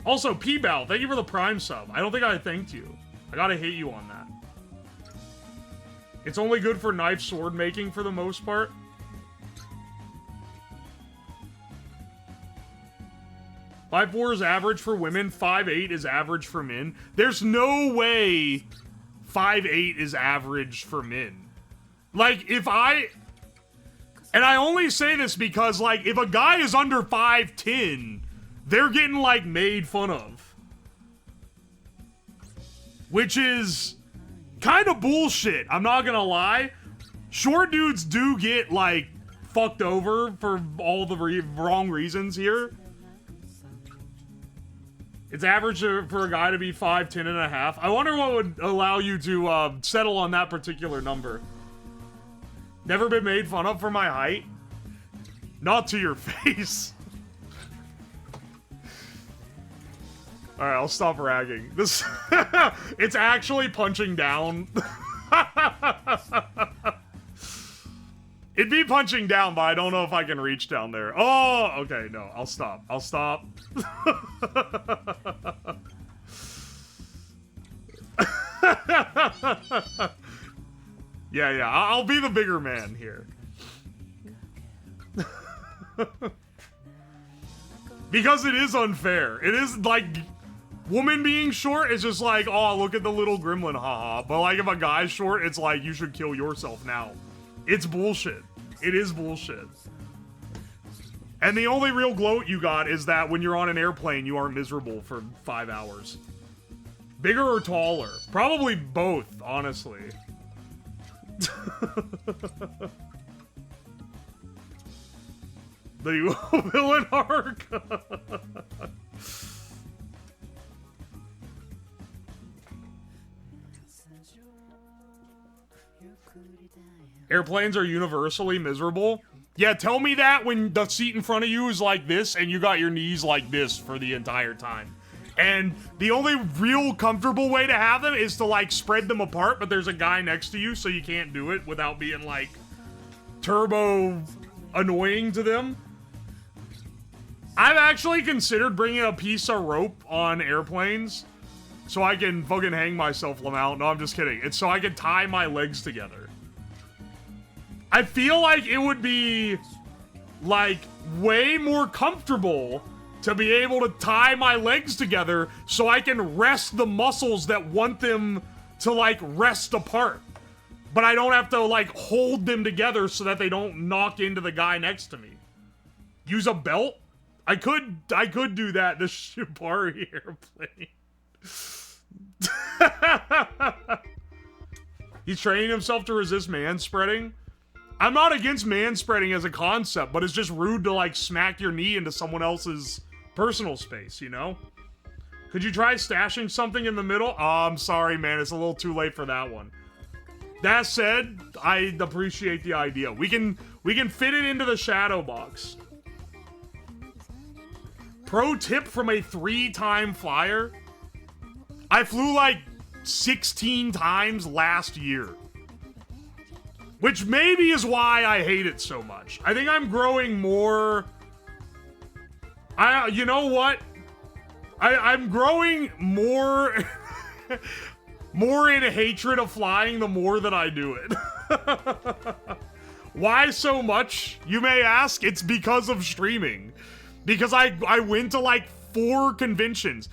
Also, P-Bow, thank you for the Prime sub. I don't think I thanked you. I gotta hit you on that. It's only good for knife sword making for the most part. Five four is average for women. 5'8" is average for men. There's no way 5'8" is average for men. Like, if I... And I only say this because, like, if a guy is under 5'10", they're getting, like, made fun of. Which is kind of bullshit, I'm not gonna lie. Short dudes do get, like, fucked over for all the wrong reasons here. It's average for a guy to be 5'10" and a half. I wonder what would allow you to settle on that particular number. Never been made fun of for my height? Not to your face. Alright, I'll stop ragging. This it's actually punching down. It'd be punching down, but I don't know if I can reach down there. Oh, okay, no, I'll stop. I'll stop. Yeah, I'll be the bigger man here. Because it is unfair. It is, like, woman being short is just like, oh, look at the little gremlin, haha. But, like, if a guy's short, it's like, you should kill yourself now. It's bullshit. It is bullshit. And the only real gloat you got is that when you're on an airplane, you aren't miserable for 5 hours. Bigger or taller? Probably both, honestly. The villain arc. Airplanes are universally miserable. Yeah, tell me that when the seat in front of you is like this and you got your knees like this for the entire time. And the only real comfortable way to have them is to, like, spread them apart, but there's a guy next to you, so you can't do it without being, like, turbo annoying to them. I've actually considered bringing a piece of rope on airplanes so I can fucking hang myself out. No, I'm just kidding. It's so I can tie my legs together. I feel like it would be, like, way more comfortable to be able to tie my legs together so I can rest the muscles that want them to, like, rest apart. But I don't have to, like, hold them together so that they don't knock into the guy next to me. Use a belt? I could do that, the Shibari airplane. He's training himself to resist man-spreading. I'm not against man-spreading as a concept, but it's just rude to, like, smack your knee into someone else's personal space, you know? Could you try stashing something in the middle? Oh, I'm sorry, man. It's a little too late for that one. That said, I appreciate the idea. We can fit it into the shadow box. Pro tip from a 3-time flyer. I flew like 16 times last year. Which maybe is why I hate it so much. I think I'm growing more... you know what? I'm growing more... more in hatred of flying the more that I do it. Why so much, you may ask? It's because of streaming. Because I went to like 4 conventions.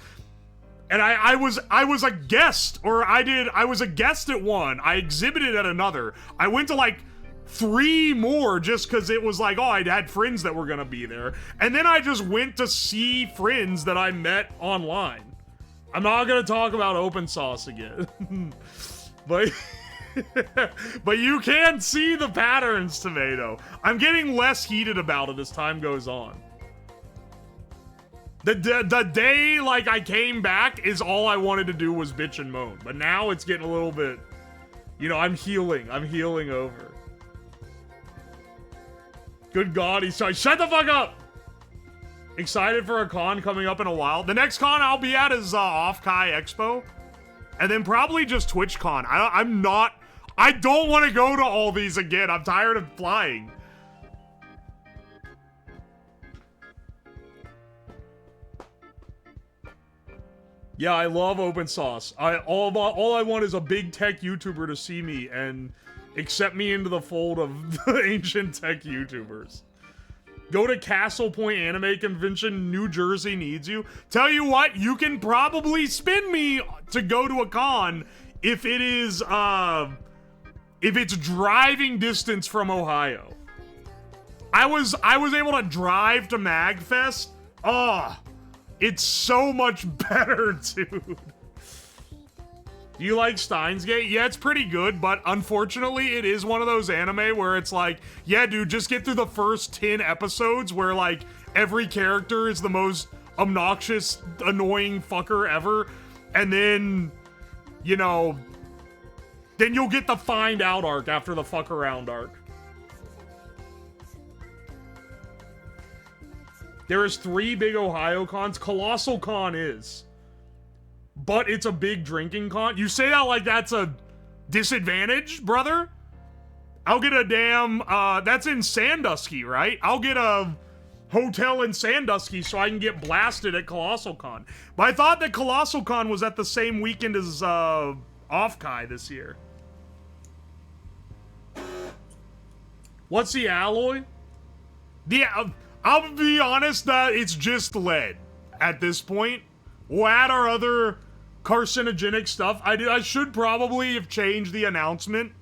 And I was a guest, or I was a guest at one. I exhibited at another. I went to like 3 more just because it was like, oh, I had friends that were gonna be there. And then I just went to see friends that I met online. I'm not gonna talk about open sauce again. but but you can see the patterns, Tomato. I'm getting less heated about it as time goes on. The day, like, I came back is all I wanted to do was bitch and moan. But now it's getting a little bit, you know, I'm healing over. Good God, he's sorry. Shut the fuck up! Excited for a con coming up in a while. The next con I'll be at is Off-Kai Expo. And then probably just TwitchCon. I don't want to go to all these again. I'm tired of flying. Yeah, I love open source. All I want is a big tech YouTuber to see me and accept me into the fold of the ancient tech YouTubers. Go to Castle Point Anime Convention. New Jersey needs you. Tell you what, you can probably spin me to go to a con if it is if it's driving distance from Ohio. I was able to drive to MagFest. Oh, it's so much better, dude. Do you like Steins Gate? Yeah, it's pretty good, but unfortunately, it is one of those anime where it's like, yeah, dude, just get through the first 10 episodes where, like, every character is the most obnoxious, annoying fucker ever, and then, you know, then you'll get the find out arc after the fuck around arc. There is 3 big Ohio cons. Colossal Con is. But it's a big drinking con. You say that like that's a disadvantage, brother? I'll get a damn, that's in Sandusky, right? I'll get a hotel in Sandusky so I can get blasted at Colossal Con. But I thought that Colossal Con was at the same weekend as, Off-Kai this year. What's the alloy? I'll be honest, it's just lead at this point. We'll add our other carcinogenic stuff. I should probably have changed the announcement.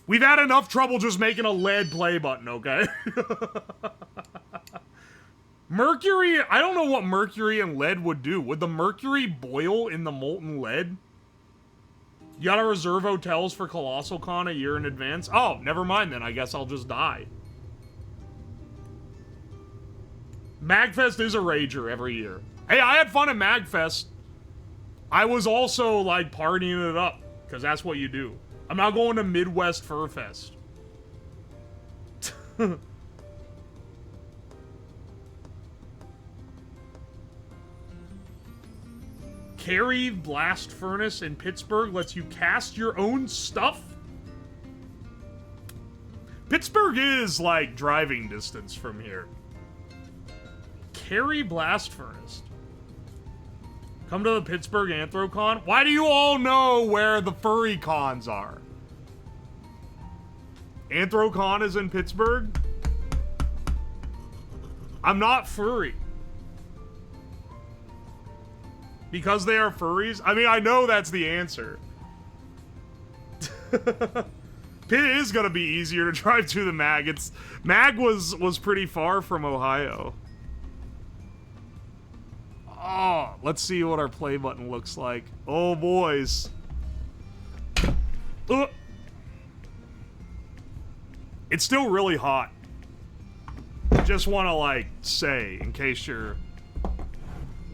We've had enough trouble just making a lead play button, okay? Mercury, I don't know what mercury and lead would do. Would the mercury boil in the molten lead? You gotta reserve hotels for Colossal Con a year in advance? Oh, never mind then. I guess I'll just die. MagFest is a rager every year. Hey, I had fun at MagFest. I was also, like, partying it up, because that's what you do. I'm not going to Midwest Fur Fest. Carry Blast Furnace in Pittsburgh lets you cast your own stuff? Pittsburgh is, like, driving distance from here. Carry Blast Furnace. Come to the Pittsburgh Anthrocon. Why do you all know where the furry cons are? Anthrocon is in Pittsburgh? I'm not furry. Because they are furries? I mean, I know that's the answer. It is gonna be easier to drive to the Mag. Mag was pretty far from Ohio. Oh, let's see what our play button looks like. Oh, boys. It's still really hot. Just want to, like, say, in case you're...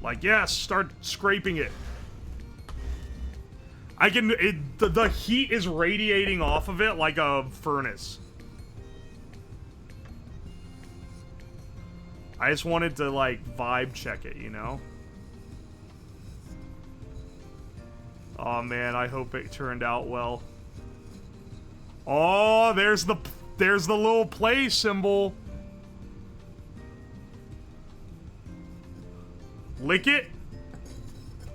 like, yes, start scraping it. I can... the heat is radiating off of it like a furnace. I just wanted to, like, vibe check it, you know? Oh man, I hope it turned out well. Oh, there's the little play symbol. Lick it?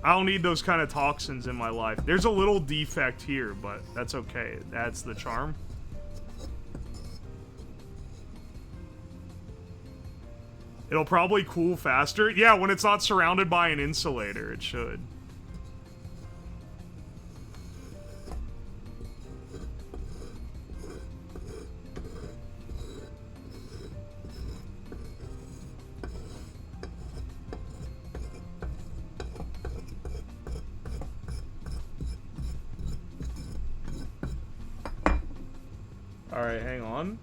I don't need those kind of toxins in my life. There's a little defect here, but that's okay. That's the charm. It'll probably cool faster. Yeah, when it's not surrounded by an insulator, it should. Alright, hang on.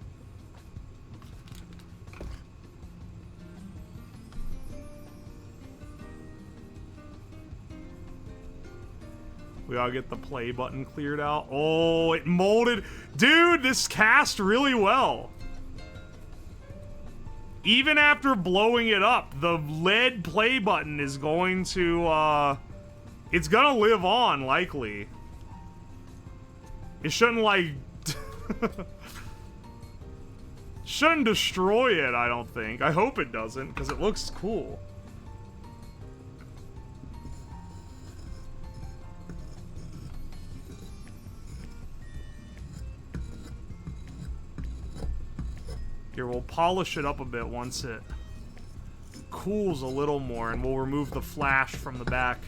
We gotta get the play button cleared out. Oh, it molded. Dude, this cast really well. even after blowing it up, the lead play button is going to, it's gonna live on, likely. It shouldn't, like... shouldn't destroy it, I don't think. I hope it doesn't, because it looks cool. Here, we'll polish it up a bit once it cools a little more, and we'll remove the flash from the back.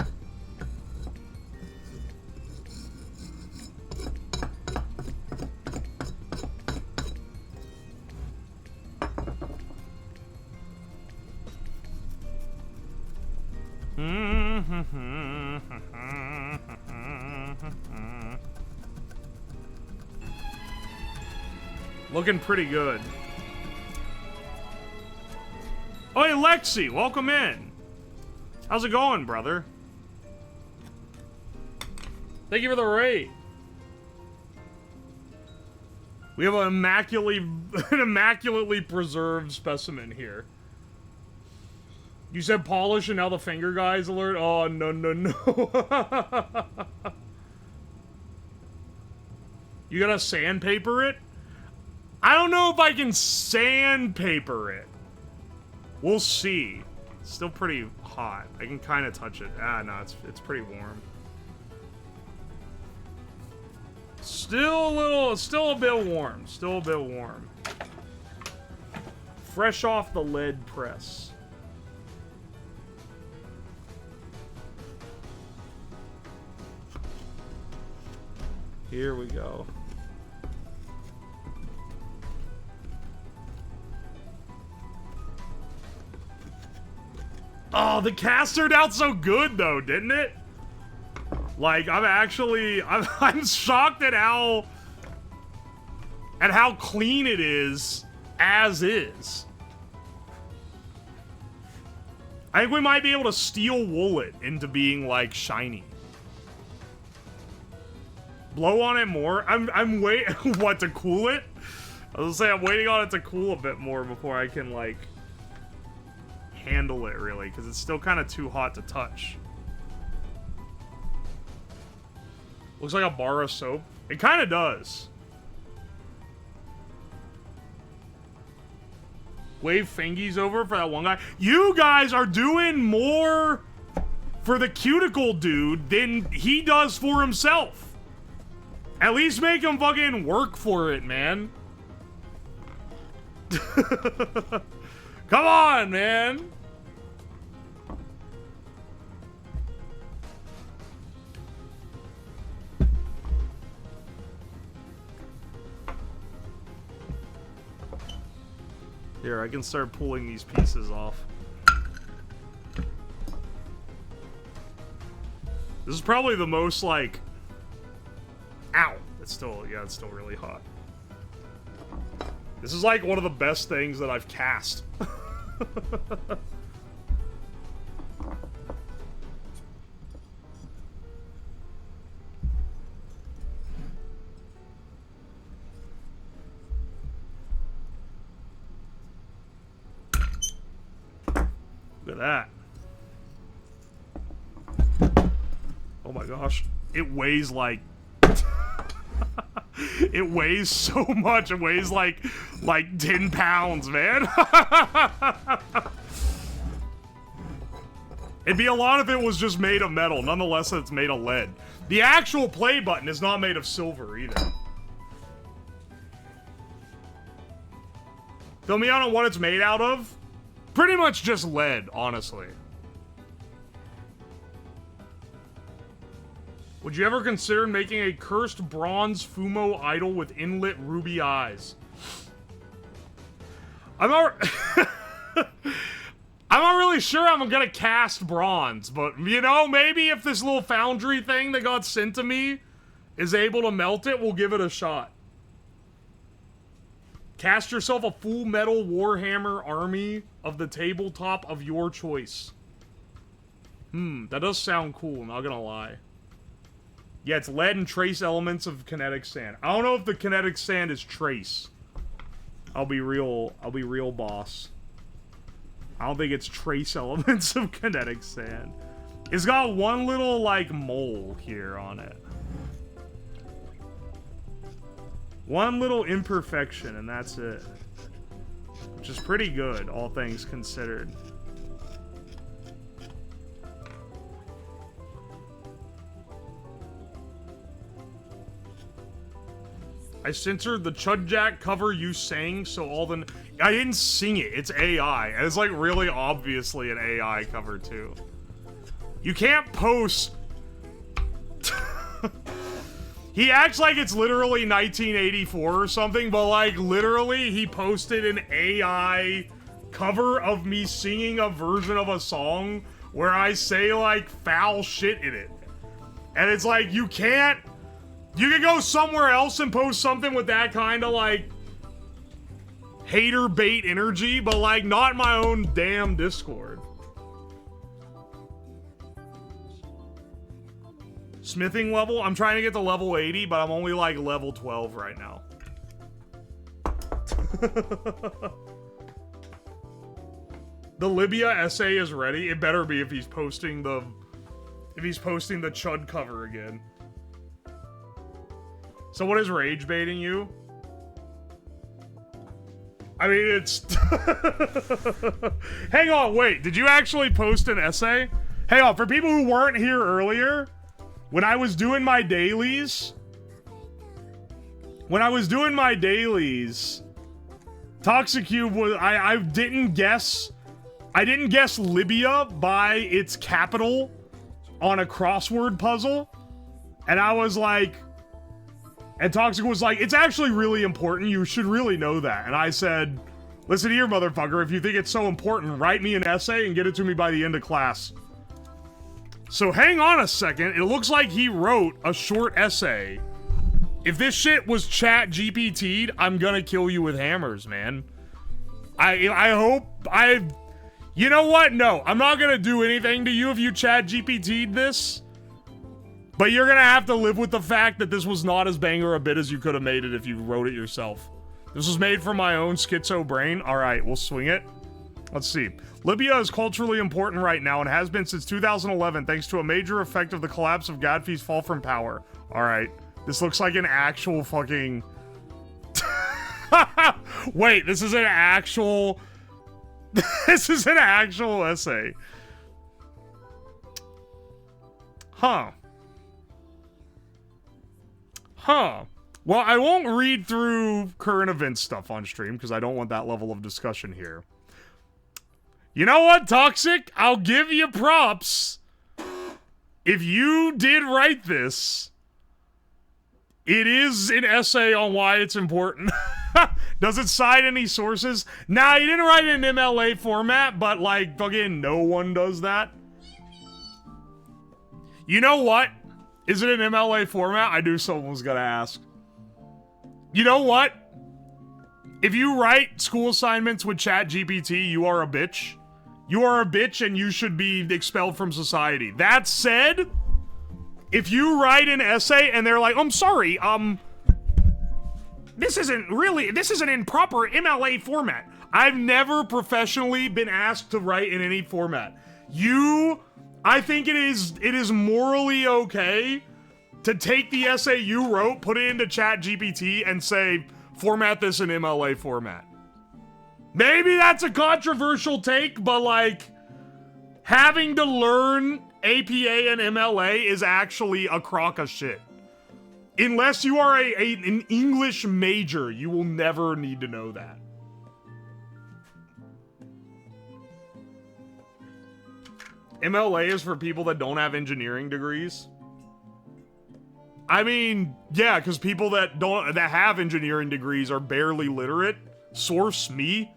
Looking pretty good. Oh, hey, Lexi, welcome in. How's it going, brother? Thank you for the raid. We have an immaculately preserved specimen here. You said polish and now the finger guys alert? Oh, no, no, no. You gotta sandpaper it? I don't know if I can sandpaper it. We'll see. It's still pretty hot. I can kind of touch it. Ah, no, it's pretty warm. Still a bit warm. Still a bit warm. Fresh off the lead press. Here we go. Oh, the cast turned out so good, though, didn't it? Like, I'm shocked at how clean it is, as is. I think we might be able to steel wool it into being, like, shiny. Blow on it more? I'm waiting, what, to cool it? I was gonna say, I'm waiting on it to cool a bit more before I can, like, handle it, really, because it's still kind of too hot to touch. Looks like a bar of soap. It kind of does. Wave fingies over for that one guy. You guys are doing more for the cuticle dude than he does for himself. At least make him fucking work for it, man. Come on, man. Here, I can start pulling these pieces off. This is probably the most, like... Ow! It's still, yeah, it's still really hot. This is like one of the best things that I've cast. Look at that. Oh my gosh. It weighs like... It weighs so much. It weighs like 10 pounds, man. It'd be a lot if it was just made of metal. Nonetheless, it's made of lead. The actual play button is not made of silver either. Fill me out on what it's made out of. Pretty much just lead, honestly. Would you ever consider making a cursed bronze Fumo idol with inlit ruby eyes? I'm not really sure I'm gonna cast bronze, but, you know, maybe if this little foundry thing that got sent to me is able to melt it, we'll give it a shot. Cast yourself a full metal Warhammer army of the tabletop of your choice. That does sound cool, not gonna lie. Yeah, it's lead and trace elements of kinetic sand. I don't know if the kinetic sand is trace. I'll be real boss. I don't think it's trace elements of kinetic sand. It's got one little, like, mole here on it. One little imperfection, and that's it. Which is pretty good, all things considered. I censored the Chudjack cover you sang, so all the... I didn't sing it, it's AI. And it's, like, really obviously an AI cover, too. You can't post... He acts like it's literally 1984 or something, but, like, literally, he posted an AI cover of me singing a version of a song where I say, like, foul shit in it. And it's like, you can't... You can go somewhere else and post something with that kind of, like, hater bait energy, but, like, not my own damn Discord. Smithing level? I'm trying to get to level 80, but I'm only, like, level 12 right now. The Libya essay is ready. It better be if he's posting the... If he's posting the Chud cover again. So what is rage baiting you? I mean, it's... Hang on, wait. Did you actually post an essay? Hang on, for people who weren't here earlier, when I was doing my dailies... Toxicube was... I didn't guess... I didn't guess Libya by its capital on a crossword puzzle. And I was like... And Toxic was like, it's actually really important. You should really know that. And I said, listen here, motherfucker. If you think it's so important, write me an essay and get it to me by the end of class. So hang on a second. It looks like he wrote a short essay. If this shit was chat GPT'd, I'm gonna kill you with hammers, man. I hope you know what? No, I'm not gonna do anything to you if you chat GPT'd this. But you're gonna have to live with the fact that this was not as banger a bit as you could have made it if you wrote it yourself. This was made from my own schizo brain. Alright, we'll swing it. Let's see. Libya is culturally important right now and has been since 2011 thanks to a major effect of the collapse of Gaddafi's fall from power. Alright. This looks like an actual fucking... Wait, this is an actual... This is an actual essay. Huh. Huh. Well, I won't read through current event stuff on stream because I don't want that level of discussion here. You know what, Toxic? I'll give you props. If you did write this, it is an essay on why it's important. Does it cite any sources? Nah, you didn't write it in MLA format, but, like, fucking no one does that. You know what? Is it an MLA format? I knew someone was gonna ask. You know what? If you write school assignments with ChatGPT, you are a bitch. You are a bitch and you should be expelled from society. That said, if you write an essay and they're like, I'm sorry, this isn't in proper MLA format. I've never professionally been asked to write in any format. I think it is morally okay to take the essay you wrote, put it into ChatGPT, and say, format this in MLA format. Maybe that's a controversial take, but, like, having to learn APA and MLA is actually a crock of shit. Unless you are an English major, you will never need to know that. MLA is for people that don't have engineering degrees. I mean, yeah, because people that have engineering degrees are barely literate. Source me.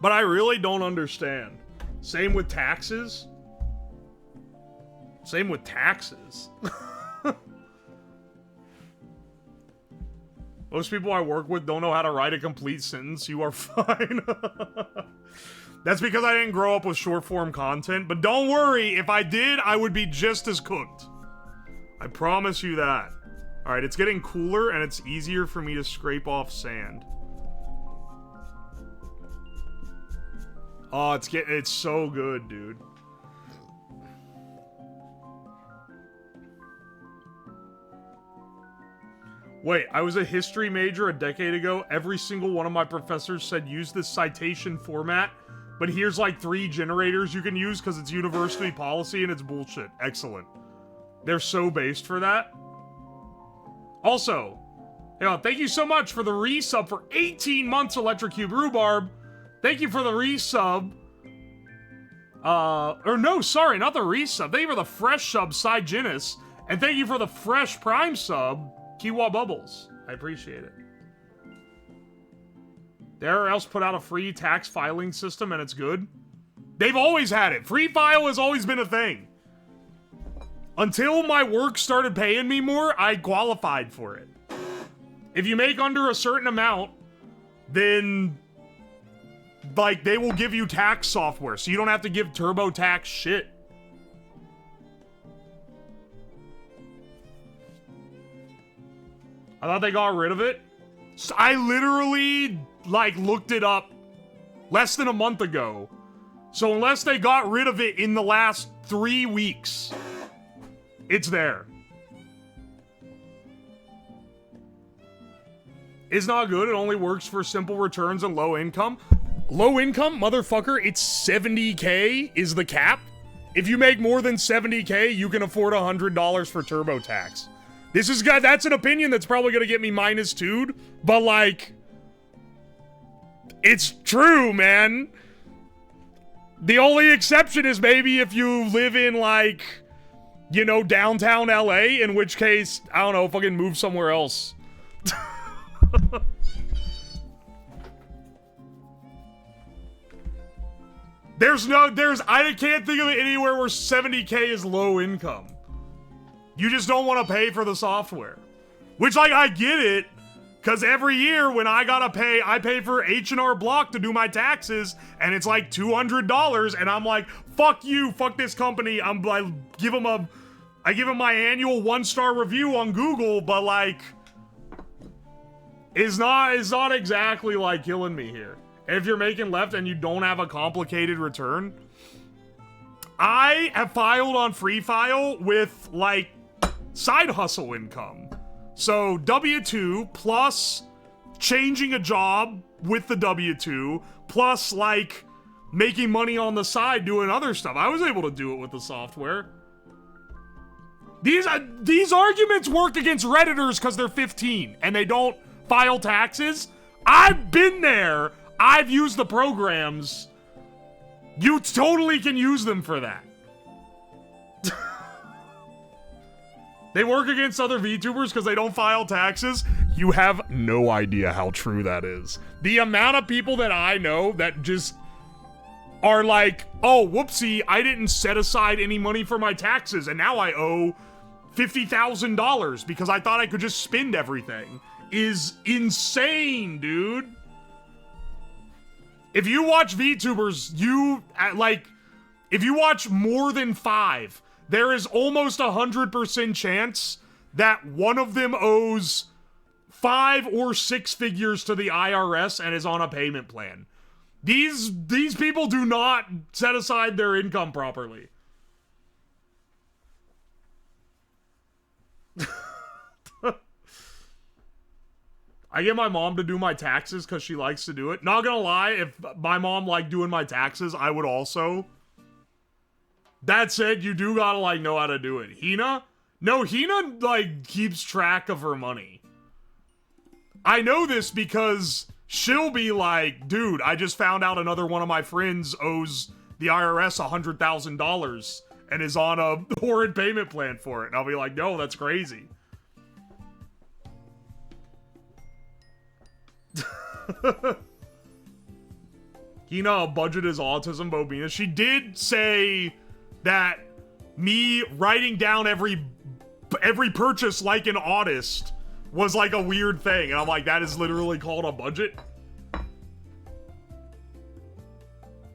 But I really don't understand. Same with taxes. Same with taxes. Most people I work with don't know how to write a complete sentence. You are fine. That's because I didn't grow up with short form content, but don't worry, if I did, I would be just as cooked. I promise you that. Alright, it's getting cooler and it's easier for me to scrape off sand. Oh, it's so good, dude. Wait, I was a history major a decade ago. Every single one of my professors said use this citation format, but here's like 3 generators you can use because it's university policy and it's bullshit. Excellent. They're so based for that. Also, thank you so much for the resub for 18 months, Electric Cube Rhubarb. Thank you for the resub. Or no, sorry, not the resub. Thank you for the fresh sub, Cy Ginnis. And thank you for the fresh Prime sub, Kiwa Bubbles. I appreciate it. There else put out a free tax filing system and it's good. They've always had it. Free file has always been a thing. Until my work started paying me more, I qualified for it. If you make under a certain amount, then like they will give you tax software, so you don't have to give TurboTax shit. I thought they got rid of it. So I literally like looked it up less than a month ago. So unless they got rid of it in the last 3 weeks, it's there. It's not good. It only works for simple returns and low income. Low income, motherfucker, it's 70K is the cap. If you make more than 70K, you can afford $100 for TurboTax. This is good. That's an opinion that's probably gonna get me -2'd, but like, it's true, man. The only exception is maybe if you live in like, you know, downtown LA, in which case, I don't know, fucking move somewhere else. I can't think of it anywhere where 70K is low income. You just don't want to pay for the software. Which, like, I get it, because every year when I gotta pay, I pay for H&R Block to do my taxes, and it's like $200, and I'm like, fuck you, fuck this company. I give them my annual 1-star review on Google, but like, it's not exactly like killing me here. If you're making left and you don't have a complicated return, I have filed on Free File with like side hustle income. So W-2 plus changing a job with the W-2 plus like making money on the side doing other stuff. I was able to do it with the software. These arguments work against Redditors because they're 15 and they don't file taxes. I've been there. I've used the programs. You totally can use them for that. They work against other VTubers because they don't file taxes. You have no idea how true that is. The amount of people that I know that just are like, oh, whoopsie, I didn't set aside any money for my taxes, and now I owe $50,000 because I thought I could just spend everything, is insane, dude. If you watch VTubers, if you watch more than 5, there is almost 100% chance that one of them owes 5 or 6 figures to the IRS and is on a payment plan. These people do not set aside their income properly. I get my mom to do my taxes because she likes to do it. Not gonna lie, if my mom liked doing my taxes, I would also. That said, you do gotta, like, know how to do it. Hina? No, Hina, like, keeps track of her money. I know this because she'll be like, dude, I just found out another one of my friends owes the IRS $100,000 and is on a horrid payment plan for it. And I'll be like, no, that's crazy. Hina, budget is autism, Bobina. She did say that me writing down every purchase like an autist was like a weird thing. And I'm like, that is literally called a budget.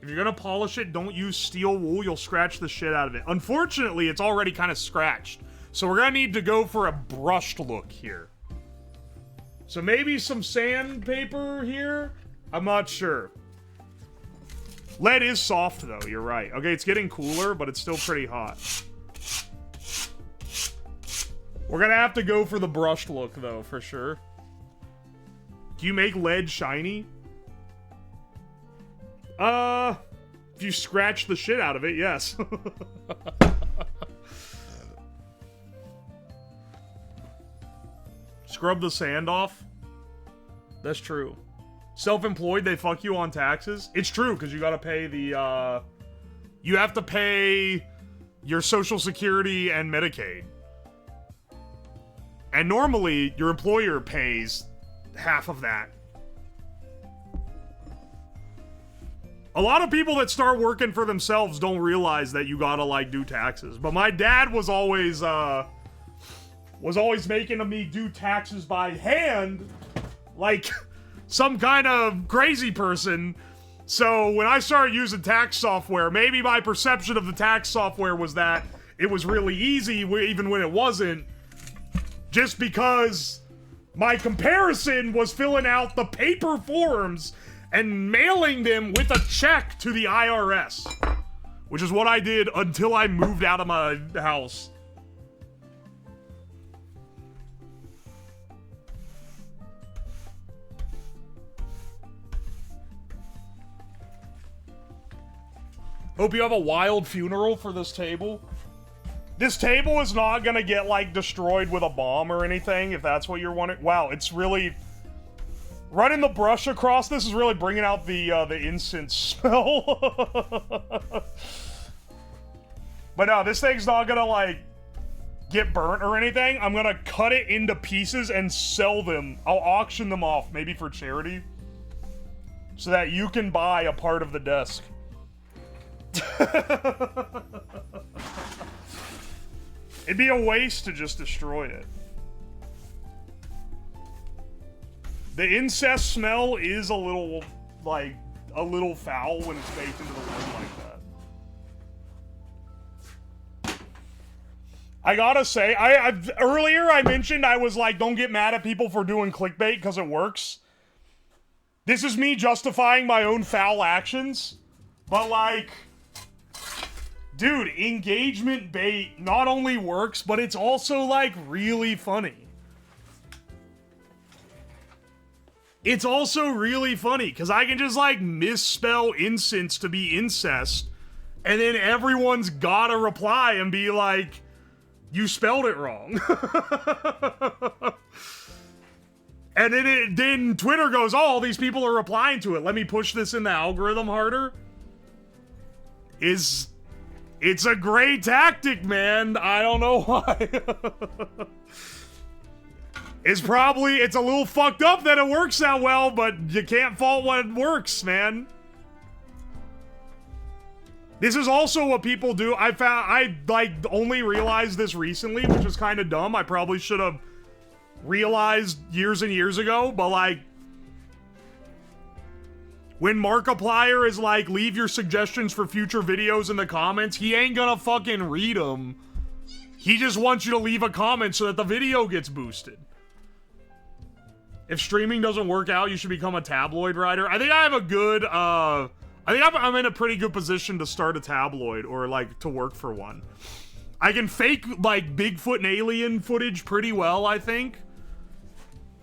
If you're gonna polish it, don't use steel wool. You'll scratch the shit out of it. Unfortunately, it's already kind of scratched. So we're gonna need to go for a brushed look here. So maybe some sandpaper here? I'm not sure. Lead is soft, though. You're right. Okay, it's getting cooler, but it's still pretty hot. We're gonna have to go for the brushed look, though, for sure. Do you make lead shiny? If you scratch the shit out of it, yes. Scrub the sand off? That's true. Self-employed, they fuck you on taxes? It's true, because you gotta pay the, you have to pay your Social Security and Medicaid. And normally, your employer pays half of that. A lot of people that start working for themselves don't realize that you gotta, like, do taxes. But my dad was always making me do taxes by hand, like some kind of crazy person. So when I started using tax software, maybe my perception of the tax software was that it was really easy, even when it wasn't. Just because my comparison was filling out the paper forms and mailing them with a check to the IRS. Which is what I did until I moved out of my house. Hope you have a wild funeral for this table. This table is not gonna get, like, destroyed with a bomb or anything, if that's what you're wanting. Wow, it's really... Running the brush across this is really bringing out the incense smell. But no, this thing's not gonna, like, get burnt or anything. I'm gonna cut it into pieces and sell them. I'll auction them off, maybe for charity. So that you can buy a part of the desk. It'd be a waste to just destroy it. The incest smell is a little, like, a little foul when it's baked into the wood like that. I gotta say, earlier I mentioned I was like, don't get mad at people for doing clickbait because it works. This is me justifying my own foul actions. But, like... Dude, engagement bait not only works, but it's also, like, really funny. It's also really funny, because I can just, like, misspell incense to be incest, and then everyone's gotta reply and be like, you spelled it wrong. And then Twitter goes, oh, all these people are replying to it. Let me push this in the algorithm harder. It's a great tactic, man. I don't know why. It's a little fucked up that it works that well, but you can't fault what works, man. This is also what people do. I like only realized this recently, which is kind of dumb. I probably should have realized years and years ago, but like, when Markiplier is like, leave your suggestions for future videos in the comments, he ain't gonna fucking read them. He just wants you to leave a comment so that the video gets boosted. If streaming doesn't work out, you should become a tabloid writer. I think I have a good, I think I'm in a pretty good position to start a tabloid, or like, to work for one. I can fake, like, Bigfoot and alien footage pretty well, I think.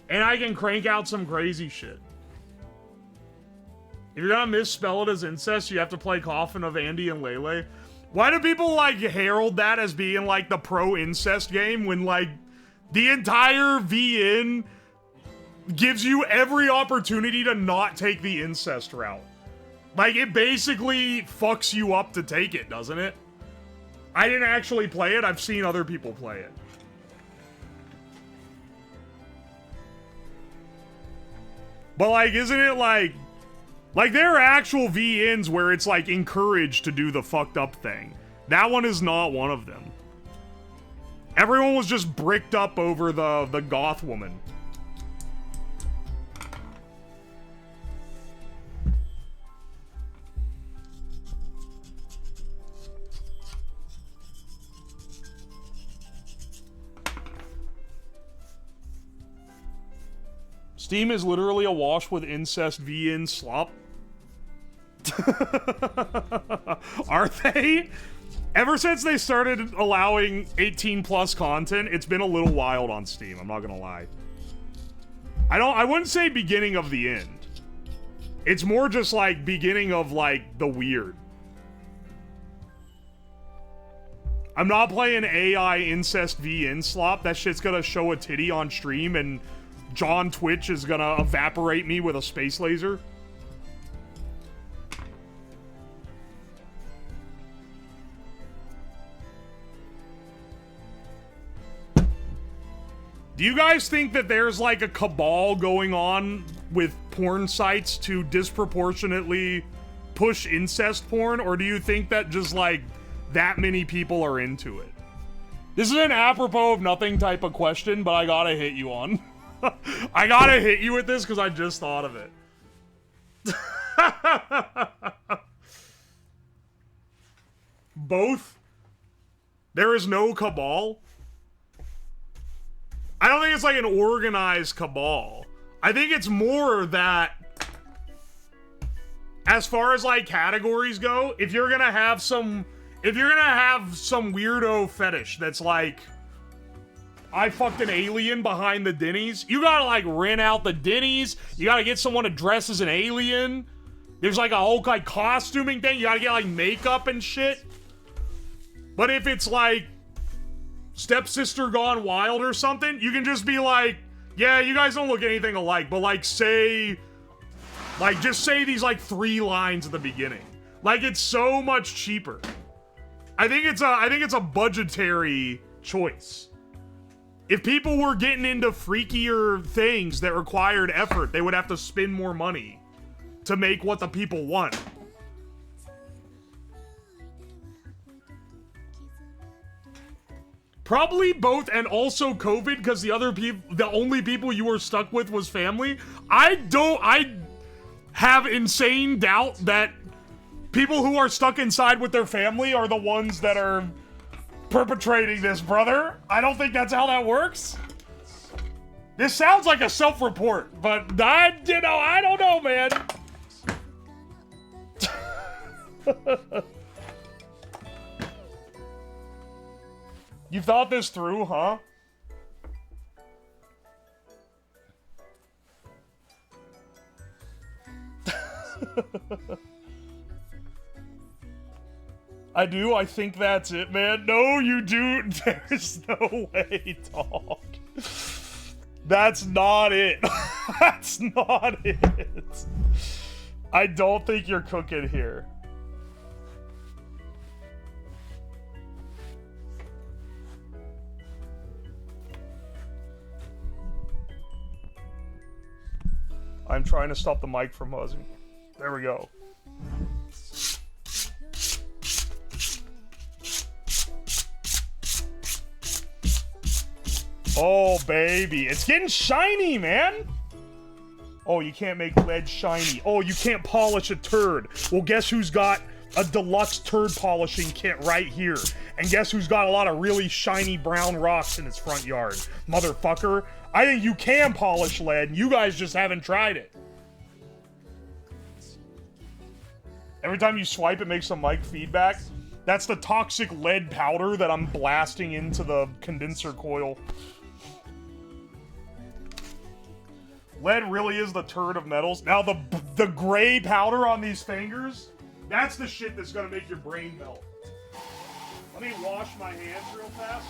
And I can crank out some crazy shit. If you're gonna misspell it as incest, you have to play Coffin of Andy and Lele. Why do people, like, herald that as being, like, the pro-incest game when, like, the entire VN gives you every opportunity to not take the incest route? Like, it basically fucks you up to take it, doesn't it? I didn't actually play it. I've seen other people play it. But, like, isn't it, like, there are actual VNs where it's, like, encouraged to do the fucked up thing. That one is not one of them. Everyone was just bricked up over the goth woman. Steam is literally awash with incest VN slop. Are they? Ever since they started allowing 18 plus content, it's been a little wild on Steam, I'm not gonna lie. I wouldn't say beginning of the end. It's more just like beginning of like the weird. I'm not playing AI incest v inslop. That shit's gonna show a titty on stream and John Twitch is gonna evaporate me with a space laser. Do you guys think that there's like a cabal going on with porn sites to disproportionately push incest porn? Or do you think that just like that many people are into it? This is an apropos of nothing type of question, but I gotta hit you on. I gotta hit you with this because I just thought of it. Both? There is no cabal? I don't think it's like an organized cabal. I think it's more that as far as like categories go, if you're gonna have some weirdo fetish that's like, I fucked an alien behind the Denny's, you gotta like rent out the Denny's, you gotta get someone to dress as an alien, there's like a whole like costuming thing, you gotta get like makeup and shit. But if it's like Stepsister Gone Wild or something, you can just be like, yeah, you guys don't look anything alike, but like say, like just say these like 3 lines at the beginning. Like it's so much cheaper. I think it's a budgetary choice. If people were getting into freakier things that required effort, they would have to spend more money to make what the people want. Probably both, and also COVID, because the only people you were stuck with was family. I have insane doubt that people who are stuck inside with their family are the ones that are perpetrating this, brother. I don't think that's how that works. This sounds like a self-report, but I don't know, man. You thought this through, huh? I do. I think that's it, man. No, you do. There's no way, dog. That's not it. That's not it. I don't think you're cooking here. I'm trying to stop the mic from buzzing. There we go. Oh, baby. It's getting shiny, man. Oh, you can't make lead shiny. Oh, you can't polish a turd. Well, guess who's got a deluxe turd polishing kit right here? And guess who's got a lot of really shiny brown rocks in his front yard? Motherfucker. I think you can polish lead, and you guys just haven't tried it. Every time you swipe, it makes some mic feedback. That's the toxic lead powder that I'm blasting into the condenser coil. Lead really is the turd of metals. Now, the gray powder on these fingers, that's the shit that's gonna make your brain melt. Let me wash my hands real fast.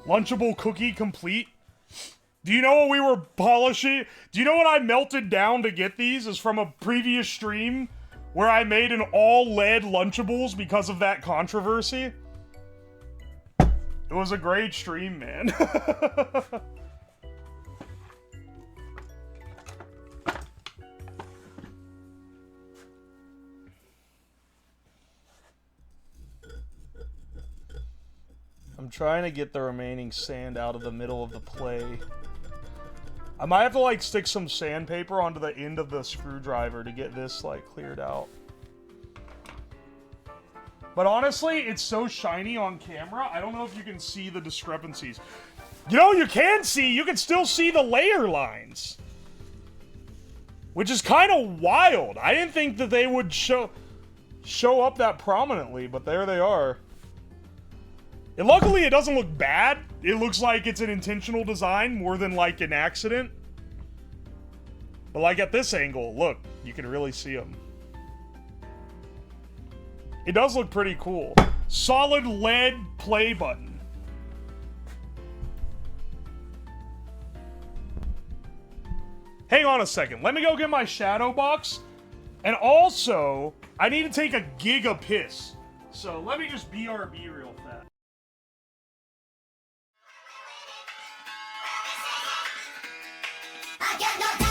Lunchable cookie complete. Do you know what we were polishing? Do you know what I melted down to get these? Is from a previous stream where I made an all lead Lunchables because of that controversy. It was a great stream, man. I'm trying to get the remaining sand out of the middle of the play. I might have to, like, stick some sandpaper onto the end of the screwdriver to get this, like, cleared out. But honestly, it's so shiny on camera, I don't know if you can see the discrepancies. You know, you can still see the layer lines. Which is kind of wild. I didn't think that they would show up that prominently, but there they are. And luckily, it doesn't look bad. It looks like it's an intentional design more than like an accident. But like at this angle, look, you can really see them. It does look pretty cool. Solid lead play button. Hang on a second. Let me go get my shadow box. And also, I need to take a giga piss. So let me just BRB real fast. I get knocked out.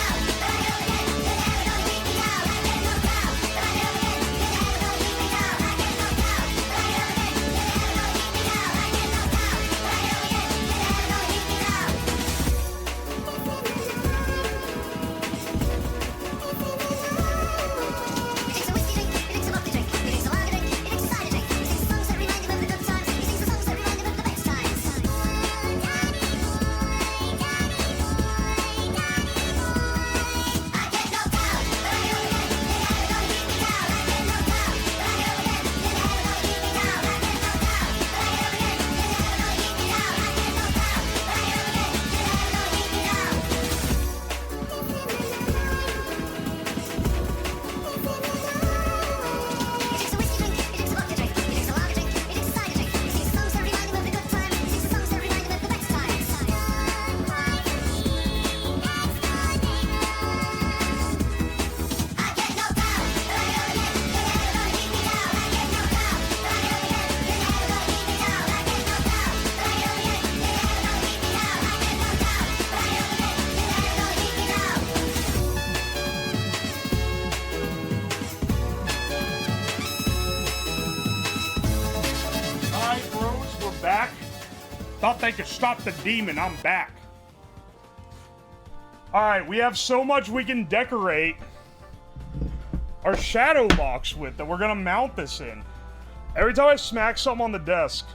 Thought they could stop the demon. I'm back. Alright, we have so much we can decorate our shadow box with that we're gonna mount this in. Every time I smack something on the desk,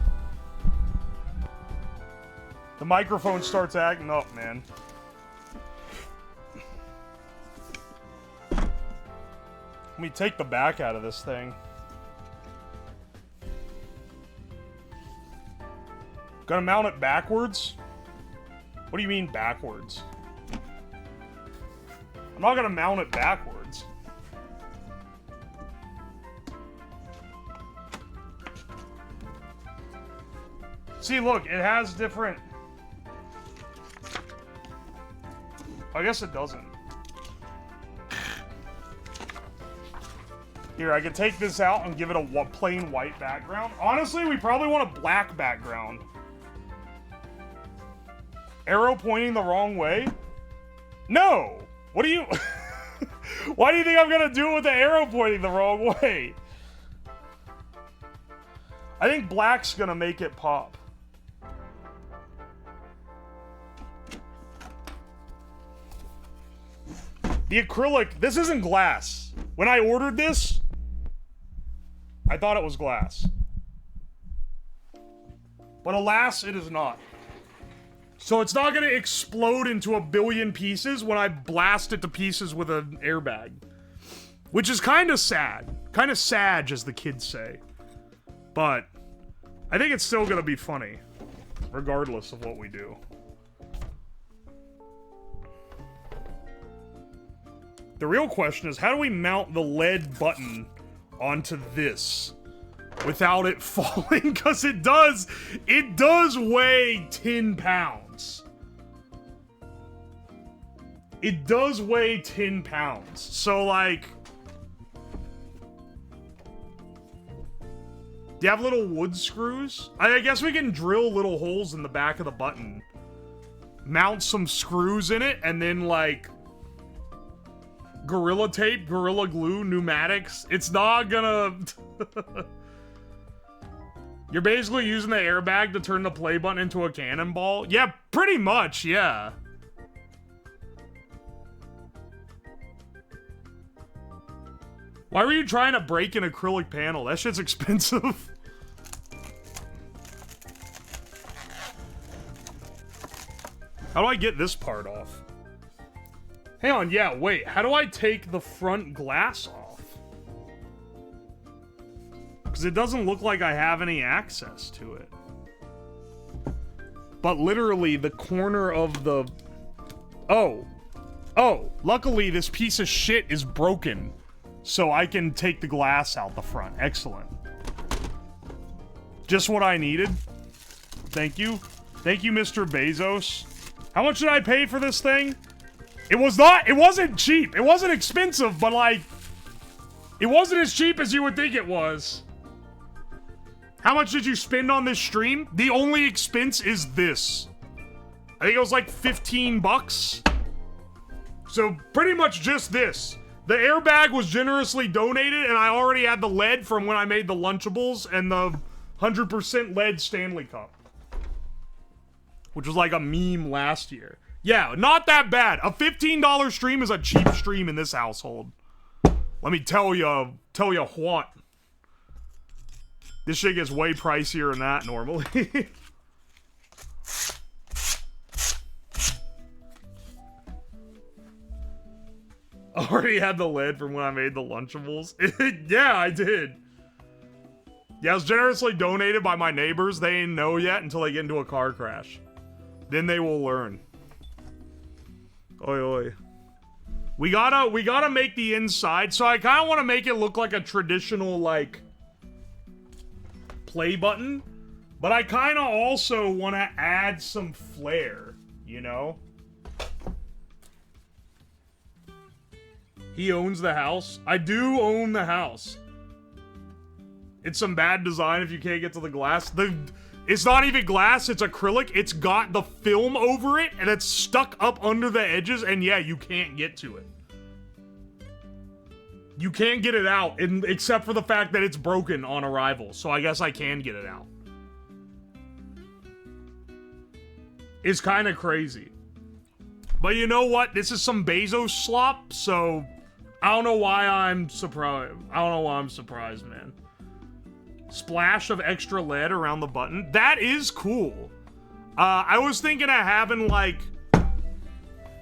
the microphone starts acting up, man. Let me take the back out of this thing. Gonna mount it backwards? What do you mean backwards? I'm not gonna mount it backwards. See, look, it has different... I guess it doesn't. Here, I could take this out and give it a plain white background. Honestly, we probably want a black background. Arrow pointing the wrong way? No! What do you... Why do you think I'm gonna do it with the arrow pointing the wrong way? I think black's gonna make it pop. The acrylic... This isn't glass. When I ordered this, I thought it was glass. But alas, it is not. So it's not gonna explode into a billion pieces when I blast it to pieces with an airbag. Which is kind of sad. Kind of sad, as the kids say. But I think it's still gonna be funny, regardless of what we do. The real question is, how do we mount the lead button onto this without it falling? Because it does weigh 10 pounds. It does weigh 10 pounds. So, like, do you have little wood screws? I guess we can drill little holes in the back of the button, mount some screws in it, and then, like, Gorilla Tape, Gorilla Glue, pneumatics. It's not gonna... You're basically using the airbag to turn the play button into a cannonball? Yeah, pretty much, yeah. Why were you trying to break an acrylic panel? That shit's expensive. How do I get this part off? Hang on, yeah, wait. How do I take the front glass off? Because it doesn't look like I have any access to it. But literally, the corner of the... Oh. Oh, luckily this piece of shit is broken. So I can take the glass out the front. Excellent. Just what I needed. Thank you. Thank you, Mr. Bezos. How much did I pay for this thing? It wasn't cheap. It wasn't expensive, but like, it wasn't as cheap as you would think it was. How much did you spend on this stream? The only expense is this. I think it was like 15 bucks. So pretty much just this. The airbag was generously donated, and I already had the lead from when I made the Lunchables and the 100% lead Stanley Cup. Which was like a meme last year. Yeah, not that bad. A $15 stream is a cheap stream in this household. Let me tell you what. This shit gets way pricier than that normally. I already had the lid from when I made the Lunchables. Yeah, I did. Yeah, it was generously donated by my neighbors. They ain't know yet until they get into a car crash. Then they will learn. Oi, oi. We gotta make the inside. So I kind of want to make it look like a traditional, like, play button. But I kind of also want to add some flair, you know? He owns the house. I do own the house. It's some bad design if you can't get to the glass. It's not even glass, it's acrylic. It's got the film over it, and it's stuck up under the edges, and yeah, you can't get to it. You can't get it out, except for the fact that it's broken on arrival, so I guess I can get it out. It's kind of crazy. But you know what? This is some Bezos slop, so I don't know why I'm surprised. I don't know why I'm surprised, man. Splash of extra lead around the button. That is cool. I was thinking of having, like...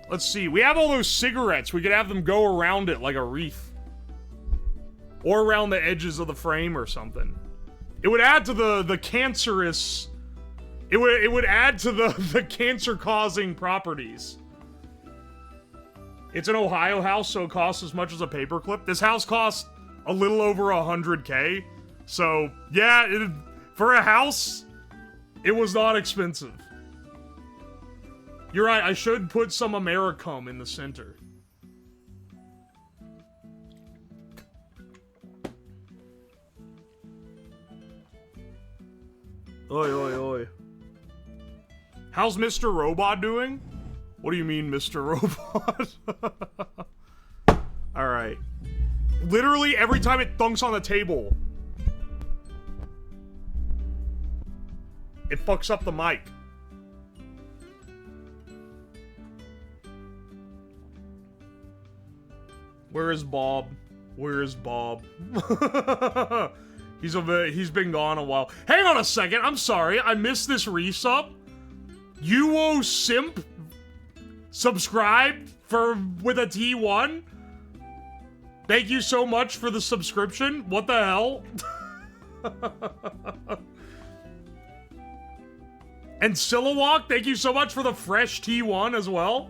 Let's see. We have all those cigarettes. We could have them go around it like a wreath. Or around the edges of the frame or something. It would add to the cancerous... It would add to the cancer-causing properties. It's an Ohio house, so it costs as much as a paperclip. This house costs a little over 100K. So, yeah, for a house, it was not expensive. You're right, I should put some Americum in the center. Oi, oi, oi. How's Mr. Robot doing? What do you mean, Mr. Robot? Alright. Literally, every time it thunks on the table, it fucks up the mic. Where is Bob? Where is Bob? He's been gone a while. Hang on a second. I'm sorry. I missed this resub. UWOSLAB subscribed with a T1. Thank you so much for the subscription. What the hell? And Silawalk, thank you so much for the fresh T1 as well.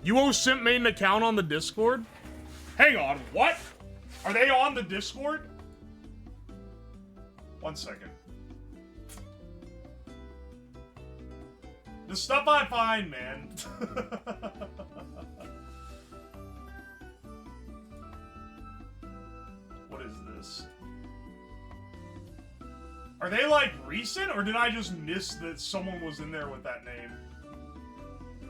UWOSLAB made an account on the Discord. Hang on, what? Are they on the Discord? 1 second. The stuff I find, man. What is this? Are they, like, recent, or did I just miss that someone was in there with that name?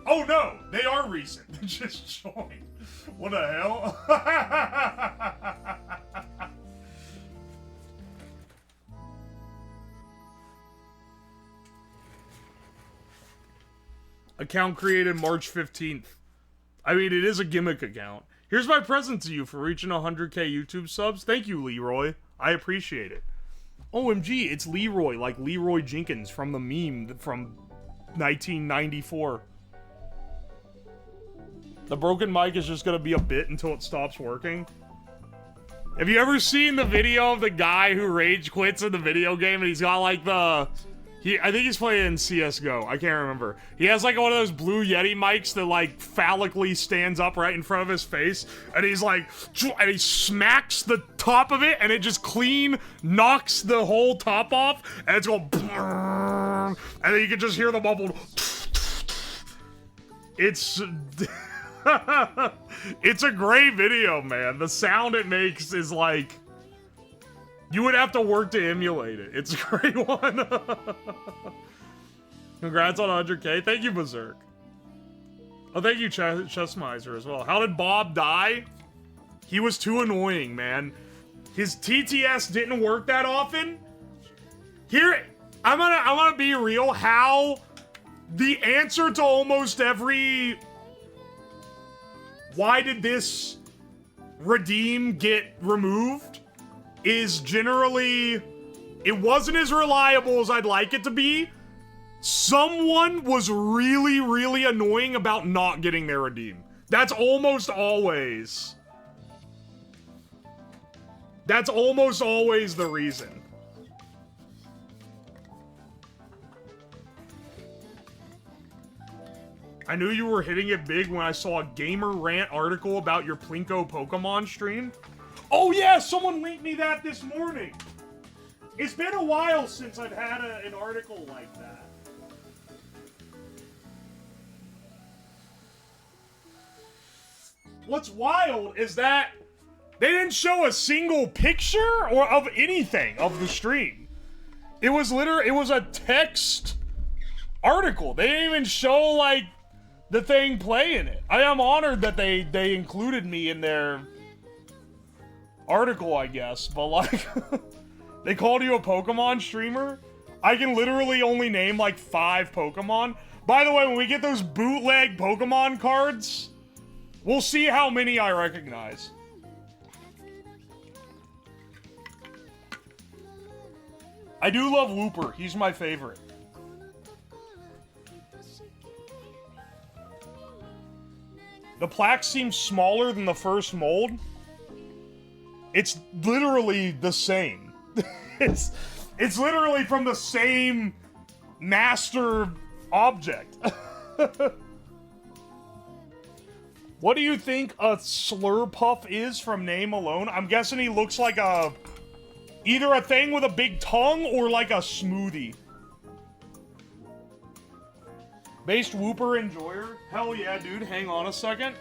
Oh, no! They are recent. They just joined. What the hell? Account created March 15th. I mean, it is a gimmick account. Here's my present to you for reaching 100k YouTube subs. Thank you, Leroy. I appreciate it. OMG, it's Leroy, like Leroy Jenkins from the meme from 1994. The broken mic is just gonna be a bit until it stops working. Have you ever seen the video of the guy who rage quits in the video game and he's got like the... I think he's playing CSGO. I can't remember. He has like one of those blue Yeti mics that like phallically stands up right in front of his face, and he's like, and he smacks the top of it, and it just clean knocks the whole top off, and it's going, and then you can just hear the bubble. It's, it's a great video, man. The sound it makes is like. You would have to work to emulate it. It's a great one. Congrats on 100k. Thank you, Berserk. Oh, thank you, Chessmiser, as well. How did Bob die? He was too annoying, man. His TTS didn't work that often. Here, I'm gonna be real. How the answer to almost every why did this redeem get removed is generally, it wasn't as reliable as I'd like it to be. Someone was really, really annoying about not getting their redeem. That's almost always. That's almost always the reason. I knew you were hitting it big when I saw a Gamer Rant article about your Plinko Pokemon stream. Oh yeah, someone linked me that this morning. It's been a while since I've had an article like that. What's wild is that they didn't show a single picture or of anything of the stream. It was literally, it was a text article. They didn't even show like the thing playing it. I am honored that they included me in their article, I guess, but like, they called you a Pokemon streamer? I can literally only name like 5 Pokemon. By the way, when we get those bootleg Pokemon cards, we'll see how many I recognize. I do love Wooper. He's my favorite. The plaque seems smaller than the first mold. It's literally the same. it's literally from the same master object. What do you think a Slurpuff is from name alone? I'm guessing he looks like a... either a thing with a big tongue or like a smoothie. Based Wooper Enjoyer? Hell yeah, dude. Hang on a second.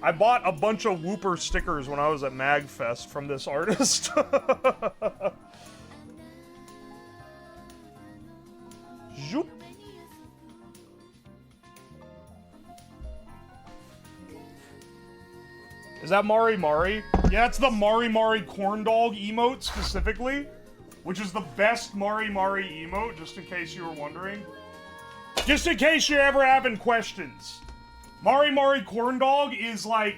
I bought a bunch of Wooper stickers when I was at MagFest from this artist. Zoop. Is that Mari Mari? Yeah, it's the Mari Mari corn dog emote specifically, which is the best Mari Mari emote, just in case you were wondering. Just in case you're ever having questions. Mari Mari corn dog is like,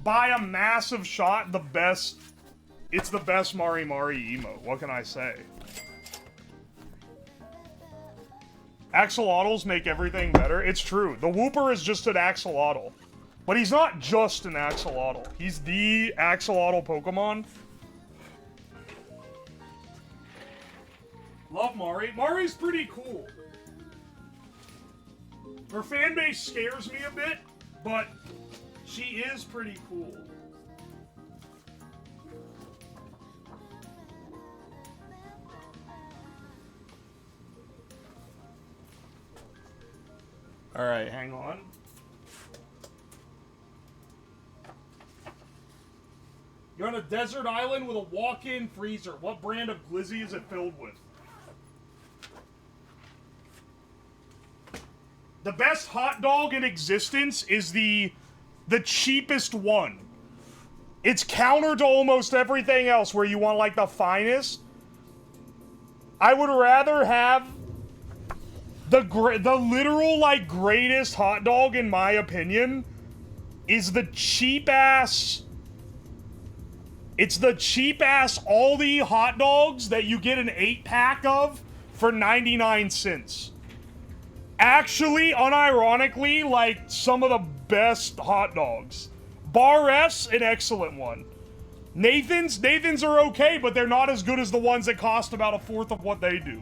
by a massive shot, the best. It's the best Mari Mari emote. What can I say? Axolotls make everything better. It's true. The Wooper is just an axolotl. But he's not just an axolotl. He's the axolotl Pokemon. Love Mari. Mari's pretty cool. Her fan base scares me a bit, but she is pretty cool. Alright, hang on. You're on a desert island with a walk-in freezer. What brand of glizzy is it filled with? The best hot dog in existence is the cheapest one. It's counter to almost everything else where you want like the finest. I would rather have The literal, like, greatest hot dog, in my opinion, is the cheap-ass... It's the cheap-ass Aldi hot dogs that you get an 8-pack of for 99 cents. Actually, unironically, like, some of the best hot dogs. Bar S, an excellent one. Nathan's are okay, but they're not as good as the ones that cost about a fourth of what they do.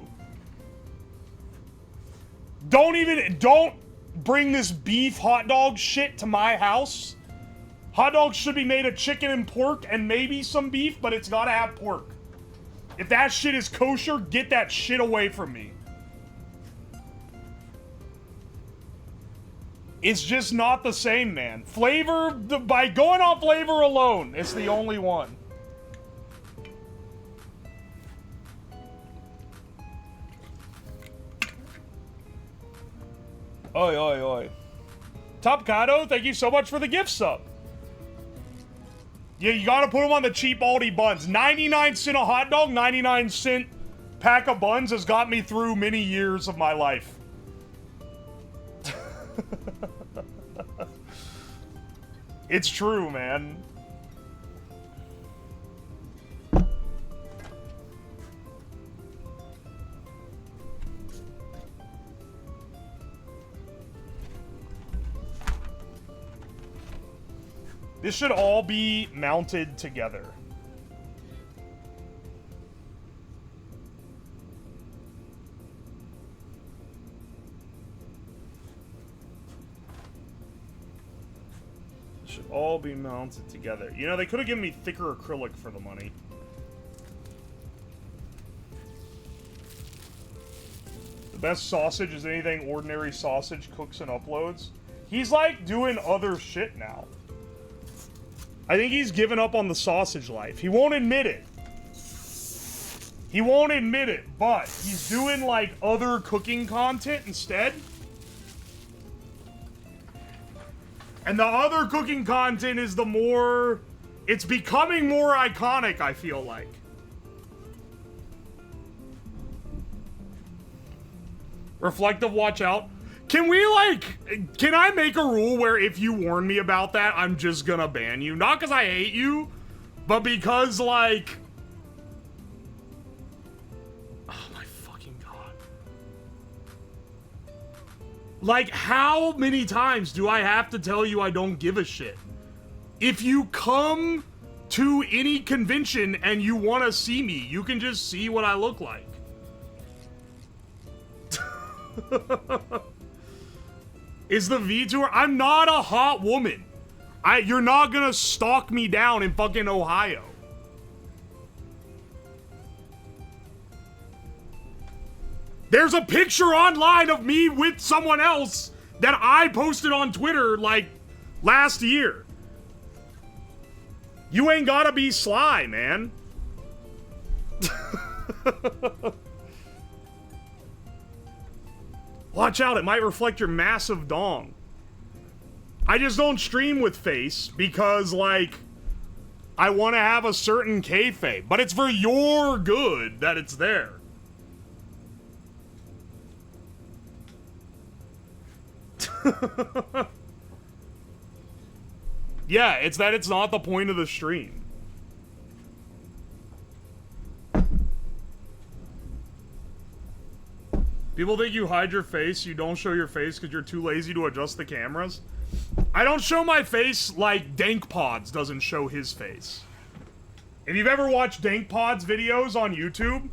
Don't bring this beef hot dog shit to my house. Hot dogs should be made of chicken and pork and maybe some beef, but it's gotta have pork. If that shit is kosher, get that shit away from me. It's just not the same, man. Flavor, by going off flavor alone, it's the only one. Oi, oi, oi. Top Kato, thank you so much for the gift sub. Yeah, you gotta put them on the cheap Aldi buns. 99 cent a hot dog, 99 cent pack of buns has got me through many years of my life. It's true, man. This should all be mounted together. Should all be mounted together. You know, they could have given me thicker acrylic for the money. The best sausage is anything ordinary sausage cooks and uploads. He's like doing other shit now. I think he's given up on the sausage life. He won't admit it. He won't admit it, but he's doing like other cooking content instead. And the other cooking content is the more... It's becoming more iconic, I feel like. Reflective, watch out. Can we, like... Can I make a rule where if you warn me about that, I'm just gonna ban you? Not because I hate you, but because, like... Oh my fucking god. Like, how many times do I have to tell you I don't give a shit? If you come to any convention and you want to see me, you can just see what I look like. Is the V-Tour? I'm not a hot woman. You're not gonna stalk me down in fucking Ohio. There's a picture online of me with someone else that I posted on Twitter, like, last year. You ain't gotta be sly, man. Watch out, it might reflect your massive dong. I just don't stream with face because, like, I want to have a certain kayfabe. But it's for your good that it's there. Yeah, it's that it's not the point of the stream. People think you hide your face, you don't show your face because you're too lazy to adjust the cameras. I don't show my face like DankPods doesn't show his face. If you've ever watched DankPod's videos on YouTube,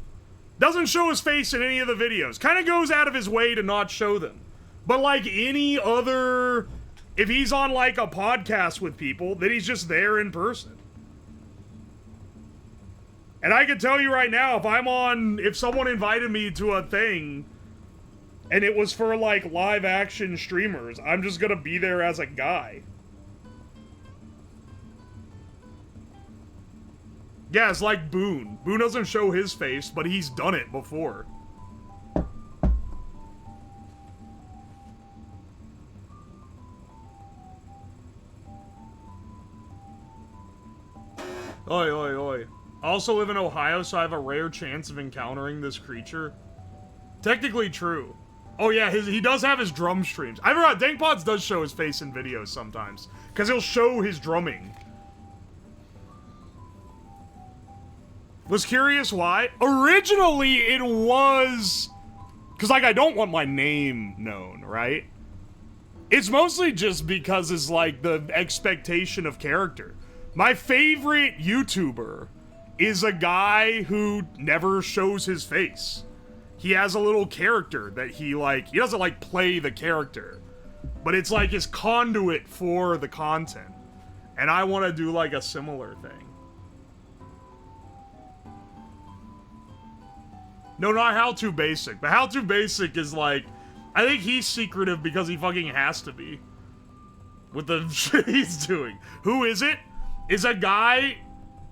doesn't show his face in any of the videos. Kind of goes out of his way to not show them. But like any other... If he's on like a podcast with people, then he's just there in person. And I can tell you right now, if someone invited me to a thing... and it was for, like, live-action streamers, I'm just gonna be there as a guy. Yeah, it's like Boone. Boone doesn't show his face, but he's done it before. Oi, oi, oi. I also live in Ohio, so I have a rare chance of encountering this creature. Technically true. Oh yeah, he does have his drum streams. I forgot, DankPods does show his face in videos sometimes. Because he'll show his drumming. Was curious why? Originally, it was... Because, like, I don't want my name known, right? It's mostly just because it's, like, the expectation of character. My favorite YouTuber is a guy who never shows his face. He has a little character that he doesn't, like, play the character. But it's, like, his conduit for the content. And I want to do, like, a similar thing. No, not How To Basic. But How To Basic is, like... I think he's secretive because he fucking has to be. With the shit he's doing. Who is it? It's a guy...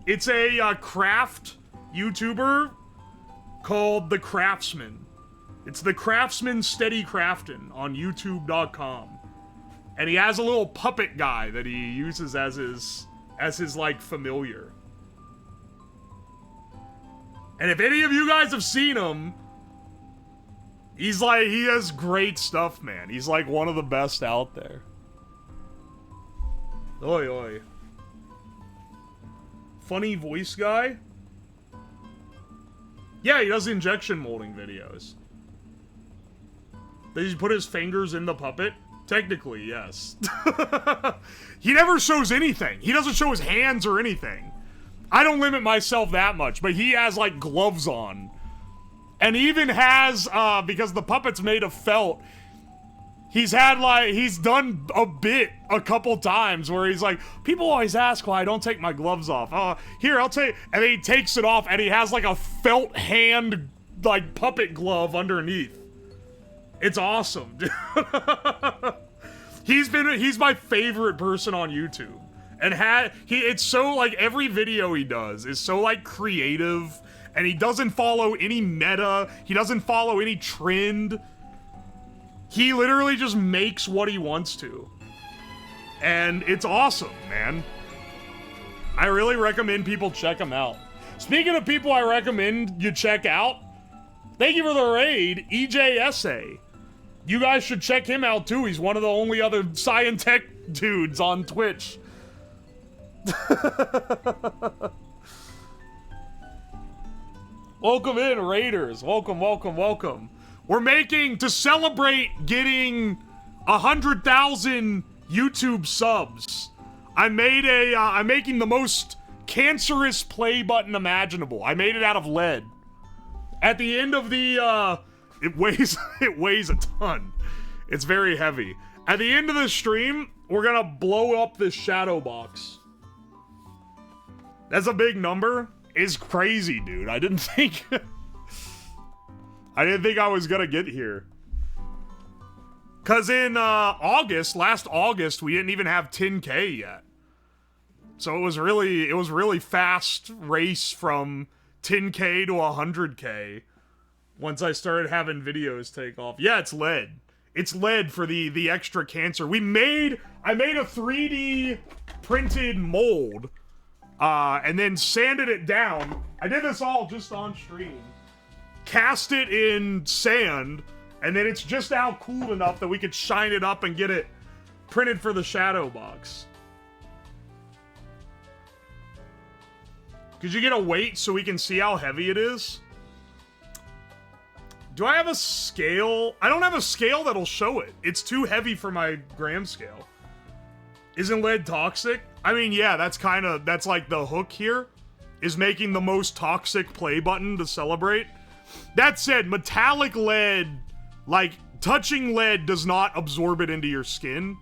It's a craft YouTuber called The Craftsman. It's The Craftsman Steady Craftin' on YouTube.com. And he has a little puppet guy that he uses as his like, familiar. And if any of you guys have seen him, he has great stuff, man. He's like one of the best out there. Oi, oi. Funny voice guy? Yeah, he does injection molding videos. Does he put his fingers in the puppet? Technically, yes. He never shows anything. He doesn't show his hands or anything. I don't limit myself that much, but he has, like, gloves on. And he even has, because the puppet's made of felt, he's done a bit a couple times where he's like, people always ask why I don't take my gloves off. Here, I'll take, and then he takes it off and he has, like, a felt hand, like, puppet glove underneath. It's awesome, dude. He's my favorite person on YouTube. And it's so, like, every video he does is so, like, creative, and he doesn't follow any meta, he doesn't follow any trend. He literally just makes what he wants to. And it's awesome, man. I really recommend people check him out. Speaking of people I recommend you check out, thank you for the raid, EJSA. You guys should check him out too. He's one of the only other Scientech dudes on Twitch. Welcome in, Raiders. Welcome, welcome, welcome. We're making, to celebrate getting 100,000 YouTube subs, I'm making the most cancerous play button imaginable. I made it out of lead. At the end of the, it weighs a ton. It's very heavy. At the end of the stream, we're gonna blow up this shadow box. That's a big number. It's crazy, dude. I didn't think I was gonna get here. Cause in last August, we didn't even have 10K yet. So it was really fast race from 10K to 100K once I started having videos take off. Yeah, it's lead. It's lead for the extra cancer. I made a 3D printed mold, and then sanded it down. I did this all just on stream. Cast it in sand, and then it's just now cooled enough that we could shine it up and get it printed for the shadow box. Could you get a weight so we can see how heavy it is? Do I have a scale? I don't have a scale that'll show it. It's too heavy for my gram scale. Isn't lead toxic? I mean, yeah, that's like the hook here, is making the most toxic play button to celebrate. That said, metallic lead, like, touching lead does not absorb it into your skin.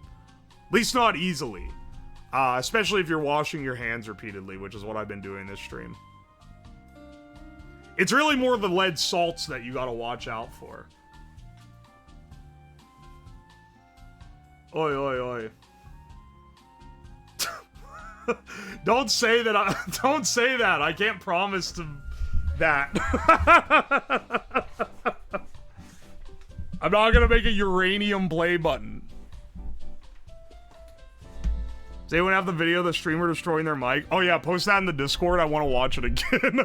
At least not easily. Especially if you're washing your hands repeatedly, which is what I've been doing this stream. It's really more the lead salts that you gotta watch out for. Oi, oi, oi. Don't say that. Don't say that. I can't promise to that. I'm not gonna make a uranium play button. Does anyone have the video of the streamer destroying their mic? Oh yeah, post that in the Discord. I want to watch it again.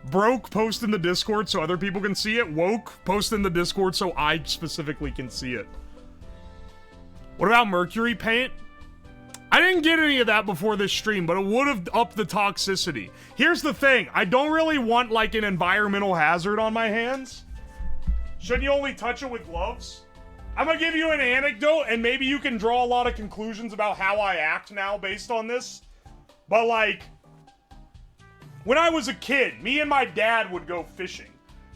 Broke, post in the Discord so other people can see it. Woke, post in the Discord so I specifically can see it. What about mercury paint? I didn't get any of that before this stream, but it would have upped the toxicity. Here's the thing. I don't really want, like, an environmental hazard on my hands. Shouldn't you only touch it with gloves? I'm gonna give you an anecdote, and maybe you can draw a lot of conclusions about how I act now based on this. But, like, when I was a kid, me and my dad would go fishing.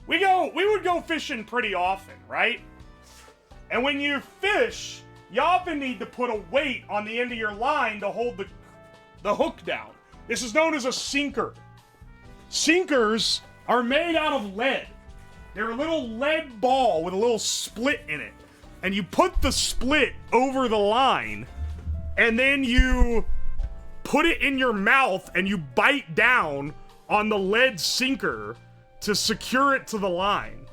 We would go fishing pretty often, right? And when you fish, you often need to put a weight on the end of your line to hold the hook down. This is known as a sinker. Sinkers are made out of lead. They're a little lead ball with a little split in it. And you put the split over the line, and then you put it in your mouth and you bite down on the lead sinker to secure it to the line.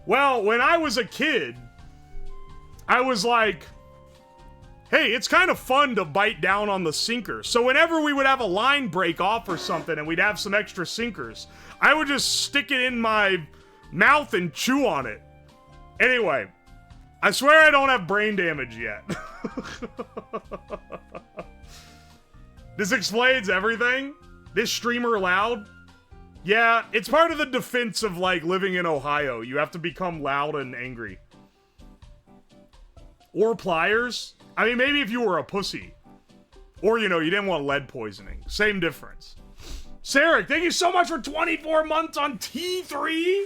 Well, when I was a kid, I was like, hey, it's kind of fun to bite down on the sinker. So whenever we would have a line break off or something and we'd have some extra sinkers, I would just stick it in my mouth and chew on it. Anyway, I swear I don't have brain damage yet. This explains everything. This streamer loud. Yeah, it's part of the defense of, like, living in Ohio. You have to become loud and angry. Or pliers. I mean, maybe if you were a pussy. Or, you know, you didn't want lead poisoning. Same difference. Sarek, thank you so much for 24 months on T3.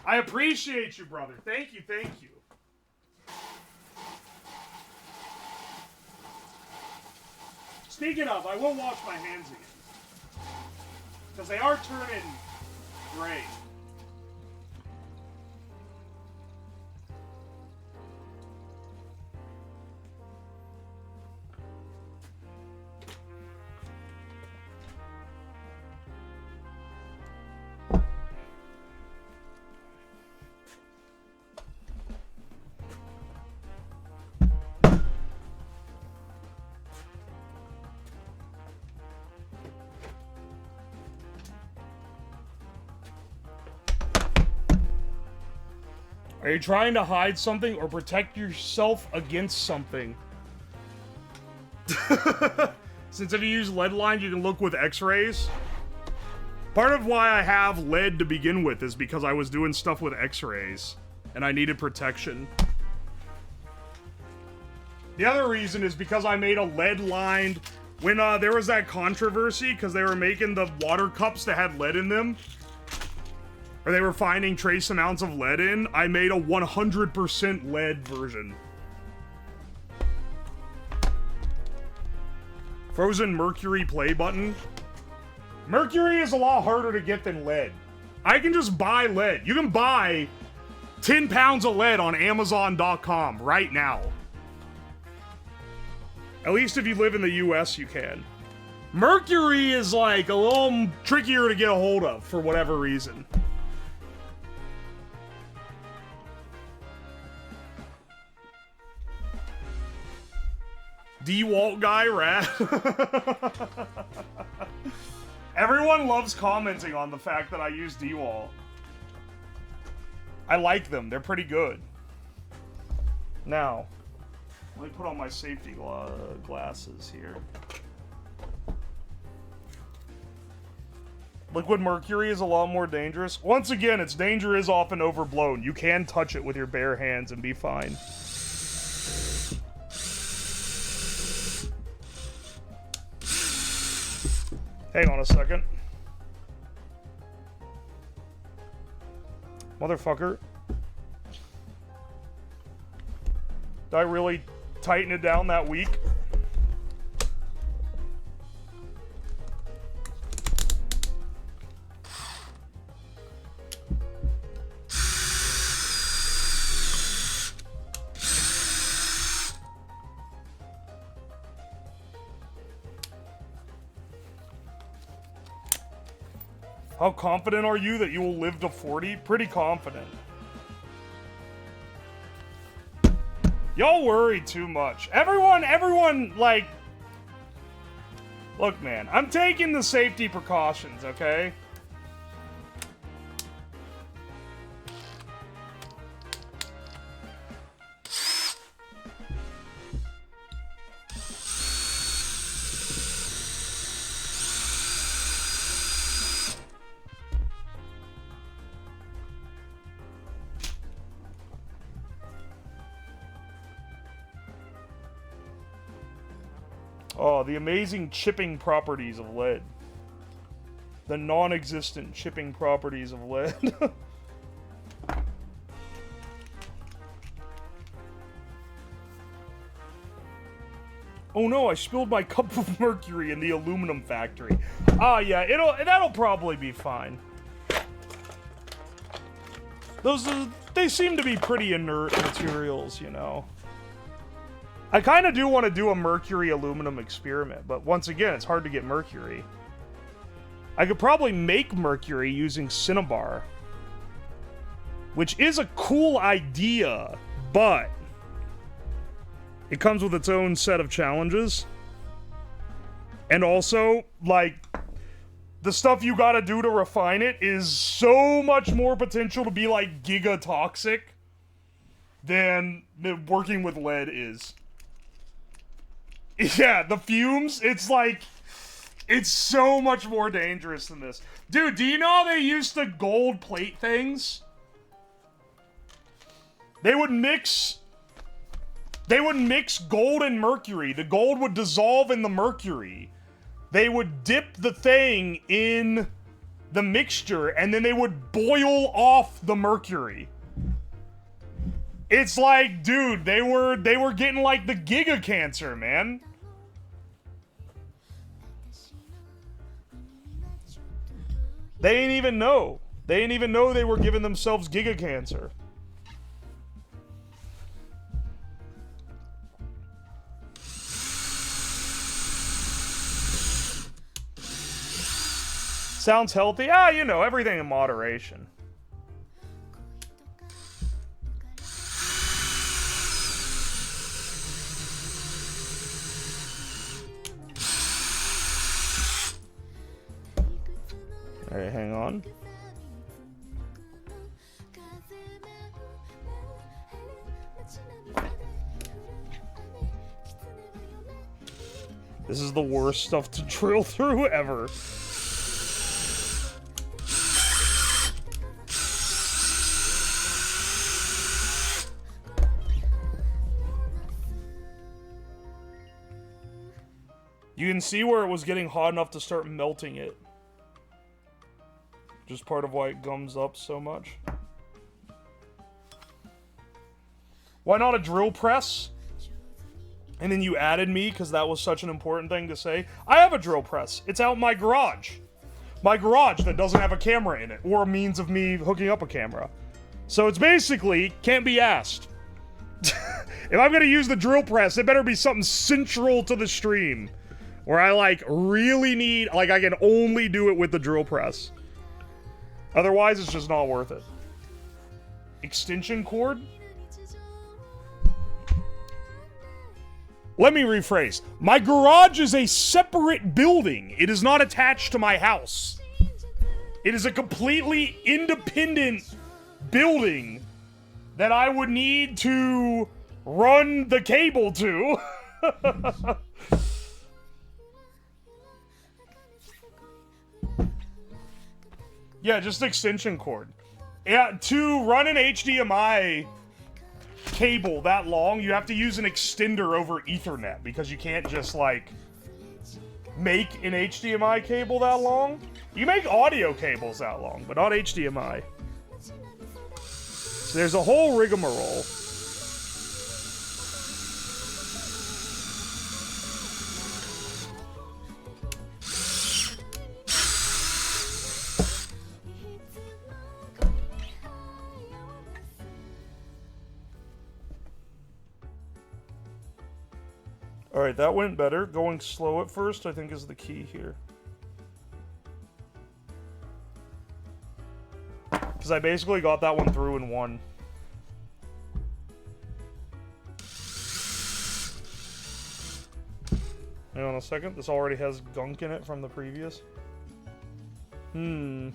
I appreciate you, brother. Thank you, thank you. Speaking of, I will wash my hands again. Because they are turning gray. Are you trying to hide something or protect yourself against something? Since if you use lead lines, you can look with x-rays. Part of why I have lead to begin with is because I was doing stuff with x-rays and I needed protection. The other reason is because I made a lead-lined... When there was that controversy because they were making the water cups that had lead in them, or they were finding trace amounts of lead in, I made a 100% lead version. Frozen mercury play button. Mercury is a lot harder to get than lead. I can just buy lead. You can buy 10 pounds of lead on Amazon.com right now. At least if you live in the US, you can. Mercury is like a little trickier to get a hold of for whatever reason. DeWalt guy, rat. Everyone loves commenting on the fact that I use DeWalt. I like them. They're pretty good. Now, let me put on my safety glasses here. Liquid mercury is a lot more dangerous. Once again, its danger is often overblown. You can touch it with your bare hands and be fine. Hang on a second. Motherfucker. Did I really tighten it down that weak? How confident are you that you will live to 40? Pretty confident. Y'all worry too much. Everyone, like... Look, man, I'm taking the safety precautions, okay? Oh, the amazing chipping properties of lead. The non-existent chipping properties of lead. Oh no, I spilled my cup of mercury in the aluminum factory. Ah, yeah, that'll probably be fine. They seem to be pretty inert materials, you know. I kind of do want to do a mercury aluminum experiment, but once again, it's hard to get mercury. I could probably make mercury using cinnabar, which is a cool idea, but it comes with its own set of challenges. And also, like, the stuff you gotta do to refine it is so much more potential to be, like, giga-toxic than working with lead is. Yeah, the fumes, it's like, it's so much more dangerous than this. Dude, do you know how they used to gold plate things? They would mix gold and mercury. The gold would dissolve in the mercury. They would dip the thing in the mixture, and then they would boil off the mercury. It's like, dude, they were getting like the giga cancer, man. They didn't even know. They didn't even know they were giving themselves giga cancer. Sounds healthy? Ah, you know, everything in moderation. Alright, hang on. This is the worst stuff to drill through ever. You can see where it was getting hot enough to start melting it. Just part of why it gums up so much. Why not a drill press? And then you added me because that was such an important thing to say. I have a drill press. It's out in my garage. My garage that doesn't have a camera in it or a means of me hooking up a camera. So it's basically can't be asked. If I'm going to use the drill press, it better be something central to the stream. Where I, like, really need... Like, I can only do it with the drill press. Otherwise, it's just not worth it. Extension cord? Let me rephrase. My garage is a separate building. It is not attached to my house. It is a completely independent building that I would need to run the cable to. Yeah, just extension cord. Yeah, to run an HDMI cable that long, you have to use an extender over Ethernet because you can't just, like, make an HDMI cable that long. You make audio cables that long, but not HDMI. So there's a whole rigmarole. Alright, that went better. Going slow at first, I think, is the key here. Because I basically got that one through in one. Hang on a second. This already has gunk in it from the previous. We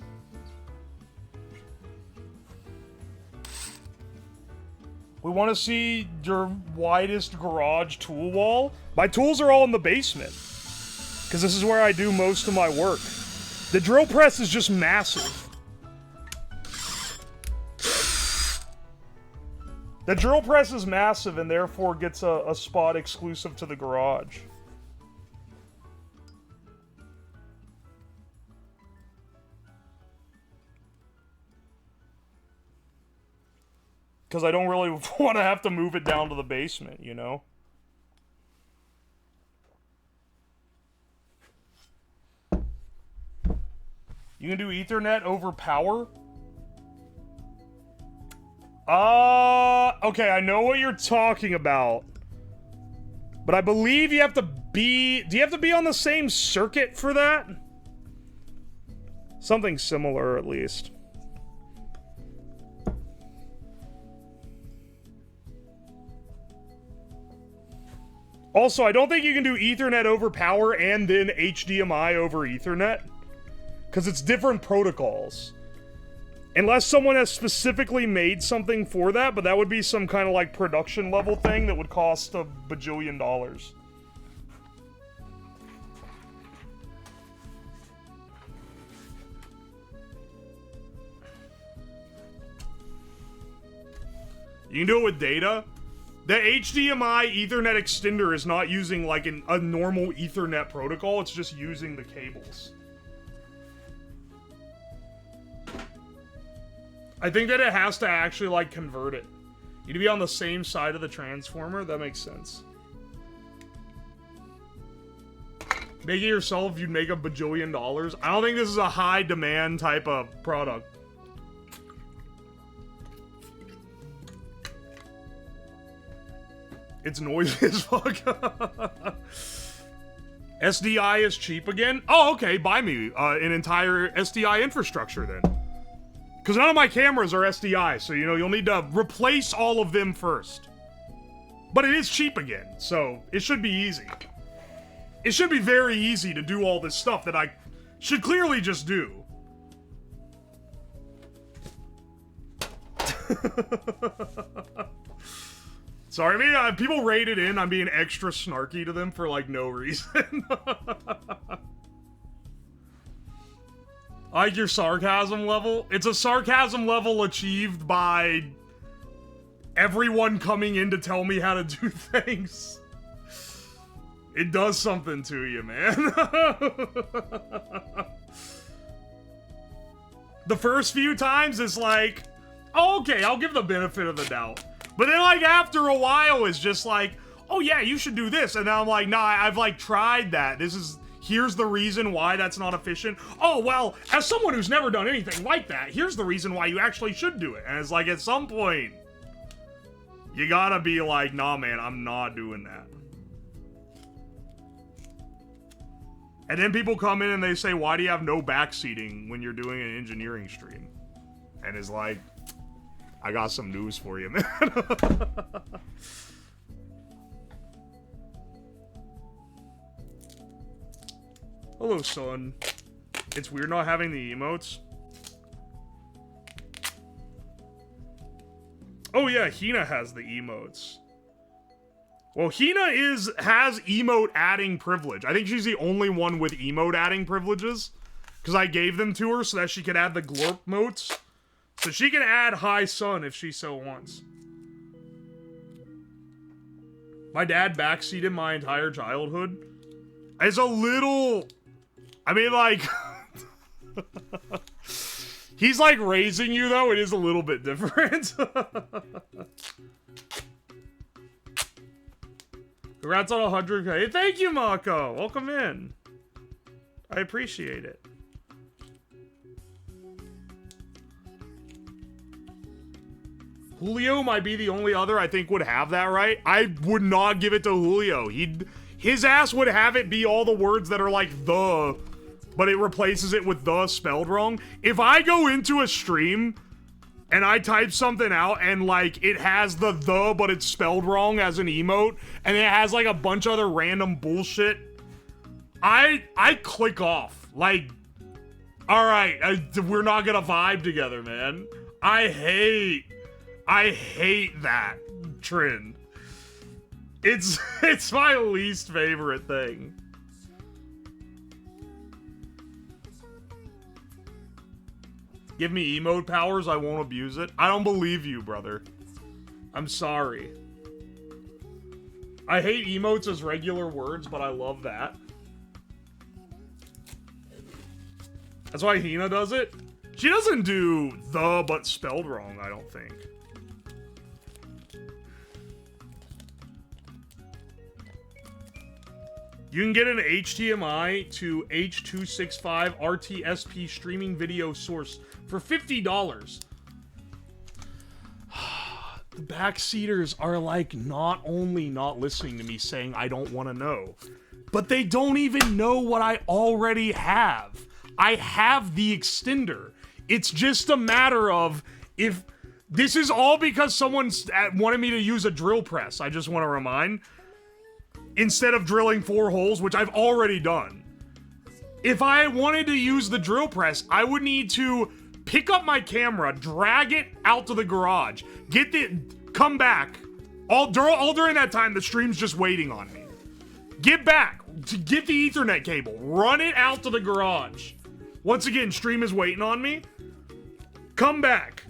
want to see your widest garage tool wall. My tools are all in the basement. Because this is where I do most of my work. The drill press is just massive. The drill press is massive and therefore gets a spot exclusive to the garage. Because I don't really want to have to move it down to the basement, you know? You can do Ethernet over power? Okay, I know what you're talking about. But I believe you have to be... Do you have to be on the same circuit for that? Something similar, at least. Also, I don't think you can do Ethernet over power and then HDMI over Ethernet. Because it's different protocols. Unless someone has specifically made something for that, but that would be some kind of like production level thing that would cost a bajillion dollars. You can do it with data. The HDMI Ethernet extender is not using like a normal Ethernet protocol, it's just using the cables. I think that it has to actually like convert it. You need to be on the same side of the transformer, that makes sense. Make it yourself, you'd make a bajillion dollars. I don't think this is a high demand type of product. It's noisy as fuck. SDI is cheap again? Oh, okay, buy me an entire SDI infrastructure then. Because none of my cameras are SDI, so, you know, you'll need to replace all of them first. But it is cheap again, so it should be easy. It should be very easy to do all this stuff that I should clearly just do. Sorry, I mean, people rated in, I'm being extra snarky to them for, like, no reason. I like your sarcasm level. It's a sarcasm level achieved by everyone coming in to tell me how to do things. It does something to you, man. The first few times, it's like, oh, okay, I'll give the benefit of the doubt. But then, like, after a while, it's just like, oh, yeah, you should do this. And now I'm like, nah, I've, like, tried that. Here's the reason why that's not efficient. Oh, well, as someone who's never done anything like that, here's the reason why you actually should do it. And it's like, at some point, you gotta be like, nah, man, I'm not doing that. And then people come in and they say, why do you have no backseating when you're doing an engineering stream? And it's like, I got some news for you, man. Hello, son. It's weird not having the emotes. Oh yeah, Hina has the emotes. Well, Hina has emote adding privilege. I think she's the only one with emote adding privileges. Because I gave them to her so that she could add the glorp motes. So she can add Hi Sun if she so wants. My dad backseated my entire childhood. It's a little... I mean, like... He's, like, raising you, though. It is a little bit different. Congrats on 100K. Thank you, Mako. Welcome in. I appreciate it. Julio might be the only other I think would have that right. I would not give it to Julio. His ass would have it be all the words that are like the, but it replaces it with the spelled wrong. If I go into a stream and I type something out and like it has the but it's spelled wrong as an emote and it has like a bunch of other random bullshit, I click off. Like, all right, we're not gonna vibe together, man. I hate that trend. It's my least favorite thing. Give me emote powers, I won't abuse it. I don't believe you, brother. I'm sorry. I hate emotes as regular words, but I love that. That's why Hina does it. She doesn't do the, but spelled wrong, I don't think. You can get an HDMI to H.265 RTSP streaming video source for $50. The backseaters are like not only not listening to me saying I don't want to know, but they don't even know what I already have. I have the extender. It's just a matter of if this is all because someone's wanted me to use a drill press. I just want to remind, instead of drilling 4 holes, which I've already done. If I wanted to use the drill press, I would need to pick up my camera, drag it out to the garage, come back. All during that time, the stream's just waiting on me. Get back, to get the Ethernet cable, run it out to the garage. Once again, stream is waiting on me. Come back.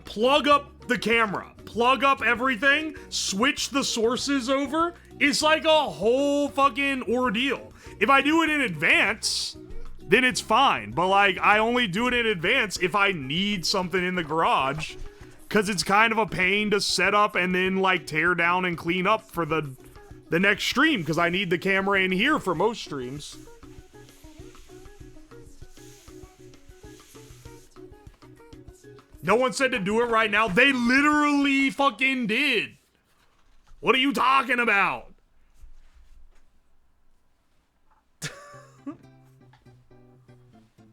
Plug up the camera, plug up everything, switch the sources over. It's like a whole fucking ordeal. If I do it in advance, then it's fine. But like, I only do it in advance if I need something in the garage, because it's kind of a pain to set up and then like tear down and clean up for the next stream, because I need the camera in here for most streams. No one said to do it right now. They literally fucking did. What are you talking about?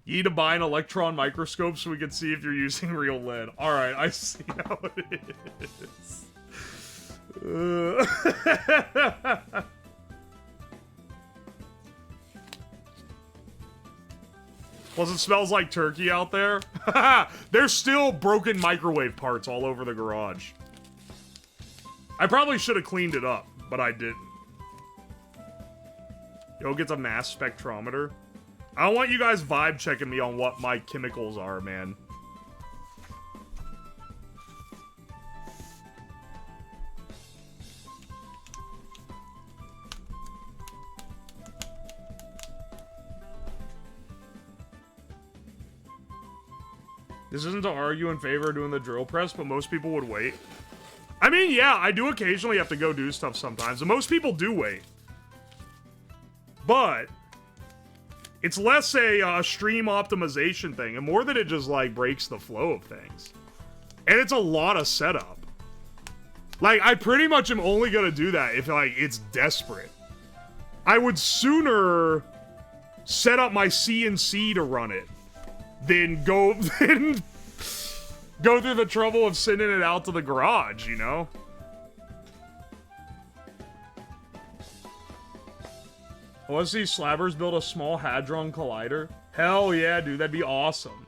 You need to buy an electron microscope so we can see if you're using real lead. Alright, I see how it is. Plus it smells like turkey out there. There's still broken microwave parts all over the garage. I probably should have cleaned it up, but I didn't. Yo, gets a mass spectrometer. I don't want you guys vibe checking me on what my chemicals are, man. This isn't to argue in favor of doing the drill press, but most people would wait. I mean, yeah, I do occasionally have to go do stuff sometimes, and most people do wait. But it's less a stream optimization thing, and more that it just, like, breaks the flow of things. And it's a lot of setup. Like, I pretty much am only gonna do that if, like, it's desperate. I would sooner set up my CNC to run it than go through the trouble of sending it out to the garage, you know? I want to see Slabbers build a small Hadron Collider. Hell yeah, dude, that'd be awesome.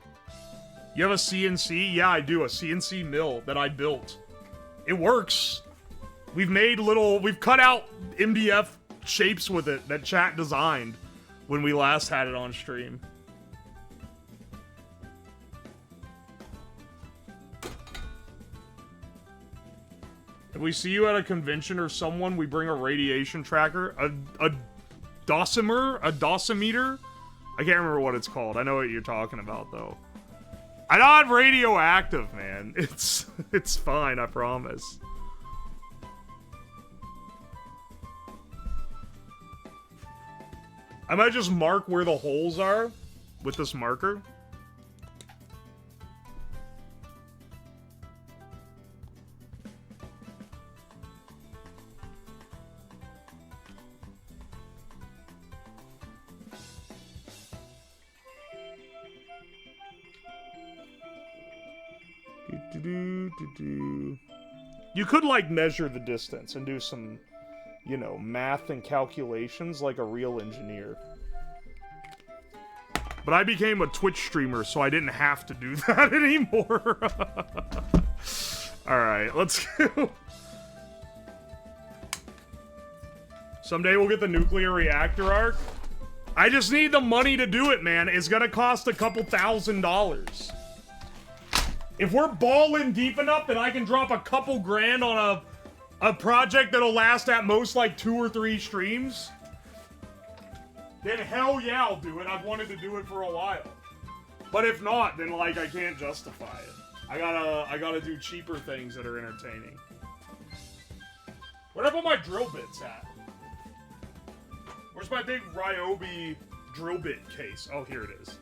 You have a CNC? Yeah, I do. A CNC mill that I built. It works. We've cut out MDF shapes with it that chat designed when we last had it on stream. If we see you at a convention or someone, we bring a radiation tracker, a dosimeter? I can't remember what it's called. I know what you're talking about, though. I'm not radioactive, man. It's fine, I promise. I might just mark where the holes are with this marker. You could, like, measure the distance and do some, you know, math and calculations like a real engineer. But I became a Twitch streamer, so I didn't have to do that anymore. Alright, let's go. Someday we'll get the nuclear reactor arc. I just need the money to do it, man. It's gonna cost a couple $1,000s. If we're balling deep enough that I can drop a couple grand on a project that'll last at most like 2 or 3 streams, then hell yeah, I'll do it. I've wanted to do it for a while. But if not, then like I can't justify it. I gotta do cheaper things that are entertaining. Where'd I put my drill bits at? Where's my big Ryobi drill bit case? Oh, here it is.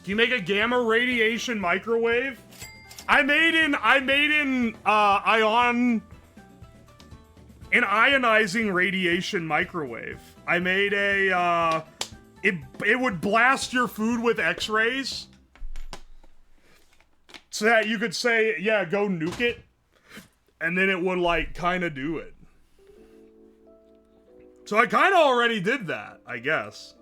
Can you make a gamma radiation microwave? I made an ionizing radiation microwave. I made a it would blast your food with X-rays, so that you could say, yeah, go nuke it, and then it would like kind of do it. So I kind of already did that, I guess.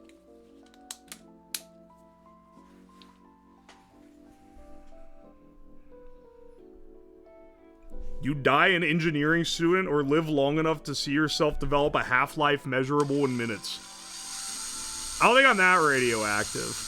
You die an engineering student or live long enough to see yourself develop a half-life measurable in minutes. I don't think I'm that radioactive.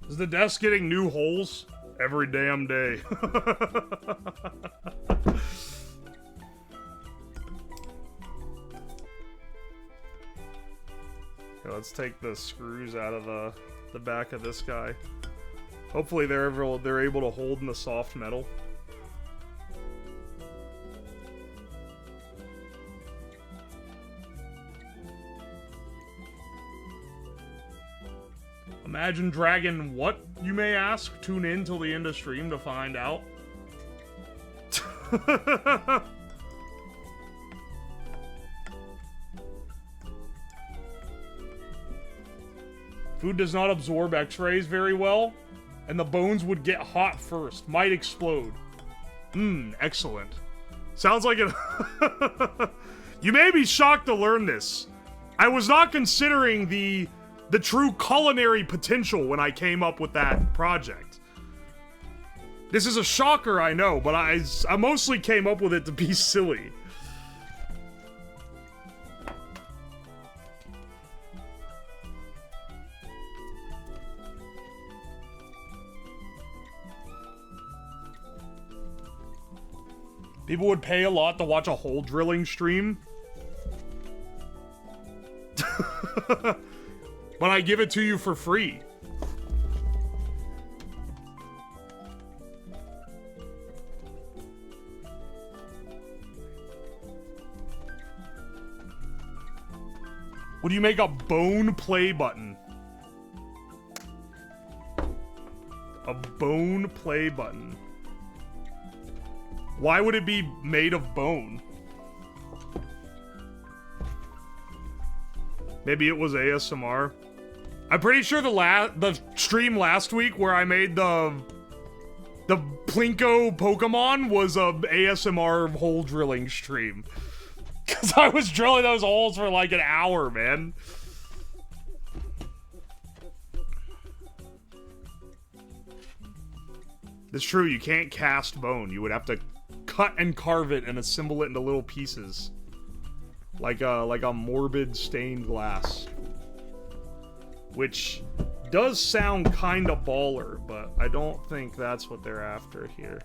Is the desk getting new holes? Every damn day. Okay, let's take the screws out of the back of this guy. Hopefully they're able to hold in the soft metal. Imagine Dragon what, you may ask? Tune in till the end of stream to find out. Food does not absorb X-rays very well, and the bones would get hot first. Might explode. Excellent. Sounds like it. You may be shocked to learn this. I was not considering the true culinary potential when I came up with that project. This is a shocker, I know, but I mostly came up with it to be silly. People would pay a lot to watch a hole drilling stream. But I give it to you for free. Would you make a bone play button? A bone play button. Why would it be made of bone? Maybe it was ASMR. I'm pretty sure the stream last week where I made the Plinko Pokemon was a ASMR hole drilling stream. Cause I was drilling those holes for like an hour, man. It's true, you can't cast bone. You would have to cut and carve it and assemble it into little pieces. Like a morbid stained glass. Which does sound kinda baller, but I don't think that's what they're after here.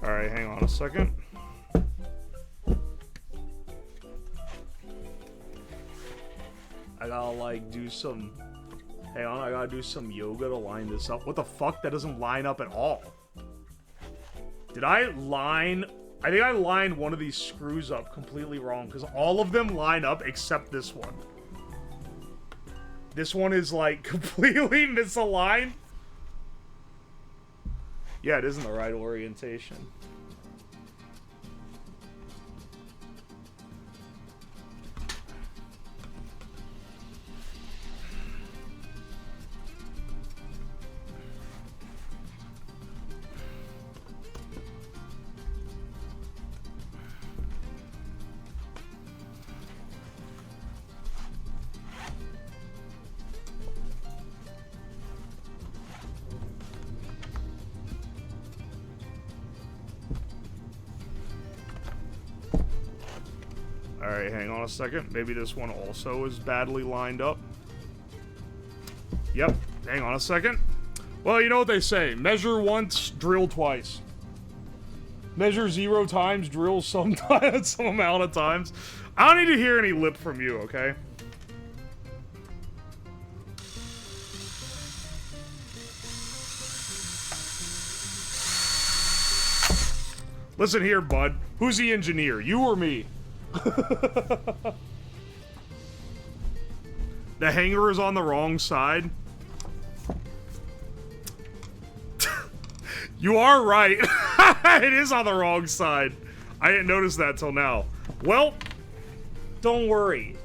Alright, hang on a second. I gotta like do some... Hang on, I gotta do some yoga to line this up. What the fuck? That doesn't line up at all. Did I line... I think I lined one of these screws up completely wrong, because all of them line up except this one. This one is, like, completely misaligned. Yeah, it is in the right orientation. Alright, hang on a second. Maybe this one also is badly lined up. Yep, hang on a second. Well, you know what they say. Measure once, drill twice. Measure 0 times, drill some amount of times. I don't need to hear any lip from you, okay? Listen here, bud. Who's the engineer? You or me? The hanger is on the wrong side. You are right. It is on the wrong side. I didn't notice that till now. Well, don't worry.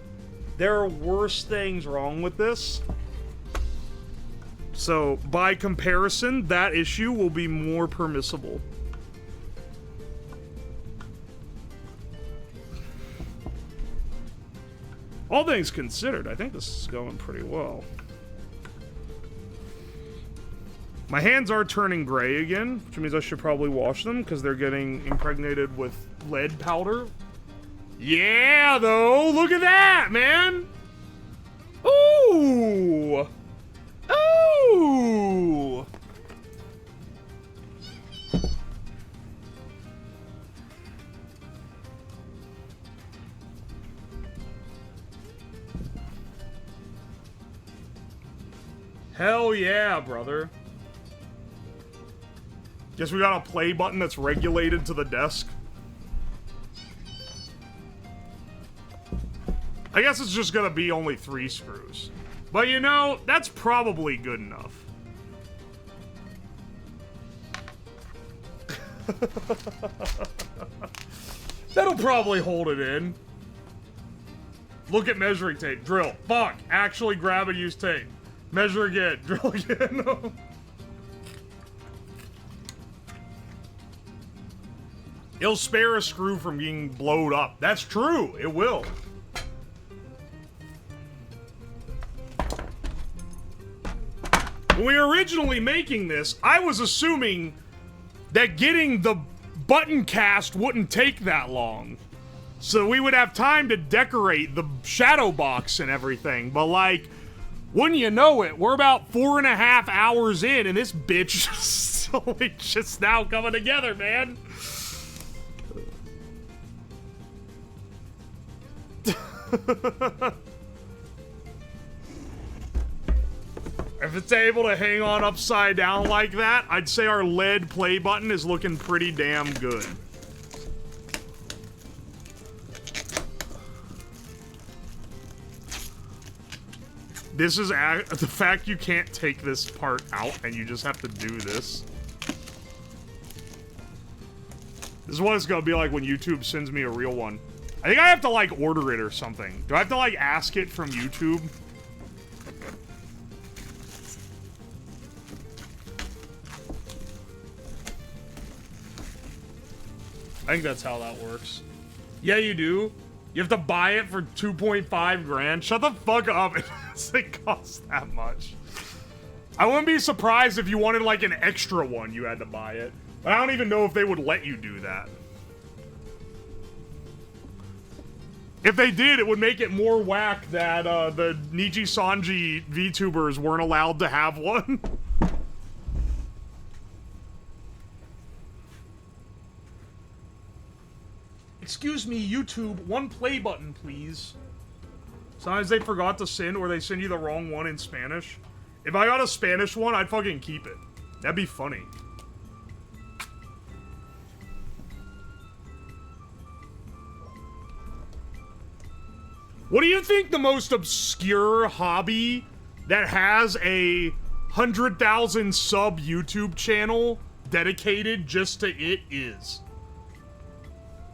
There are worse things wrong with this. So, by comparison, that issue will be more permissible. All things considered, I think this is going pretty well. My hands are turning gray again, which means I should probably wash them because they're getting impregnated with lead powder. Yeah, though. Look at that, man. Ooh. Ooh. Hell yeah, brother. Guess we got a play button that's regulated to the desk. I guess it's just gonna be only 3 screws. But you know, that's probably good enough. That'll probably hold it in. Look at measuring tape. Drill. Fuck. Actually grab and use tape. Measure again. Drill again. It'll spare a screw from being blowed up. That's true. It will. When we were originally making this, I was assuming that getting the button cast wouldn't take that long. So we would have time to decorate the shadow box and everything. But like, wouldn't you know it, we're about 4.5 hours in and this bitch is only just now coming together, man. If it's able to hang on upside down like that, I'd say our lead play button is looking pretty damn good. This is the fact you can't take this part out and you just have to do this. This is what it's gonna be like when YouTube sends me a real one. I think I have to like order it or something. Do I have to like ask it from YouTube? I think that's how that works. Yeah, you do. You have to buy it for 2.5 grand. Shut the fuck up. It doesn't cost that much. I wouldn't be surprised if you wanted like an extra one, you had to buy it. But I don't even know if they would let you do that. If they did, it would make it more whack that the Nichi Sanji VTubers weren't allowed to have one. Excuse me, YouTube, one play button, please. Sometimes they forgot to send, or they send you the wrong one in Spanish. If I got a Spanish one, I'd fucking keep it. That'd be funny. What do you think the most obscure hobby that has a 100,000 sub YouTube channel dedicated just to it is.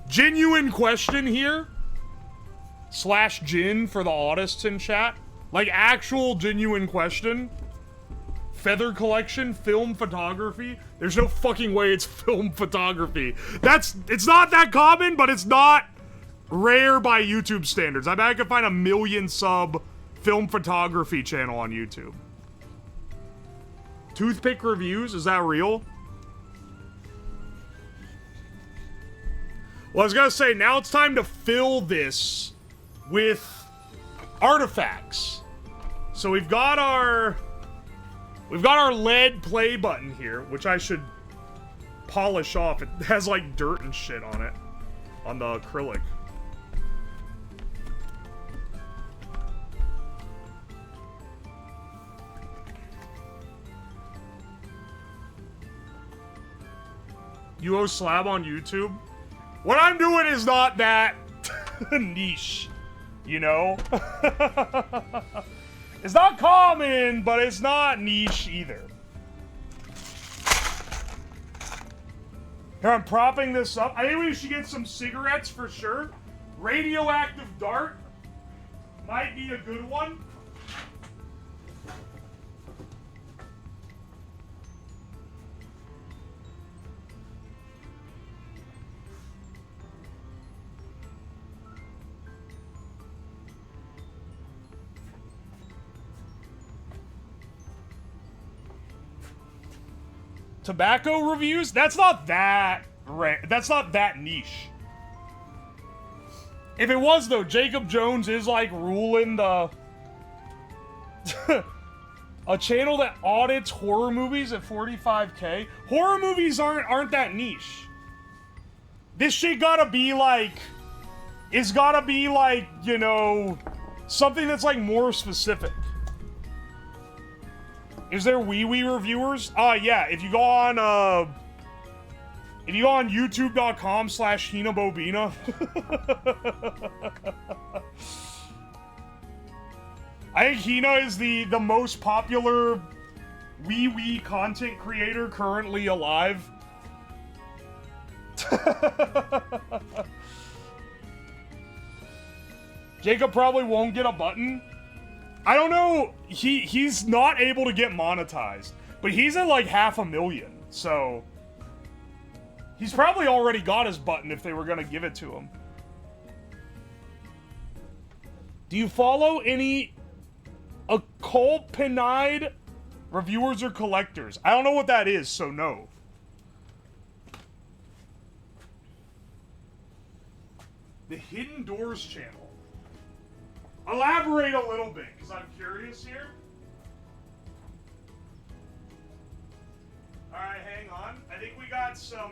Genuine question here. / Jin for the autists in chat. Like, actual genuine question. Feather collection, film photography. There's no fucking way it's film photography. It's not that common, but it's not rare by YouTube standards. I bet I could find a 1 million sub film photography channel on YouTube. Toothpick reviews, is that real? Well, I was gonna say, now it's time to fill this with artifacts. So we've got our lead play button here, which I should polish off. It has like dirt and shit on it, on the acrylic. UWOSLAB on YouTube. What I'm doing is not that niche, you know? It's not common, but it's not niche either. Here, I'm propping this up. I think we should get some cigarettes for sure. Radioactive dart might be a good one. Tobacco reviews? That's not that that's not that niche. If it was though, Jacob Jones is like ruling the a channel that audits horror movies at 45K. Horror movies aren't that niche. This shit gotta be like, it's gotta be like, you know, something that's like more specific. Is there wee-wee reviewers? Yeah, if you go on youtube.com/HinaBobina. I think Hina is the most popular wee-wee content creator currently alive. Jacob probably won't get a button. I don't know, he's not able to get monetized, but he's at like 500,000, so he's probably already got his button if they were gonna give it to him. Do you follow any accompanied reviewers or collectors? I don't know what that is, so no. The Hidden Doors channel. Elaborate a little bit, because I'm curious here. Alright, hang on. I think we got some,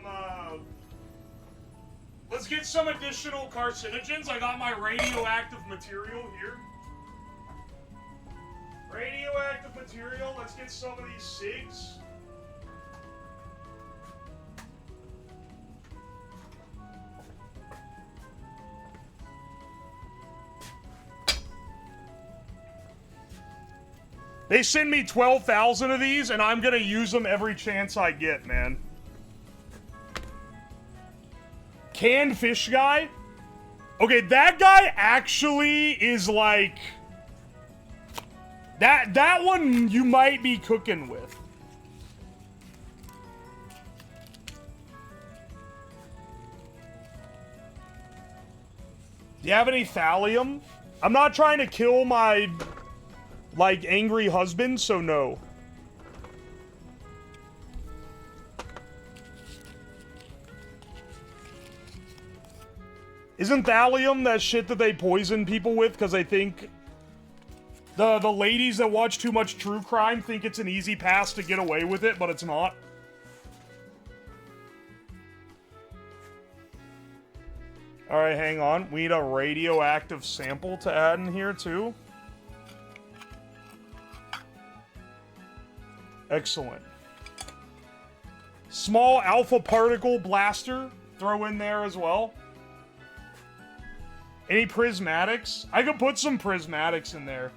let's get some additional carcinogens. I got my radioactive material here. Radioactive material. Let's get some of these cigs. They send me 12,000 of these, and I'm gonna use them every chance I get, man. Canned fish guy? Okay, that guy actually is like... That one you might be cooking with. Do you have any thallium? I'm not trying to kill my... like, angry husband, so no. Isn't thallium that shit that they poison people with because they think... The ladies that watch too much true crime think it's an easy pass to get away with it, but it's not? Alright, hang on. We need a radioactive sample to add in here, too. Excellent. Small alpha particle blaster, throw in there as well. Any prismatics? I could put some prismatics in there.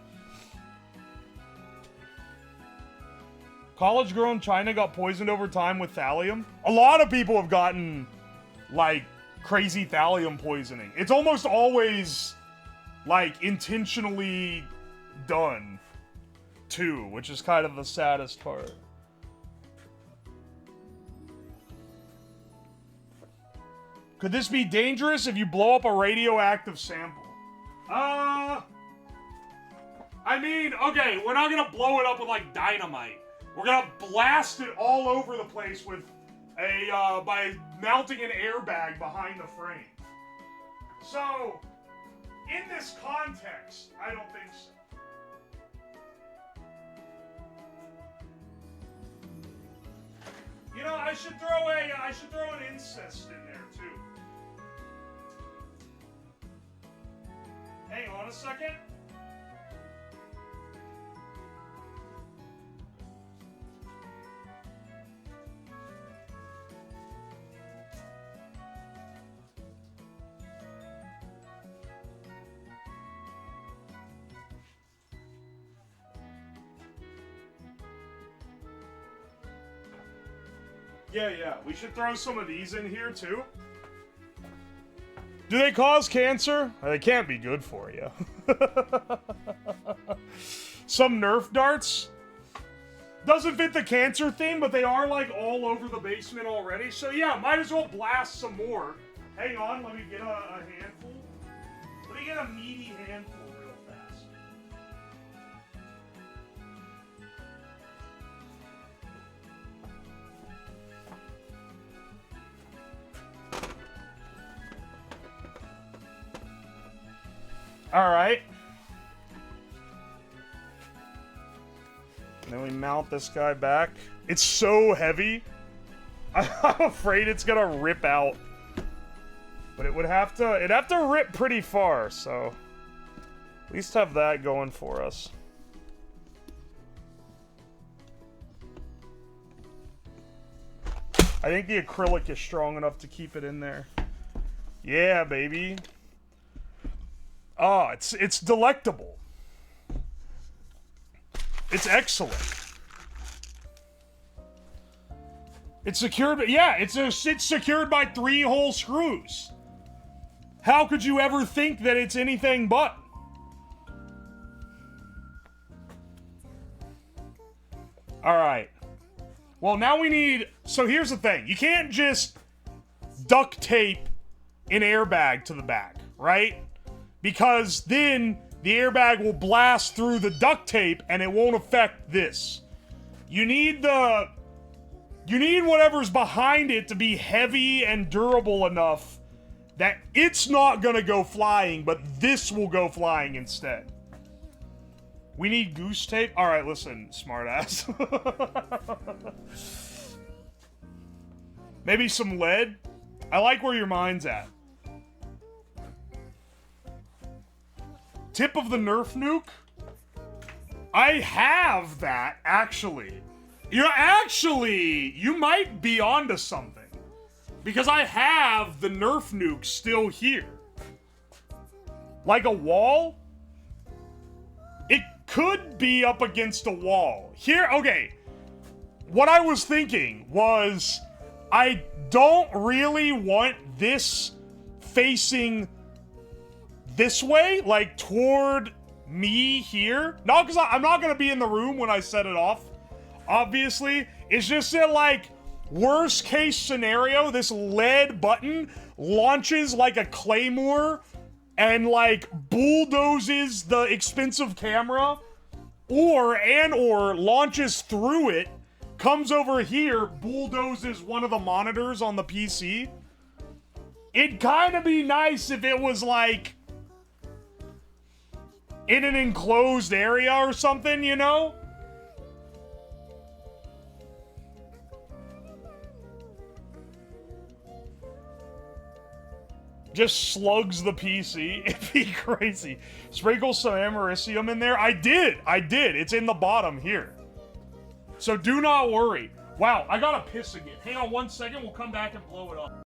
College girl in China got poisoned over time with thallium. A lot of people have gotten, like, crazy thallium poisoning. It's almost always, like, intentionally done, too, which is kind of the saddest part. Could this be dangerous if you blow up a radioactive sample? I mean, okay, we're not gonna blow it up with, like, dynamite. We're gonna blast it all over the place with by mounting an airbag behind the frame. So, in this context, I don't think so. You know, I should throw an incest in there too. Hang on a second. Yeah, we should throw some of these in here too. Do they cause cancer? They can't be good for you. Some Nerf darts. Doesn't fit the cancer theme, but they are like all over the basement already. So yeah, might as well blast some more. Hang on, let me get a handful. Let me get a meaty handful real fast. Alright. Then we mount this guy back. It's so heavy. I'm afraid it's gonna rip out. But it'd have to rip pretty far, so at least have that going for us. I think the acrylic is strong enough to keep it in there. Yeah, baby. Oh, it's delectable. It's excellent. It's secured, yeah, it's secured by 3-hole screws. How could you ever think that it's anything but? All right. Well, now we need, so here's the thing. You can't just duct tape an airbag to the back, right? Because then the airbag will blast through the duct tape and it won't affect this. You need whatever's behind it to be heavy and durable enough that it's not gonna go flying, but this will go flying instead. We need goose tape? Alright, listen, smartass. Maybe some lead? I like where your mind's at. Tip of the Nerf nuke? I have that, actually. You might be onto something. Because I have the Nerf nuke still here. Like a wall? It could be up against a wall. Here, okay. What I was thinking was, I don't really want this facing this way, like toward me here. Not because I'm not gonna be in the room when I set it off, obviously. It's just that, like, worst case scenario, this lead button launches like a claymore and, like, bulldozes the expensive camera, or launches through it, comes over here, bulldozes one of the monitors on the PC. It'd kind of be nice if it was, like, in an enclosed area or something, you know? Just slugs the PC. It'd be crazy. Sprinkle some americium in there. I did. It's in the bottom here. So do not worry. Wow, I gotta piss again. Hang on 1 second. We'll come back and blow it up.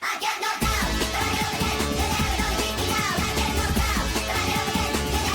I get knocked out, but I never get, 'cause I never know, beat me out. I get knocked out, but I never get, 'cause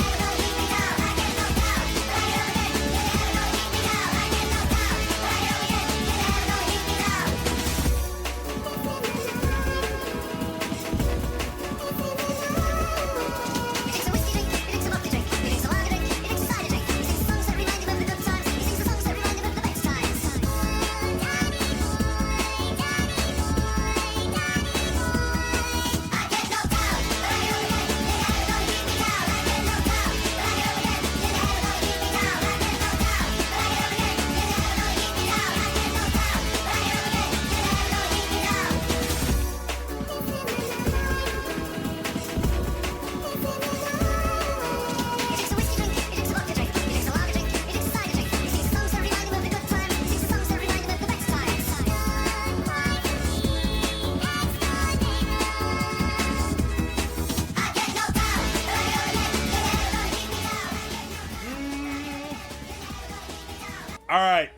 Alright.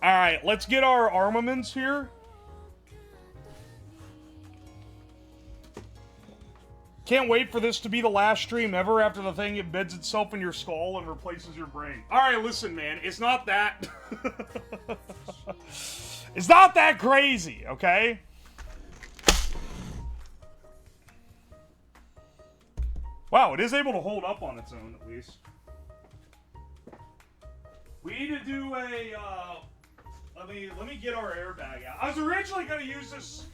Alright, let's get our armaments here. Can't wait for this to be the last stream ever after the thing embeds itself in your skull and replaces your brain. Alright, listen, man. It's not that... it's not that crazy, okay? Wow, it is able to hold up on its own, at least. We need to do a, let me get our airbag out. I was originally going to use this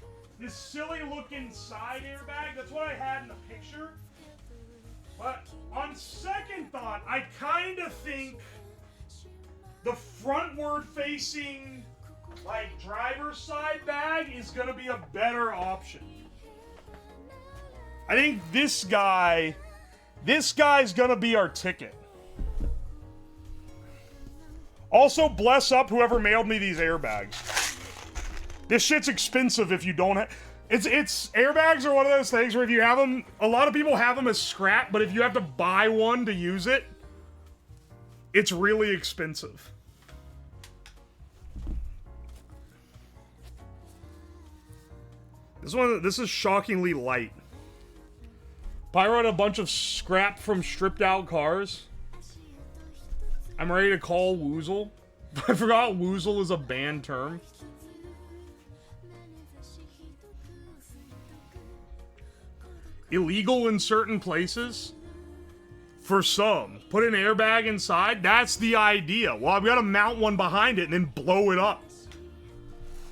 silly-looking side airbag. That's what I had in the picture. But on second thought, I kind of think the frontward-facing, like, driver's side bag is going to be a better option. I think this guy's going to be our ticket. Also, bless up whoever mailed me these airbags. This shit's expensive if you don't have... It's airbags are one of those things where if you have them... A lot of people have them as scrap, but if you have to buy one to use it, it's really expensive. This is shockingly light. Pyro had a bunch of scrap from stripped out cars. I'm ready to call Woozle. I forgot Woozle is a banned term. Illegal in certain places? For some. Put an airbag inside? That's the idea. Well, I've got to mount one behind it and then blow it up.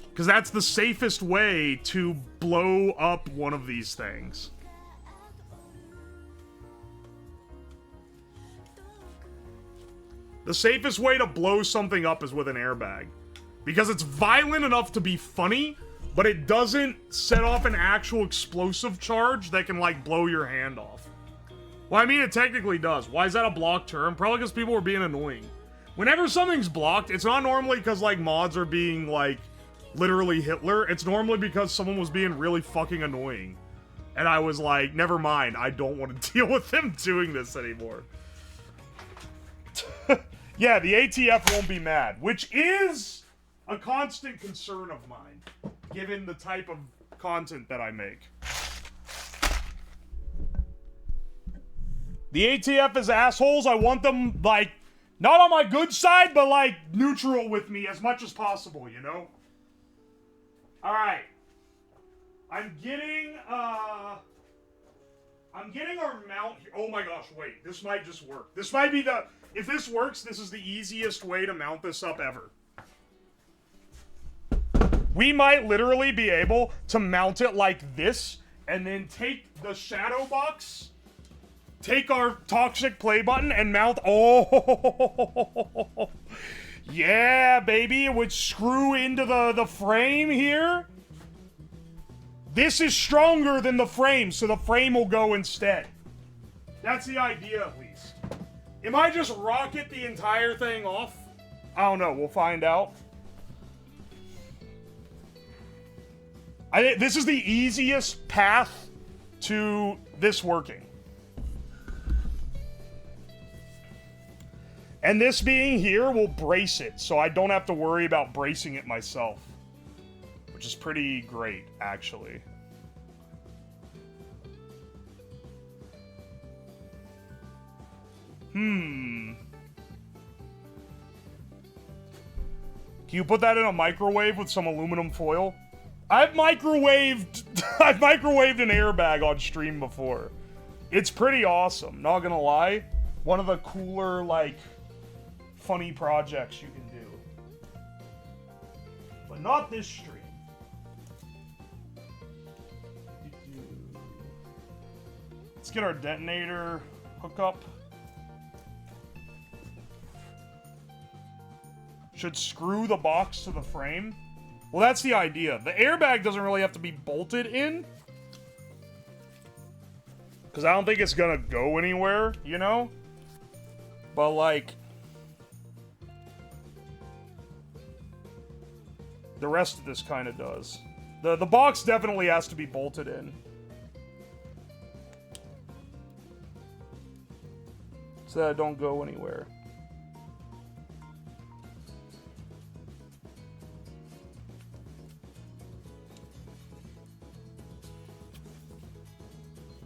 Because that's the safest way to blow up one of these things. The safest way to blow something up is with an airbag. Because it's violent enough to be funny, but it doesn't set off an actual explosive charge that can, like, blow your hand off. Well, I mean, it technically does. Why is that a blocked term? Probably because people are being annoying. Whenever something's blocked, it's not normally because, like, mods are being, like, literally Hitler. It's normally because someone was being really fucking annoying. And I was like, never mind, I don't want to deal with them doing this anymore. Yeah, the ATF won't be mad, which is a constant concern of mine, given the type of content that I make. The ATF is assholes. I want them, like, not on my good side, but, like, neutral with me as much as possible, you know? Alright. I'm getting our mount here. Oh my gosh, wait. This might just work. This might be the... If this works, this is the easiest way to mount this up ever. We might literally be able to mount it like this, and then take the shadow box, take our toxic play button, and mount... Oh! Yeah, baby! It would screw into the frame here. This is stronger than the frame, so the frame will go instead. That's the idea, at least. It might just rocket the entire thing off. I don't know. We'll find out. This is the easiest path to this working. And this being here will brace it, so I don't have to worry about bracing it myself. Which is pretty great, actually. Can you put that in a microwave with some aluminum foil? I've microwaved an airbag on stream before. It's pretty awesome, not gonna lie. One of the cooler, like, funny projects you can do. But not this stream. Let's get our detonator hookup. Should screw the box to the frame. Well, that's the idea. The airbag doesn't really have to be bolted in. Because I don't think it's gonna go anywhere, you know? But, like... the rest of this kind of does. The box definitely has to be bolted in. So that it don't go anywhere.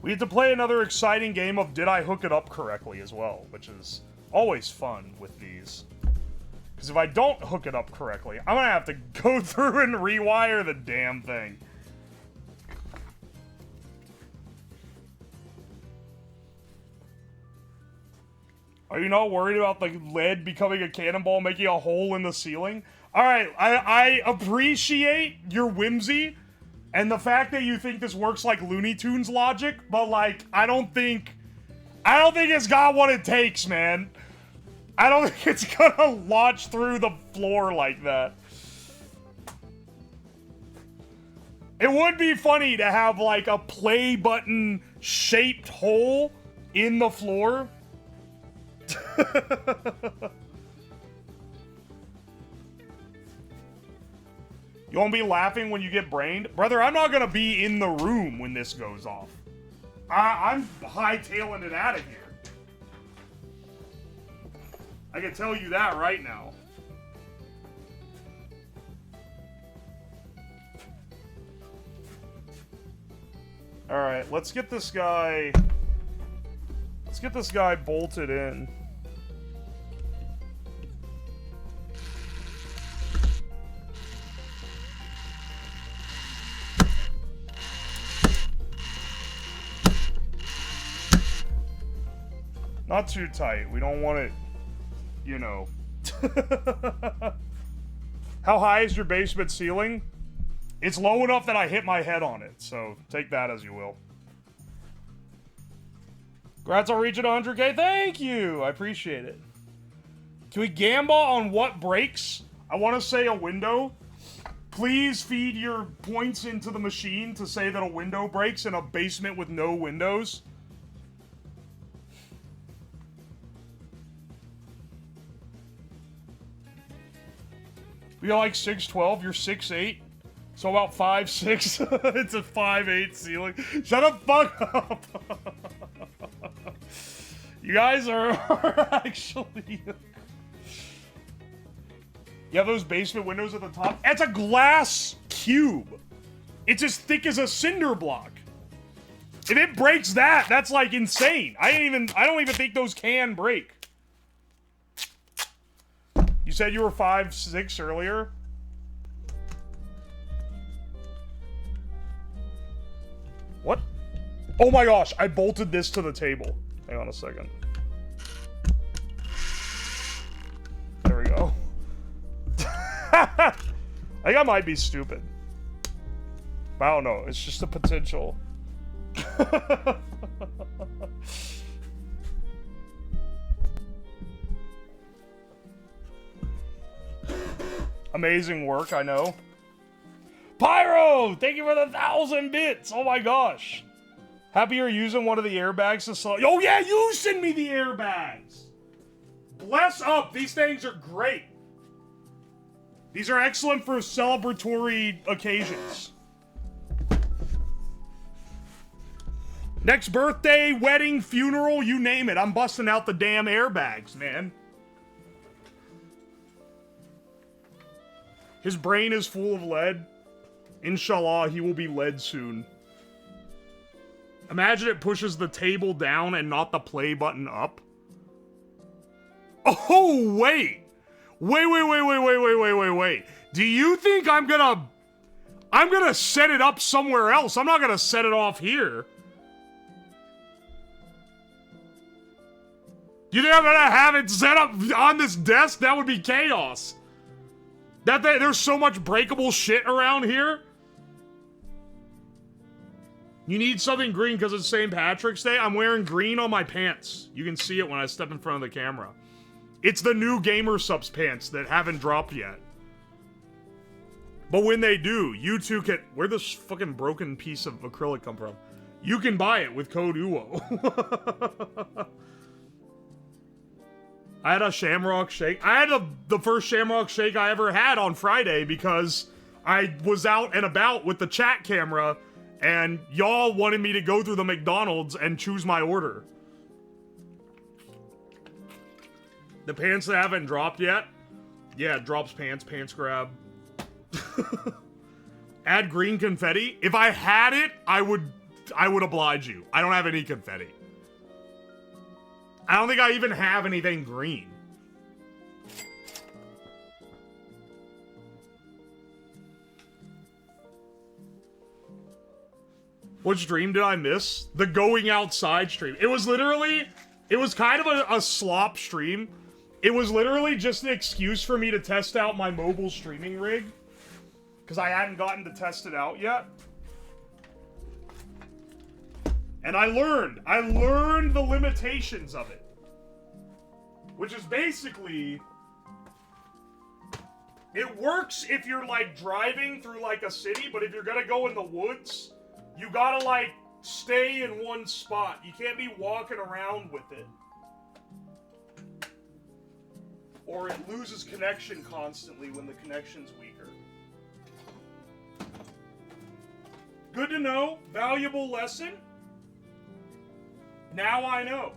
We get to play another exciting game of Did I Hook It Up Correctly as well, which is always fun with these. Because if I don't hook it up correctly, I'm gonna have to go through and rewire the damn thing. Are you not worried about the lead becoming a cannonball, making a hole in the ceiling? Alright, I appreciate your whimsy and the fact that you think this works like Looney Tunes logic, but like, I don't think it's got what it takes, man. I don't think it's gonna launch through the floor like that. It would be funny to have like a play button shaped hole in the floor. You won't be laughing when you get brained? Brother, I'm not gonna be in the room when this goes off. I'm hightailing it out of here. I can tell you that right now. Alright, let's get this guy... Let's get this guy bolted in. Not too tight. We don't want it, you know. How high is your basement ceiling? It's low enough that I hit my head on it, so take that as you will. Congrats on reaching 100K. Thank you. I appreciate it. Can we gamble on what breaks? I want to say a window. Please feed your points into the machine to say that a window breaks in a basement with no windows. You're like 6'12", you're 6'8", so about 5'6". It's a 5'8" ceiling. Shut the fuck up. You guys are actually... You have those basement windows at the top? It's a glass cube. It's as thick as a cinder block. If it breaks that, that's like insane. I don't even think those can break. You said you were 5'6" earlier? What? Oh my gosh, I bolted this to the table. Hang on a second. There we go. I think I might be stupid. But I don't know, it's just a potential. Amazing work, I know. Pyro! Thank you for the 1,000 bits! Oh my gosh. Happy you're using one of the airbags to slow... Oh yeah, you send me the airbags! Bless up! These things are great. These are excellent for celebratory occasions. Next birthday, wedding, funeral, you name it. I'm busting out the damn airbags, man. His brain is full of lead. Inshallah, he will be lead soon. Imagine it pushes the table down and not the play button up. Oh, wait. Wait. Do you think I'm gonna set it up somewhere else? I'm not gonna set it off here. You think I'm gonna have it set up on this desk? That would be chaos. There's so much breakable shit around here. You need something green because it's St. Patrick's Day? I'm wearing green on my pants. You can see it when I step in front of the camera. It's the new Gamer Subs pants that haven't dropped yet. But when they do, you too can... Where'd this fucking broken piece of acrylic come from? You can buy it with code UWO. I had a Shamrock Shake. I had the first Shamrock Shake I ever had on Friday because I was out and about with the chat camera and y'all wanted me to go through the McDonald's and choose my order. The pants that haven't dropped yet? Yeah, drops pants grab. Add green confetti. If I had it, I would I would oblige you. I don't have any confetti. I don't think I even have anything green. What stream did I miss? The going outside stream. It was literally, it was kind of a slop stream. It was literally just an excuse for me to test out my mobile streaming rig. Because I hadn't gotten to test it out yet. And I learned the limitations of it. Which is basically, it works if you're like driving through like a city, but if you're gonna go in the woods, you gotta, like, stay in one spot. You can't be walking around with it. Or it loses connection constantly when the connection's weaker. Good to know. Valuable lesson. Now I know.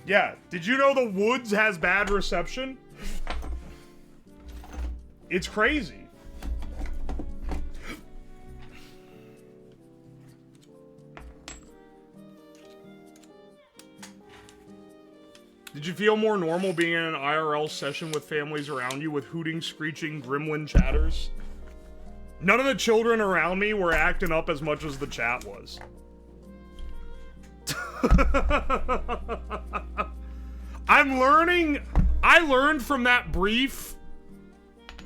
Yeah, did you know the woods has bad reception? It's crazy. Did you feel more normal being in an IRL session with families around you with hooting, screeching, gremlin chatters? None of the children around me were acting up as much as the chat was. I'm learning. I learned from that brief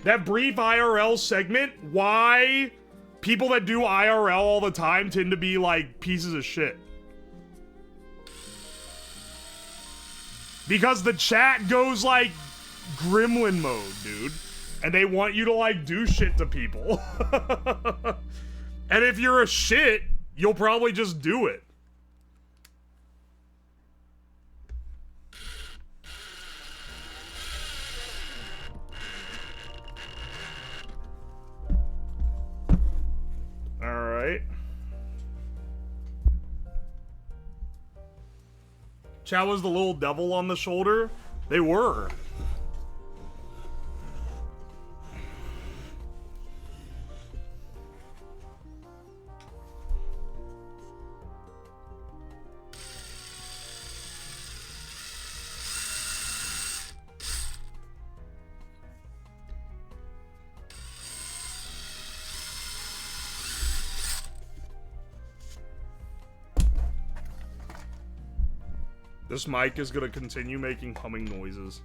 IRL segment why people that do IRL all the time tend to be like pieces of shit. Because the chat goes like gremlin mode, dude. And they want you to like do shit to people. And if you're a shit, you'll probably just do it. Alright. Chow was the little devil on the shoulder? They were. This mic is gonna continue making humming noises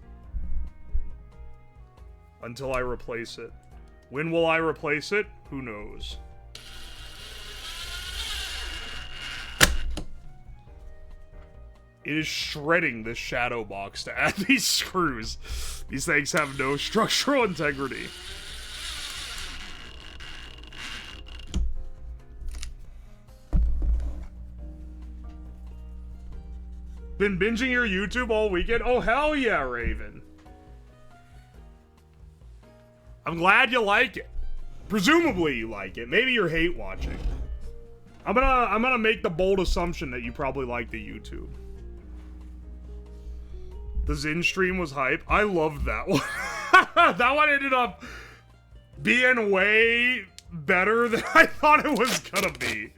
until I replace it. When will I replace it? Who knows? It is shredding this shadow box to add these screws. These things have no structural integrity. Been binging your YouTube all weekend? Oh, hell yeah, Raven. I'm glad you like it. Presumably you like it. Maybe you're hate watching. I'm gonna make the bold assumption that you probably like the YouTube. The Zen stream was hype. I loved that one. That one ended up being way better than I thought it was gonna be.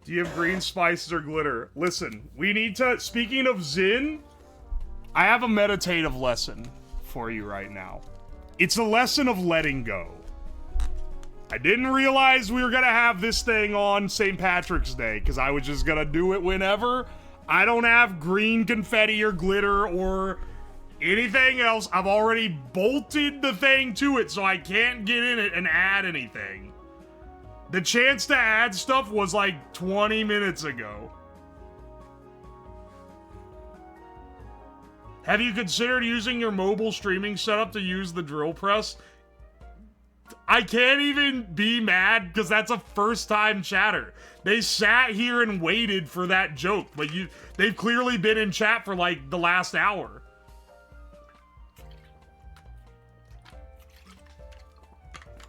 Do you have green spices or glitter? Listen, we need to... Speaking of Zen, I have a meditative lesson for you right now. It's a lesson of letting go. I didn't realize we were gonna have this thing on St. Patrick's Day, because I was just gonna do it whenever. I don't have green confetti or glitter or anything else. I've already bolted the thing to it, so I can't get in it and add anything. The chance to add stuff was like 20 minutes ago. Have you considered using your mobile streaming setup to use the drill press? I can't even be mad because that's a first-time chatter. They sat here and waited for that joke, but they've clearly been in chat for like the last hour.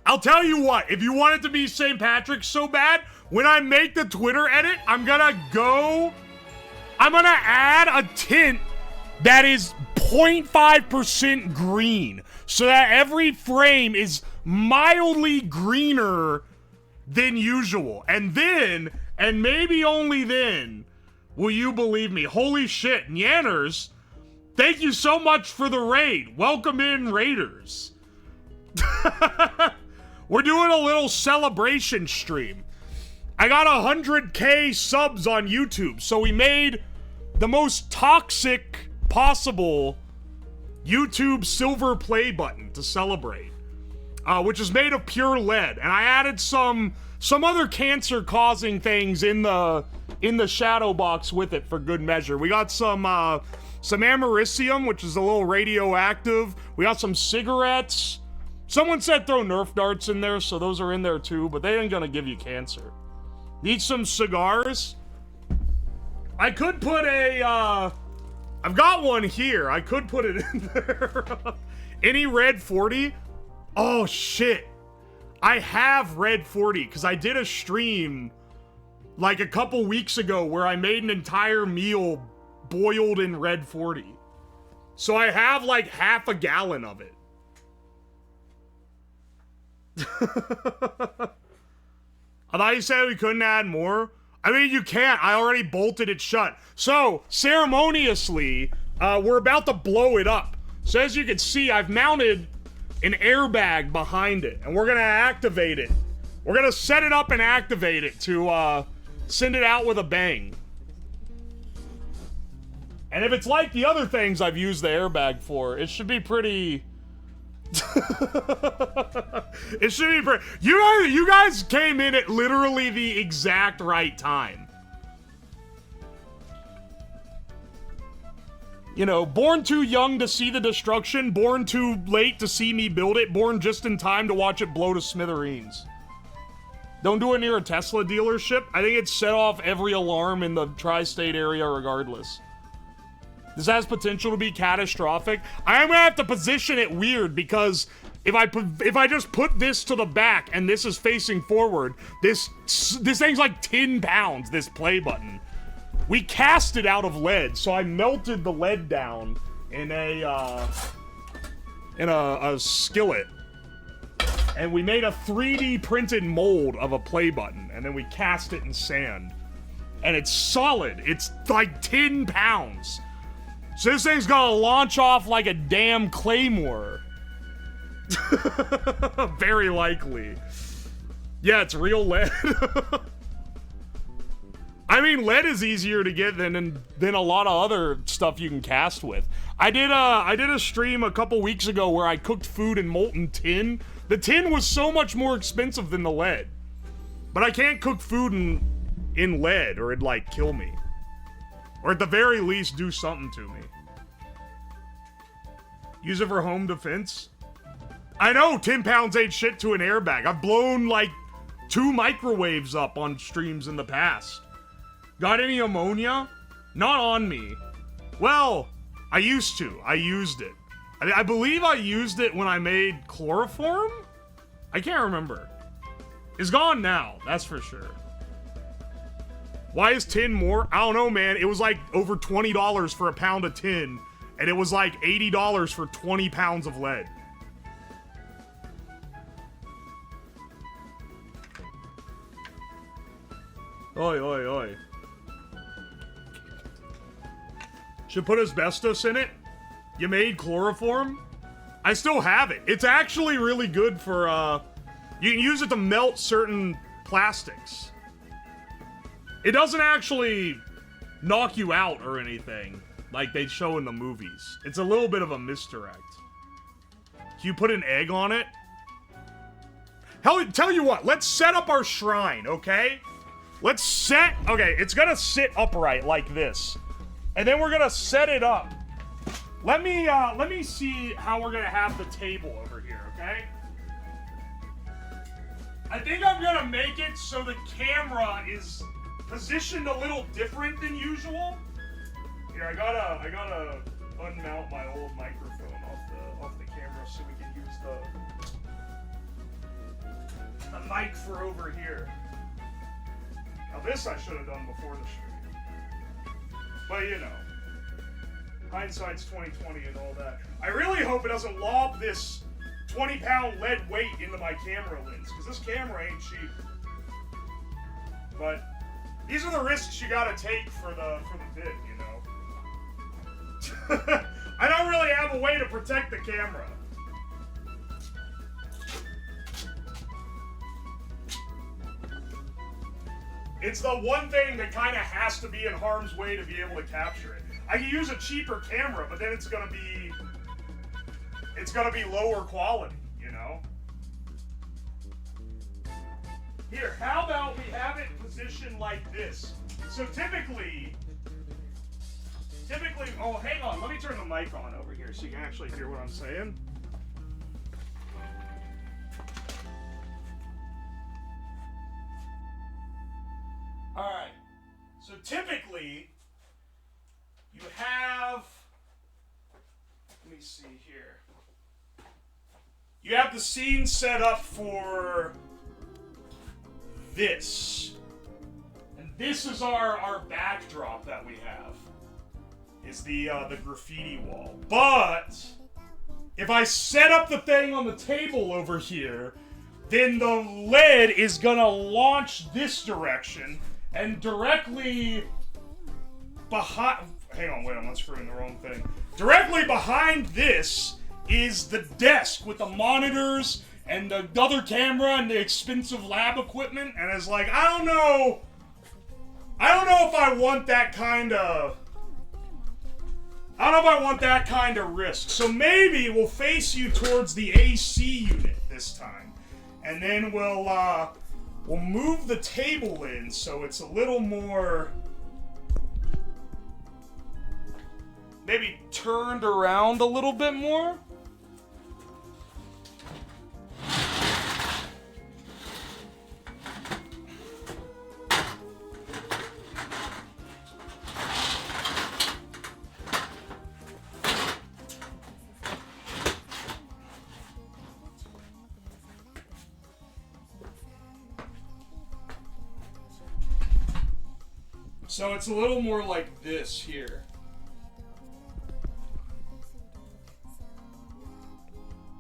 I'll tell you what, if you want it to be St. Patrick's so bad, when I make the Twitter edit, I'm gonna add a tint that is 0.5% green so that every frame is mildly greener than usual. And then, and maybe only then, will you believe me? Holy shit, Nyanners, thank you so much for the raid. Welcome in, Raiders. We're doing a little celebration stream. I got 100K subs on YouTube, so we made the most toxic possible YouTube silver play button to celebrate, which is made of pure lead, and I added some other cancer-causing things in the shadow box with it for good measure. We got some americium, which is a little radioactive. We got some cigarettes. Someone said throw Nerf darts in there, so those are in there too, but they ain't gonna give you cancer. Need some cigars? I could put I've got one here. I could put it in there. Any Red 40? Oh, shit. I have Red 40, because I did a stream like a couple weeks ago where I made an entire meal boiled in Red 40. So I have like half a gallon of it. I thought you said we couldn't add more. I mean, you can't. I already bolted it shut. So, ceremoniously, we're about to blow it up. So as you can see, I've mounted an airbag behind it, and we're gonna activate it. We're gonna set it up and activate it to send it out with a bang. And if it's like the other things I've used the airbag for, it should be pretty... It should be pretty... You guys came in at literally the exact right time. You know, born too young to see the destruction, born too late to see me build it, born just in time to watch it blow to smithereens. Don't do it near a Tesla dealership. I think it set off every alarm in the tri-state area regardless. This has potential to be catastrophic. I'm gonna have to position it weird because if I just put this to the back and this is facing forward, this thing's like 10 pounds, this play button. We cast it out of lead, so I melted the lead down in a skillet. And we made a 3D printed mold of a play button, and then we cast it in sand. And it's solid. It's like 10 pounds. So this thing's gonna launch off like a damn claymore. Very likely. Yeah, it's real lead. I mean, lead is easier to get than a lot of other stuff you can cast with. I did a stream a couple weeks ago where I cooked food in molten tin. The tin was so much more expensive than the lead. But I can't cook food in lead or it'd like kill me. Or at the very least do something to me. Use it for home defense? I know 10 pounds ain't shit to an airbag. I've blown like 2 microwaves up on streams in the past. Got any ammonia? Not on me. Well, I used to. I used it. I believe I used it when I made chloroform? I can't remember. It's gone now, that's for sure. Why is tin more? I don't know, man. It was like over $20 for a pound of tin, and it was like $80 for 20 pounds of lead. Oi, oi, oi. Should put asbestos in it? You made chloroform? I still have it. It's actually really good for, you can use it to melt certain plastics. It doesn't actually knock you out or anything, like they show in the movies. It's a little bit of a misdirect. Can you put an egg on it? Hell, tell you what, let's set up our shrine, okay? Okay, it's gonna sit upright like this. And then we're gonna set it up. Let me see how we're gonna have the table over here, okay? I think I'm gonna make it so the camera is positioned a little different than usual. Here, I gotta unmount my old microphone off the camera so we can use the mic for over here. Now this I should have done before the stream. But you know. Hindsight's 20/20 and all that. I really hope it doesn't lob this 20-pound lead weight into my camera lens, because this camera ain't cheap. But these are the risks you gotta take for the vid, you know. I don't really have a way to protect the camera. It's the one thing that kind of has to be in harm's way to be able to capture it. I can use a cheaper camera, but then it's gonna be lower quality, you know? Here, how about we have it positioned like this? So typically, oh, hang on, let me turn the mic on over here so you can actually hear what I'm saying. Alright, so typically, you have, let me see here. You have the scene set up for this. And this is our backdrop that we have. Is the graffiti wall. But if I set up the thing on the table over here, then the lead is gonna launch this direction and directly behind. Hang on, wait, I'm not screwing the wrong thing. Directly behind this is the desk with the monitors and the other camera and the expensive lab equipment, and it's like, I don't know if I want that kind of risk. So maybe we'll face you towards the AC unit this time, and then we'll move the table in so it's a little more maybe turned around a little bit more. So it's a little more like this here.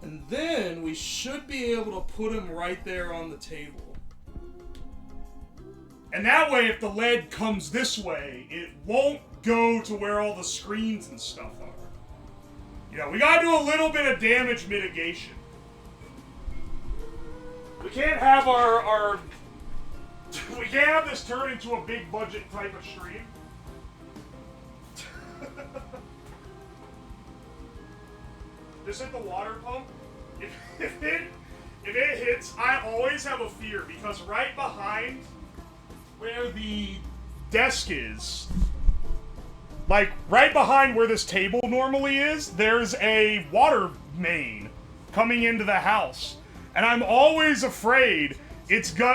And then we should be able to put him right there on the table. And that way, if the lead comes this way, it won't go to where all the screens and stuff are. You know, we gotta do a little bit of damage mitigation. We can't have we can't have this turn into a big budget type of stream. Just hit the water pump. If it hits, I always have a fear, because right behind where the desk is, like right behind where this table normally is, there's a water main coming into the house. And I'm always afraid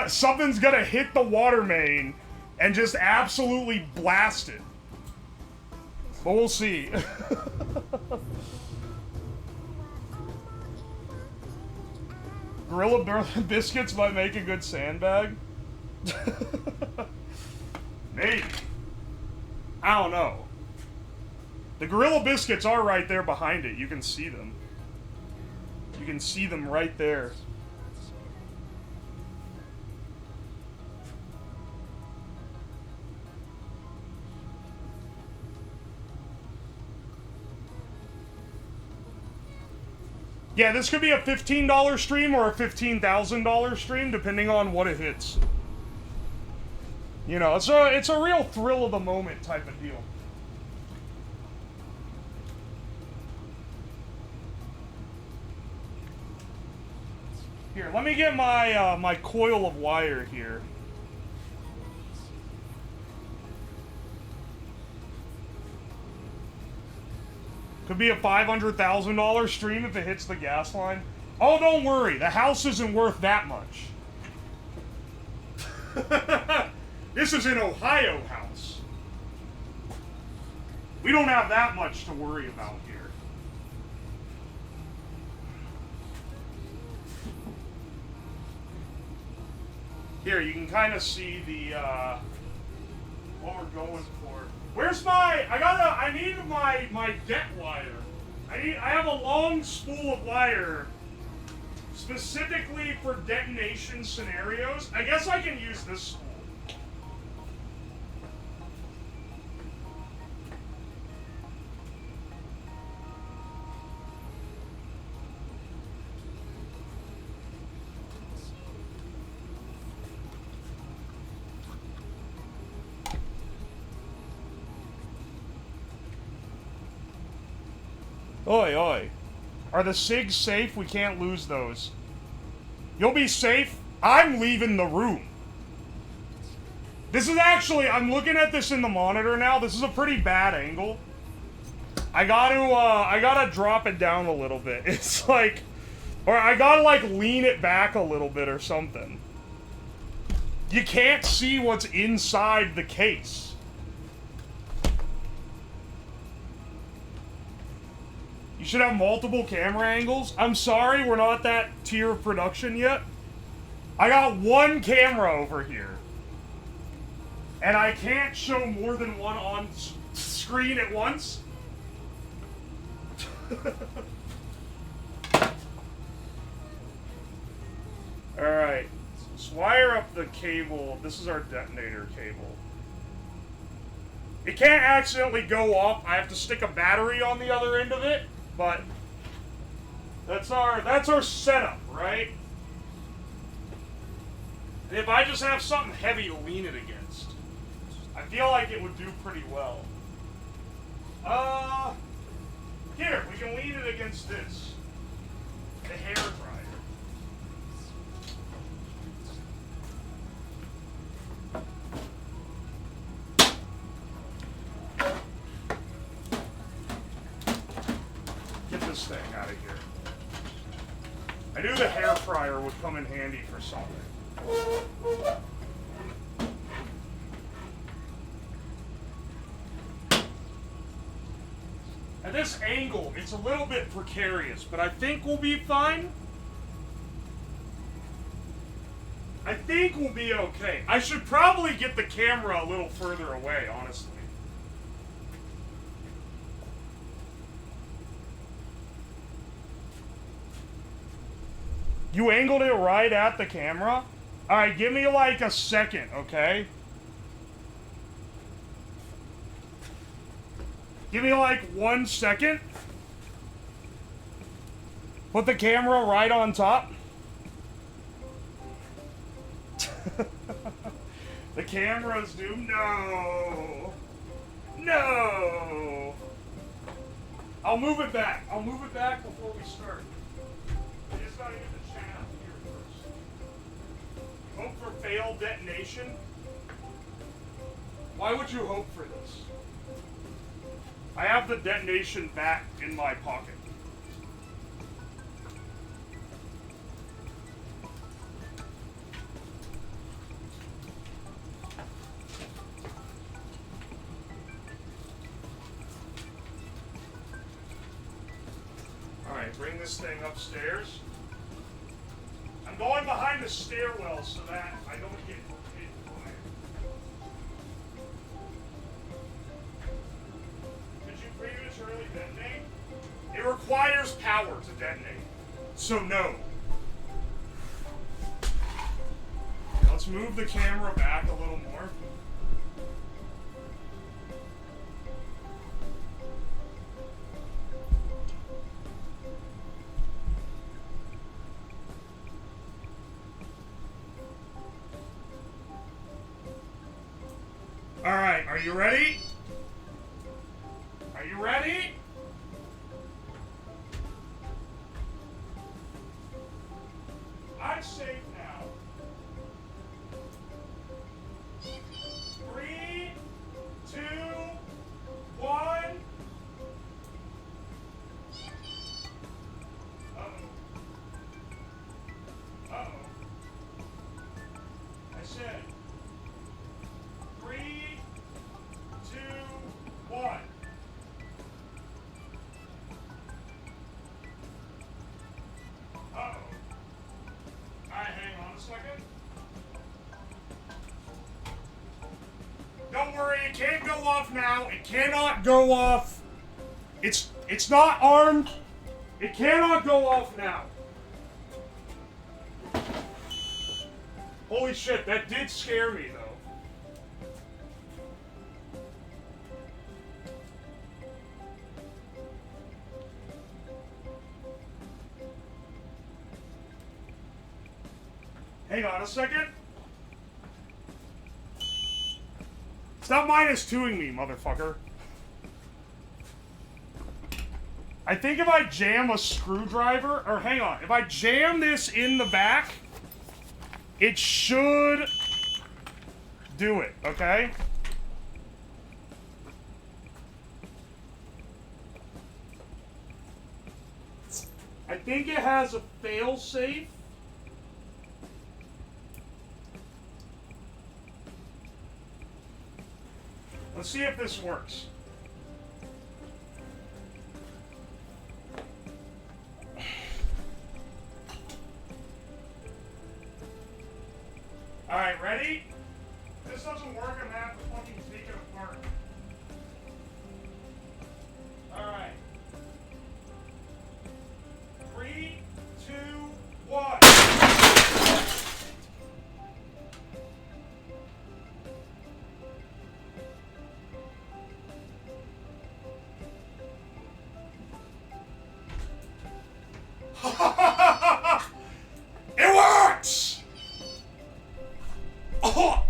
something's gonna hit the water main and just absolutely blast it. But we'll see. Gorilla biscuits might make a good sandbag. Maybe. I don't know. The Gorilla biscuits are right there behind it. You can see them. You can see them right there. Yeah, this could be a $15 stream or a $15,000 stream, depending on what it hits. You know, it's a real thrill of the moment type of deal. Here, let me get my my coil of wire here. Could be a $500,000 stream if it hits the gas line. Oh, don't worry. The house isn't worth that much. This is an Ohio house. We don't have that much to worry about here. Here, you can kind of see the what we're going for. Where's my, I need my det wire. I have a long spool of wire specifically for detonation scenarios. I guess I can use this spool. Oi, oi. Are the SIGs safe? We can't lose those. You'll be safe. I'm leaving the room. This is actually, I'm looking at this in the monitor now. This is a pretty bad angle. I gotta drop it down a little bit. It's like, or I gotta like lean it back a little bit or something. You can't see what's inside the case. You should have multiple camera angles. I'm sorry, we're not that tier of production yet. I got one camera over here. And I can't show more than one on screen at once. Alright, let's wire up the cable. This is our detonator cable. It can't accidentally go off. I have to stick a battery on the other end of it. But that's our setup, right? And if I just have something heavy to lean it against, I feel like it would do pretty well. Here, we can lean it against this. The hair dryer. This thing out of here. I knew the hair fryer would come in handy for something. At this angle, it's a little bit precarious, but I think we'll be fine. I think we'll be okay. I should probably get the camera a little further away, honestly. You angled it right at the camera? Alright, give me like a second, okay? Give me like 1 second. Put the camera right on top. The camera's doomed. No. No. I'll move it back. I'll move it back before we start. I just gotta get the chat up here first. Hope for failed detonation. Why would you hope for this? I have the detonation back in my pocket. Alright, bring this thing upstairs. I'm going behind the stairwell so that I don't get hit by it. Did you prematurely detonate? It requires power to detonate. So no. Let's move the camera back a little more. Alright, are you ready? Are you ready? I'm safe now. 3, 2, 1. Uh-oh. Uh-oh. I said 3, 2, 1. Uh-oh. Alright, hang on a second. Go! Don't worry, it can't go off now. It cannot go off. It's not armed. It cannot go off now. Holy shit, that did scare me, though. Hang on a second. Stop -2ing me, motherfucker. I think if I jam a screwdriver, or hang on, if I jam this in the back, it should do it, okay? I think it has a fail-safe. Let's see if this works. Alright, ready? If this doesn't work, I'm gonna have to fucking take it apart. Alright. 3, 2, 1. It works! Oh!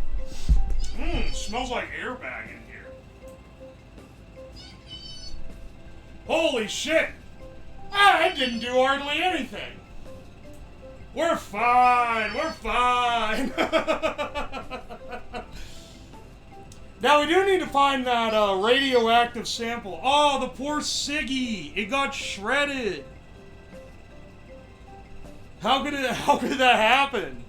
Smells like airbag in here. Holy shit! I didn't do hardly anything. We're fine, we're fine. Now we do need to find that radioactive sample. Oh, the poor Siggy! It got shredded. How could that happen?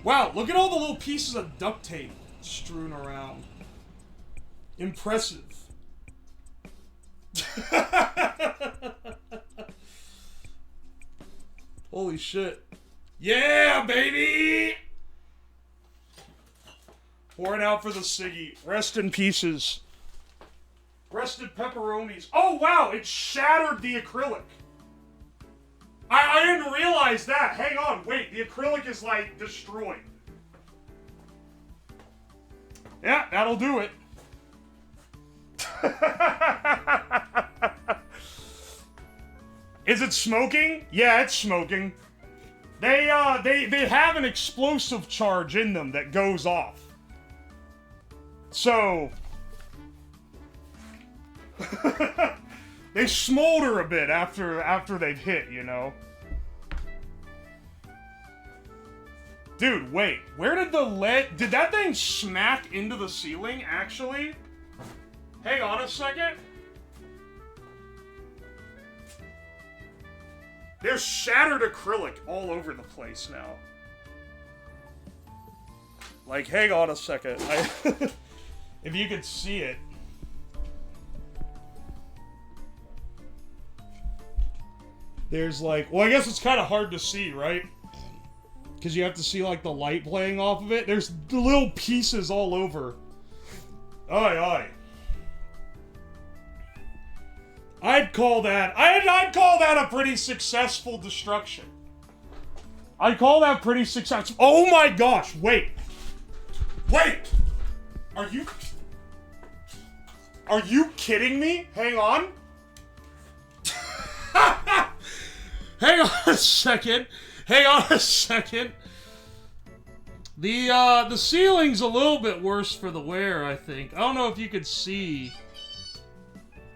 Wow, look at all the little pieces of duct tape strewn around. Impressive. Holy shit. Yeah, baby! Pouring out for the Siggy. Rest in pieces. Rest in pepperonis. Oh, wow, it shattered the acrylic. I didn't realize that. Hang on, wait. The acrylic is, like, destroyed. Yeah, that'll do it. Is it smoking? Yeah, it's smoking. They have an explosive charge in them that goes off. So... they smolder a bit after they've hit, you know? Dude, wait. Where did the lead... Did that thing smack into the ceiling, actually? Hang on a second. There's shattered acrylic all over the place now. Like, hang on a second. If you could see it. There's like, well, I guess it's kind of hard to see, right? Because you have to see like the light playing off of it. There's little pieces all over. Aye, aye. I'd call that a pretty successful destruction. I'd call that pretty successful. Oh my gosh, wait. Wait! Are you kidding me? Hang on. Hang on a second. Hang on a second. The ceiling's a little bit worse for the wear, I think. I don't know if you could see.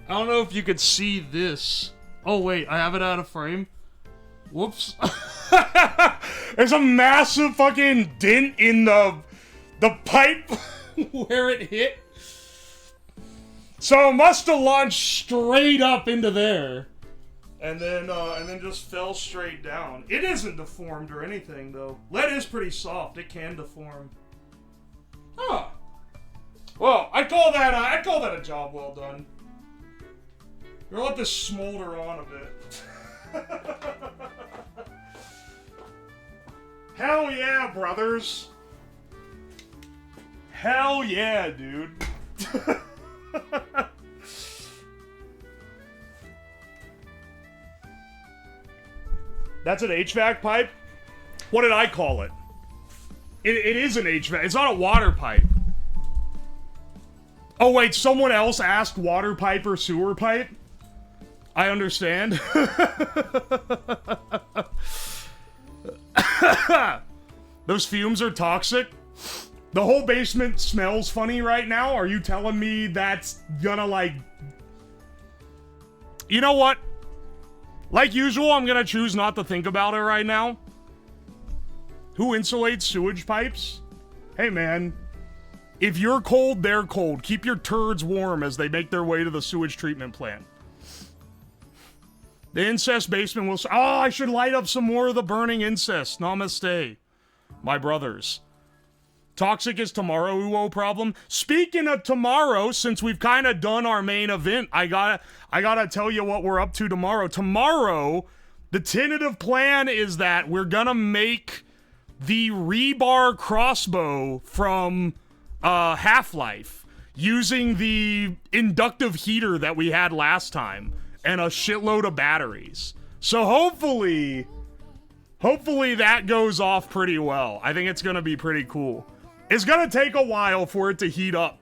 I don't know if you could see this. Oh wait, I have it out of frame. Whoops. There's a massive fucking dent in the pipe where it hit. So it must have launched straight up into there. And then just fell straight down. It isn't deformed or anything, though. Lead is pretty soft. It can deform. Huh. Well, I'd call that a job well done. We'll let this smolder on a bit. Hell yeah, brothers. Hell yeah, dude. That's an HVAC pipe? What did I call it? It is an HVAC. It's not a water pipe. Oh, wait, someone else asked water pipe or sewer pipe? I understand. Those fumes are toxic. The whole basement smells funny right now. Are you telling me that's gonna, like... You know what? Like usual, I'm gonna choose not to think about it right now. Who insulates sewage pipes? Hey, man. If you're cold, they're cold. Keep your turds warm as they make their way to the sewage treatment plant. The incest basement will... Oh, I should light up some more of the burning incest. Namaste. My brothers. Toxic is tomorrow, Uwo problem. Speaking of tomorrow, since we've kind of done our main event, I gotta tell you what we're up to tomorrow. Tomorrow, the tentative plan is that we're gonna make the rebar crossbow from Half-Life using the inductive heater that we had last time and a shitload of batteries. So hopefully that goes off pretty well. I think it's gonna be pretty cool. It's gonna take a while for it to heat up.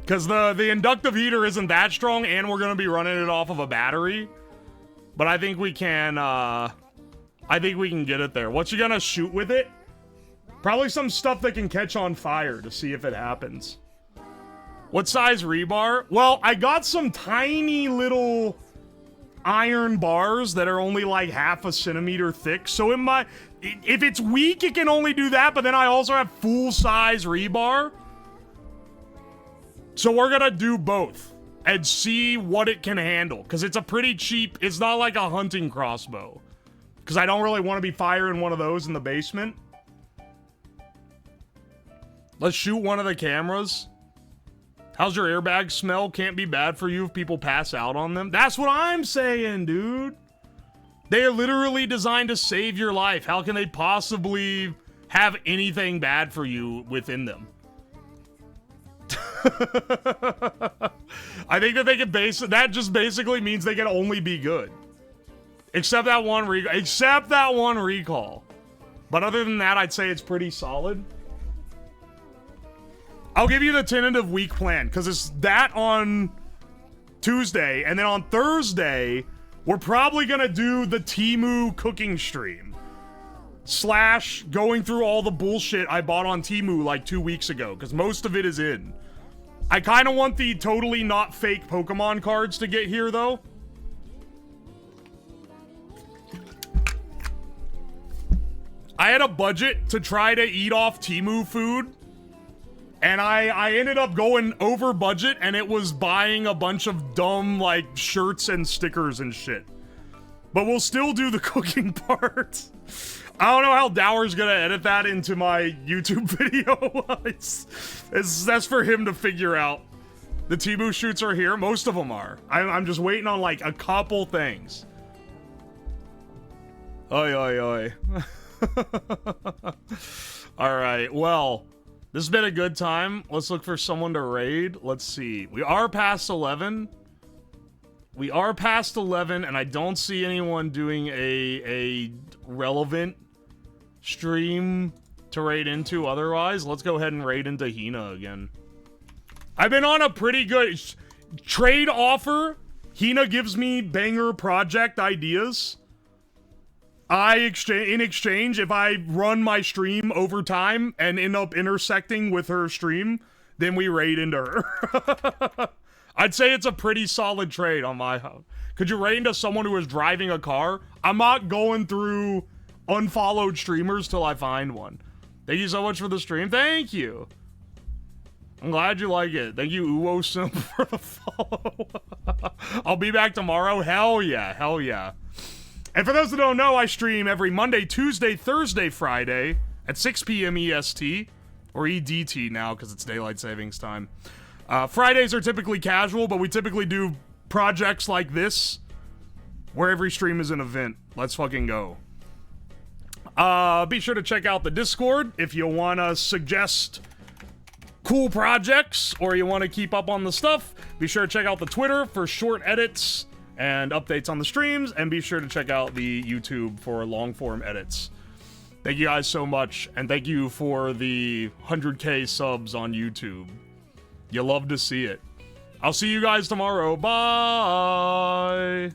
Because the inductive heater isn't that strong, and we're gonna be running it off of a battery. But I think we can, get it there. What you gonna shoot with it? Probably some stuff that can catch on fire to see if it happens. What size rebar? Well, I got some tiny little iron bars that are only like half a centimeter thick. So if it's weak, it can only do that, but then I also have full-size rebar. So we're gonna do both and see what it can handle, because it's a pretty cheap, it's not like a hunting crossbow, because I don't really want to be firing one of those in the basement. Let's shoot one of the cameras. How's your airbag smell? Can't be bad for you if people pass out on them. That's what I'm saying, dude. They are literally designed to save your life. How can they possibly have anything bad for you within them? I think that they can that just basically means they can only be good. Except that one recall. But other than that, I'd say it's pretty solid. I'll give you the tentative week plan, because it's that on Tuesday, and then on Thursday, we're probably gonna do the Temu cooking stream. / going through all the bullshit I bought on Temu like 2 weeks ago, because most of it is in. I kind of want the totally not fake Pokemon cards to get here, though. I had a budget to try to eat off Temu food, and I ended up going over budget, and it was buying a bunch of dumb, like, shirts and stickers and shit. But we'll still do the cooking part. I don't know how Dower's gonna edit that into my YouTube video. That's for him to figure out. The Temu shoots are here. Most of them are. I'm just waiting on, like, a couple things. Oi, oi, oi. Alright, well... This has been a good time. Let's look for someone to raid. Let's see. We are past 11. We are past 11, and I don't see anyone doing a relevant stream to raid into otherwise. Let's go ahead and raid into Hina again. I've been on a pretty good trade offer. Hina gives me banger project ideas. In exchange, if I run my stream over time and end up intersecting with her stream, then we raid into her. I'd say it's a pretty solid trade on my house. Could you raid into someone who is driving a car? I'm not going through unfollowed streamers till I find one. Thank you so much for the stream. Thank you. I'm glad you like it. Thank you, UWOSLAB, for the follow. I'll be back tomorrow. Hell yeah. Hell yeah. And for those that don't know, I stream every Monday, Tuesday, Thursday, Friday at 6 p.m. EST, or EDT now because it's daylight savings time. Fridays are typically casual, but we typically do projects like this where every stream is an event. Let's fucking go. Be sure to check out the Discord if you want to suggest cool projects or you want to keep up on the stuff. Be sure to check out the Twitter for short edits and updates on the streams, and be sure to check out the YouTube for long-form edits. Thank you guys so much, and thank you for the 100K subs on YouTube. You love to see it. I'll see you guys tomorrow. Bye!